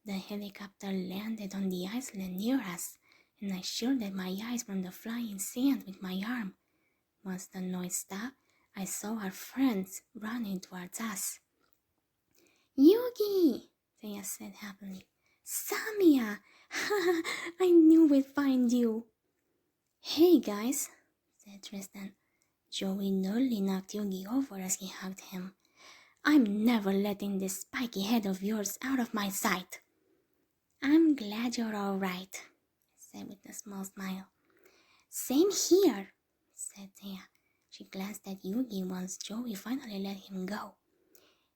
The helicopter landed on the island near us, and I shielded my eyes from the flying sand with my arm. Once the noise stopped, I saw our friends running towards us. Yugi, Thea said happily. Samia! I knew we'd find you. Hey guys, said Tristan. Joey nearly knocked Yugi over as he hugged him. I'm never letting this spiky head of yours out of my sight. I'm glad you're all right, I said with a small smile. Same here, said Thea. She glanced at Yugi once Joey finally let him go.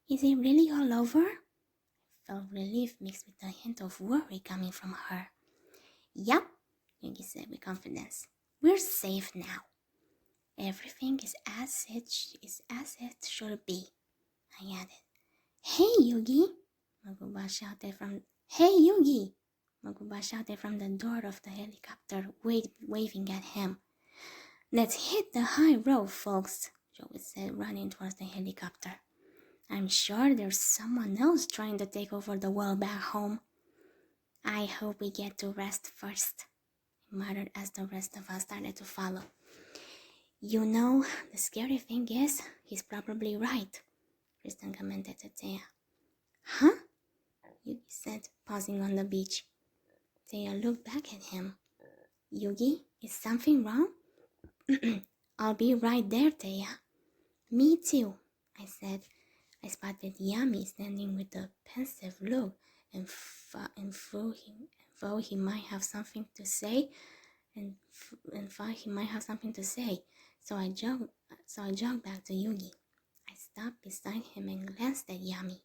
Is it really all over? I felt relief mixed with a hint of worry coming from her. Yup, Yugi said with confidence. We're safe now. Everything is as it should be, I added. Hey, Yugi! Maguba shouted from the door of the helicopter, waving at him. Let's hit the high road, folks, Joey said, running towards the helicopter. I'm sure there's someone else trying to take over the world back home. I hope we get to rest first, he muttered as the rest of us started to follow. You know, the scary thing is, he's probably right, Kristen commented to Thea. Huh? Yugi said, pausing on the beach. Thea looked back at him. Yugi, is something wrong? I'll be right there, Thea. Me too, I said. I spotted Yami standing with a pensive look, and thought he might have something to say, so I jogged back to Yugi. I stopped beside him and glanced at Yami.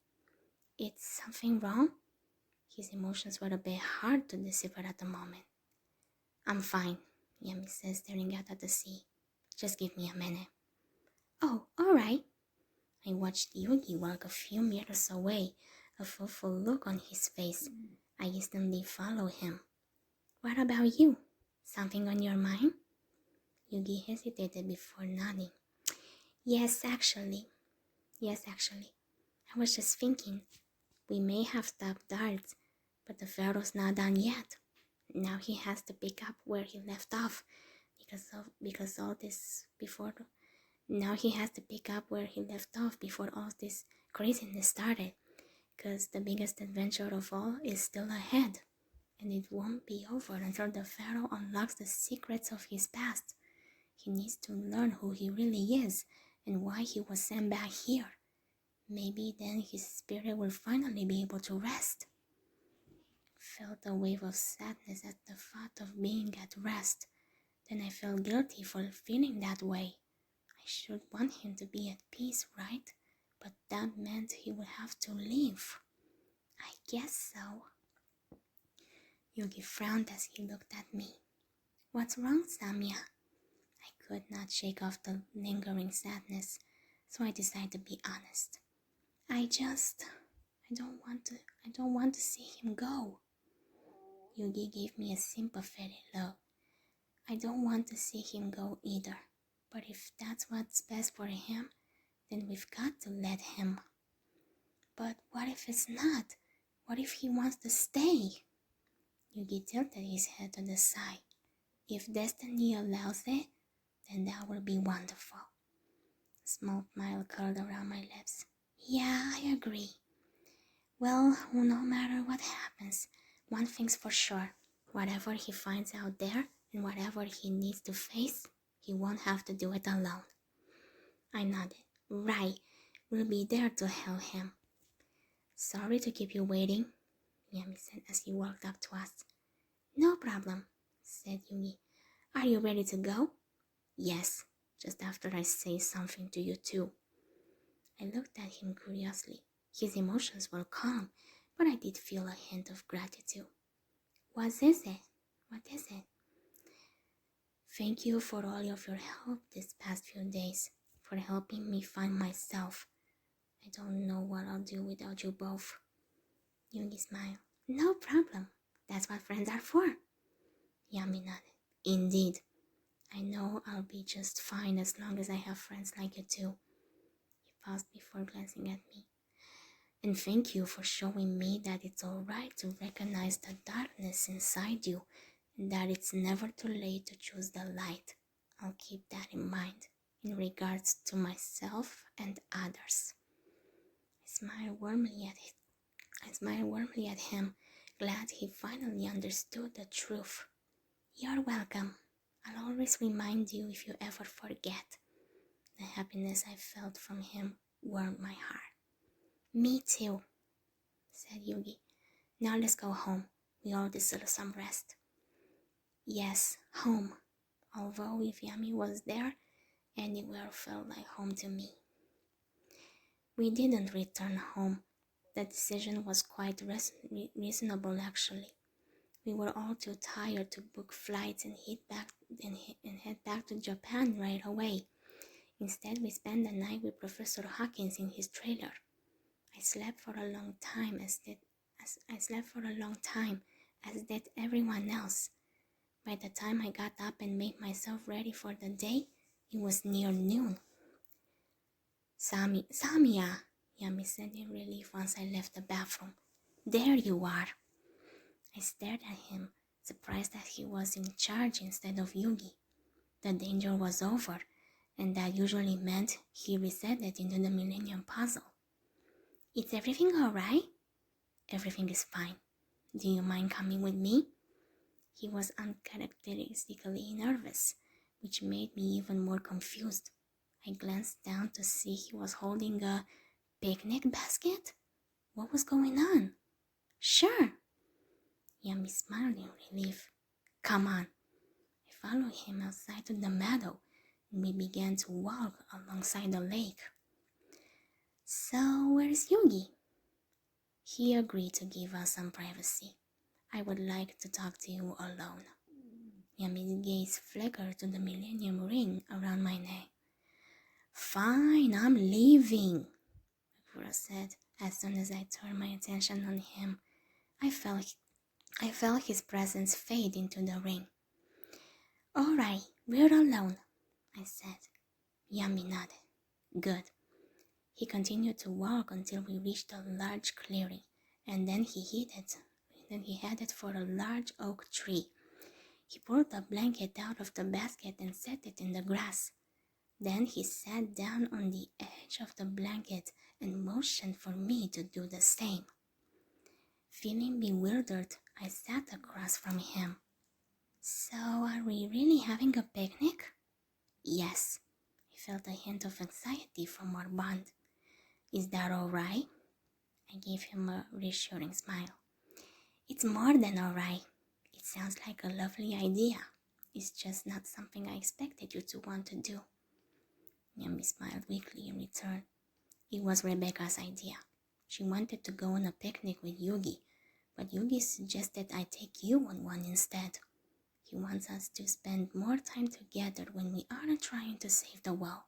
It's something wrong? His emotions were a bit hard to decipher at the moment. I'm fine, Yami said, staring out at the sea. Just give me a minute. Oh, all right. I watched Yugi walk a few meters away, a thoughtful look on his face. I instantly followed him. What about you? Something on your mind? Yugi hesitated before nodding. Yes, actually. I was just thinking, we may have stopped Darts, but the Pharaoh's not done yet. Now he has to pick up where he left off, Now he has to pick up where he left off before all this craziness started, because the biggest adventure of all is still ahead, and it won't be over until the Pharaoh unlocks the secrets of his past. He needs to learn who he really is and why he was sent back here. Maybe then his spirit will finally be able to rest. Felt a wave of sadness at the thought of being at rest. Then I felt guilty for feeling that way. I should want him to be at peace, right? But that meant he would have to leave. I guess so. Yugi frowned as he looked at me. What's wrong, Samia? I could not shake off the lingering sadness, so I decided to be honest. I don't want to see him go. Yugi gave me a sympathetic look. I don't want to see him go either, but if that's what's best for him, then we've got to let him. But what if it's not? What if he wants to stay? Yugi tilted his head to the side. If destiny allows it, then that will be wonderful. A small smile curled around my lips. Yeah, I agree. Well, no matter what happens, one thing's for sure. Whatever he finds out there and whatever he needs to face, he won't have to do it alone. I nodded. Right, we'll be there to help him. Sorry to keep you waiting, Yami said as he walked up to us. No problem, said Yugi. Are you ready to go? Yes, just after I say something to you too. I looked at him curiously. His emotions were calm, but I did feel a hint of gratitude. What is it? Thank you for all of your help these past few days, for helping me find myself. I don't know what I'll do without you both. Yugi smiled. No problem. That's what friends are for. Yami nodded. Indeed. I know I'll be just fine as long as I have friends like you too. He paused before glancing at me. And thank you for showing me that it's alright to recognize the darkness inside you and that it's never too late to choose the light. I'll keep that in mind in regards to myself and others. I smiled warmly at him, glad he finally understood the truth. You're welcome. I'll always remind you if you ever forget. The happiness I felt from him warmed my heart. Me too, said Yugi. Now let's go home. We all deserve some rest. Yes, home. Although if Yami was there, Anywhere felt like home to me. We didn't return home. The decision was quite reasonable, actually. We were all too tired to book flights and head back to Japan right away. Instead, we spent the night with Professor Hawkins in his trailer. I slept for a long time, as did everyone else. By the time I got up and made myself ready for the day, it was near noon. Samia, Yami said in relief once I left the bathroom. There you are. I stared at him, surprised that he was in charge instead of Yugi. The danger was over, and that usually meant he resetted into the Millennium Puzzle. Is everything alright? Everything is fine. Do you mind coming with me? He was uncharacteristically nervous, which made me even more confused. I glanced down to see he was holding a picnic basket. What was going on? Sure. Yami smiled in relief. Come on. I followed him outside to the meadow, and we began to walk alongside the lake. So, where's Yugi? He agreed to give us some privacy. I would like to talk to you alone. Yami's gaze flickered to the Millennium Ring around my neck. Fine, I'm leaving, Akura said as soon as I turned my attention on him. I felt his presence fade into the ring. All right, we're alone, I said. Yami nodded. Good. He continued to walk until we reached a large clearing, and then he headed for a large oak tree. He pulled the blanket out of the basket and set it in the grass. Then he sat down on the edge of the blanket and motioned for me to do the same. Feeling bewildered, I sat across from him. So, are we really having a picnic? Yes. I felt a hint of anxiety from our bond. Is that all right? I gave him a reassuring smile. It's more than all right. It sounds like a lovely idea. It's just not something I expected you to want to do. Yami smiled weakly in return. It was Rebecca's idea. She wanted to go on a picnic with Yugi, but Yugi suggested I take you on one instead. He wants us to spend more time together when we aren't trying to save the world.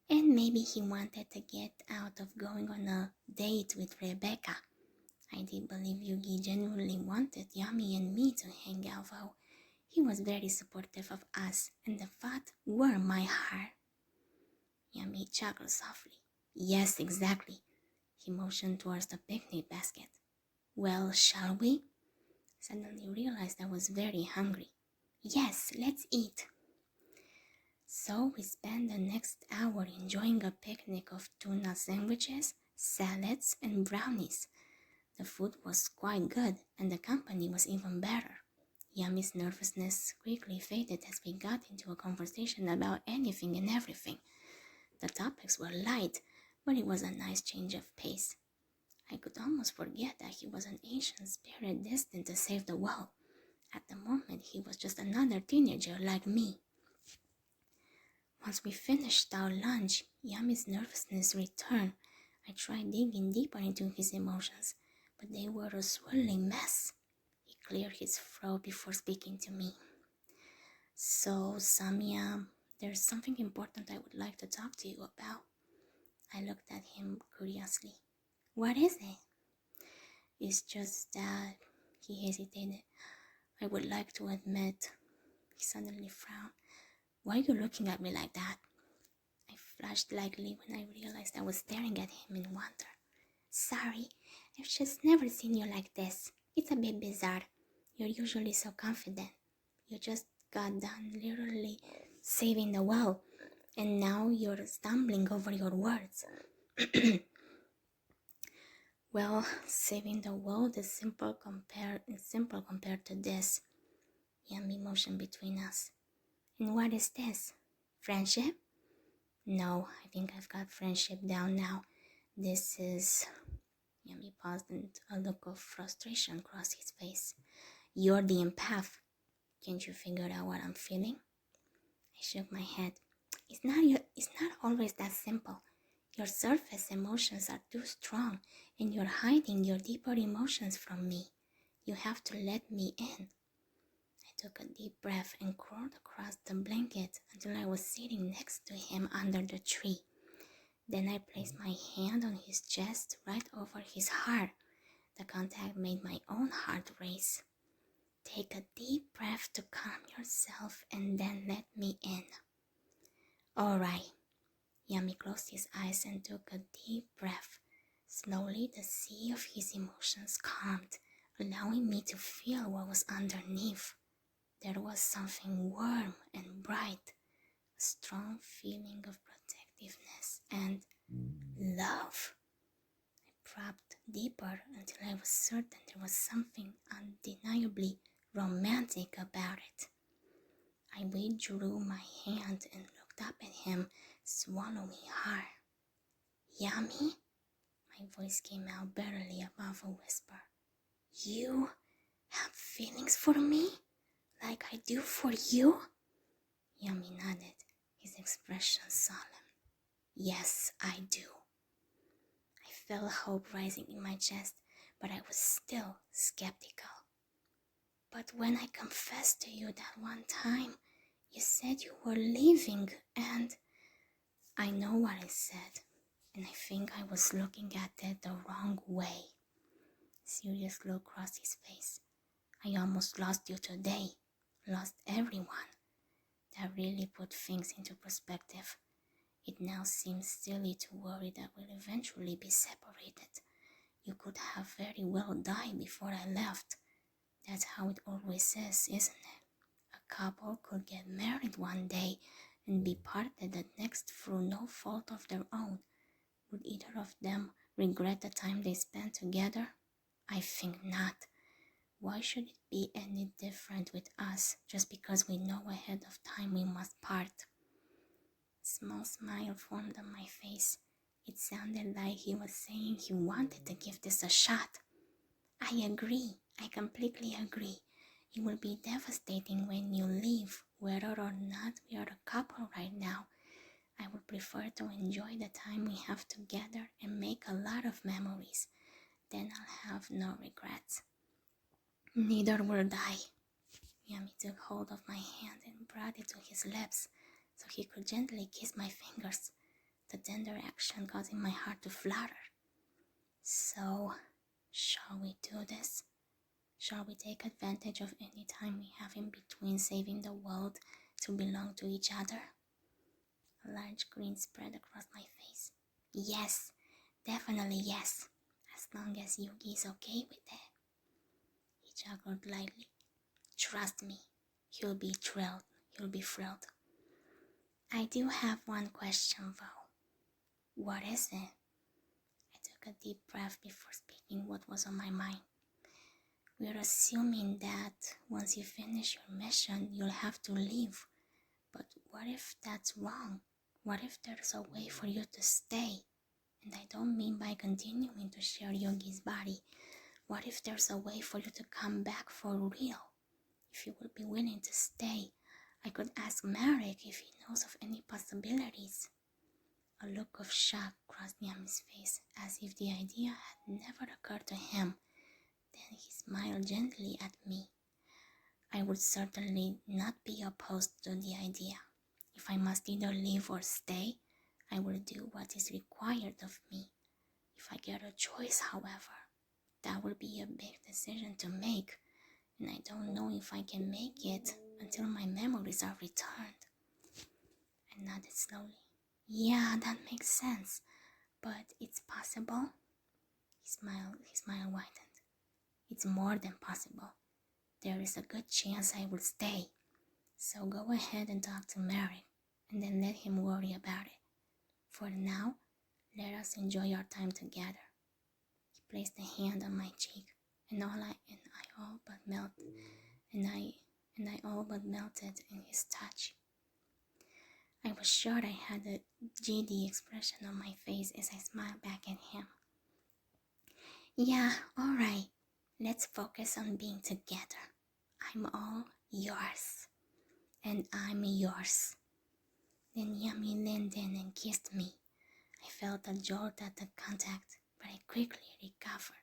And maybe he wanted to get out of going on a date with Rebecca. I did believe Yugi genuinely wanted Yami and me to hang out, though. He was very supportive of us, and the thought warmed my heart. Yami chuckled softly. Yes, exactly. He motioned towards the picnic basket. Well, shall we? Suddenly realized I was very hungry. Yes, let's eat. So we spent the next hour enjoying a picnic of tuna sandwiches, salads, and brownies. The food was quite good, and the company was even better. Yami's nervousness quickly faded as we got into a conversation about anything and everything. The topics were light, but it was a nice change of pace. I could almost forget that he was an ancient spirit destined to save the world. At the moment, he was just another teenager like me. Once we finished our lunch, Yami's nervousness returned. I tried digging deeper into his emotions, but they were a swirling mess. He cleared his throat before speaking to me. So, Samia, there's something important I would like to talk to you about. I looked at him curiously. What is it? It's just that, he hesitated. I would like to admit. He suddenly frowned. Why are you looking at me like that? I flushed lightly when I realized I was staring at him in wonder. Sorry, I've just never seen you like this. It's a bit bizarre. You're usually so confident. You just got done literally saving the world, and now you're stumbling over your words. Well, saving the world is simple compared to this. Yami motioned between us. And what is this? Friendship? No, I think I've got friendship down now. This is... Yami paused and a look of frustration crossed his face. You're the empath. Can't you figure out what I'm feeling? I shook my head. It's not always that simple. Your surface emotions are too strong, and you're hiding your deeper emotions from me. You have to let me in. I took a deep breath and crawled across the blanket until I was sitting next to him under the tree. Then I placed my hand on his chest right over his heart. The contact made my own heart race. Take a deep breath to calm yourself and then let me in. All right. Yami closed his eyes and took a deep breath. Slowly, the sea of his emotions calmed, allowing me to feel what was underneath. There was something warm and bright, a strong feeling of protectiveness and love. I probed deeper until I was certain there was something undeniably romantic about it. I withdrew my hand and looked up at him, swallowing hard. Yami? My voice came out barely above a whisper. You have feelings for me? Like I do for you? Yami nodded, his expression solemn. Yes, I do. I felt hope rising in my chest, but I was still skeptical. But when I confessed to you that one time, you said you were leaving, and I know what I said, and I think I was looking at it the wrong way. Serious glow crossed his face. I almost lost you today, lost everyone. That really put things into perspective. It now seems silly to worry that we'll eventually be separated. You could have very well died before I left. That's how it always is, isn't it? A couple could get married one day and be parted the next through no fault of their own. Would either of them regret the time they spent together? I think not. Why should it be any different with us just because we know ahead of time we must part? A small smile formed on my face. It sounded like he was saying he wanted to give this a shot. I agree. I completely agree. It will be devastating when you leave, whether or not we are a couple right now. I would prefer to enjoy the time we have together and make a lot of memories. Then I'll have no regrets. Neither will I. Yami took hold of my hand and brought it to his lips so he could gently kiss my fingers, the tender action causing my heart to flutter. So, shall we do this? Shall we take advantage of any time we have in between saving the world to belong to each other? A large grin spread across my face. Yes, definitely yes, as long as Yugi is okay with it. He chuckled lightly. Trust me, he'll be thrilled. He'll be thrilled. I do have one question though. What is it? I took a deep breath before speaking what was on my mind. We're assuming that once you finish your mission, you'll have to leave. But what if that's wrong? What if there's a way for you to stay? And I don't mean by continuing to share Yogi's body. What if there's a way for you to come back for real? If you would be willing to stay, I could ask Marek if he knows of any possibilities. A look of shock crossed Yami's face, as if the idea had never occurred to him. Then he smiled gently at me. I would certainly not be opposed to the idea. If I must either leave or stay, I will do what is required of me. If I get a choice, however, that will be a big decision to make, and I don't know if I can make it until my memories are returned. I nodded slowly. Yeah, that makes sense, but it's possible? His smile widened. It's more than possible. There is a good chance I will stay. So go ahead and talk to Marek, and then let him worry about it. For now, let us enjoy our time together. He placed a hand on my cheek, and I all but melted in his touch. I was sure I had a giddy expression on my face as I smiled back at him. Yeah, all right. Let's focus on being together. I'm all yours. And I'm yours. Then Yummy leaned in and kissed me. I felt a jolt at the contact, but I quickly recovered.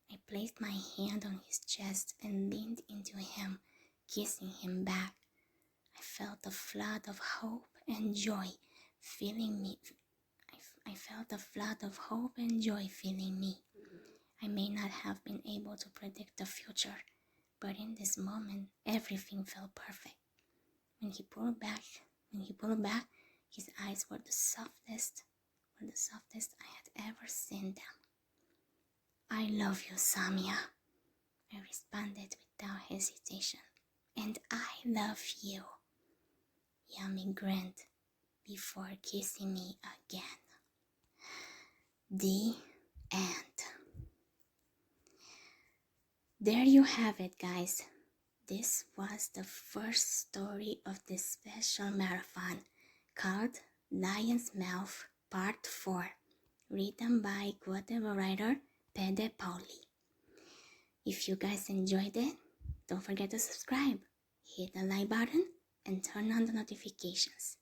I placed my hand on his chest and leaned into him, kissing him back. I felt a flood of hope and joy filling me. I felt a flood of hope and joy filling me. I may not have been able to predict the future, but in this moment, everything felt perfect. When he pulled back, his eyes were the softest I had ever seen them. I love you, Samia, I responded without hesitation. And I love you, Yummy grinned before kissing me again. The end. There you have it, guys. This was the first story of this special marathon called Lion's Mouth Part 4, written by Guatemala writer Pede Pauli. If you guys enjoyed it, don't forget to subscribe, hit the like button, and turn on the notifications.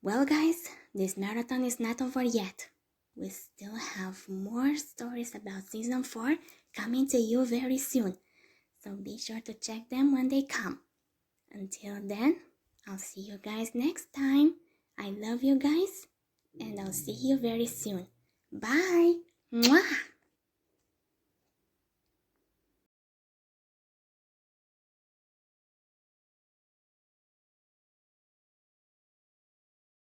Well guys, this marathon is not over yet. We still have more stories about Season 4 coming to you very soon, so be sure to check them when they come. Until then, I'll see you guys next time. I love you guys, and I'll see you very soon. Bye! Mwah!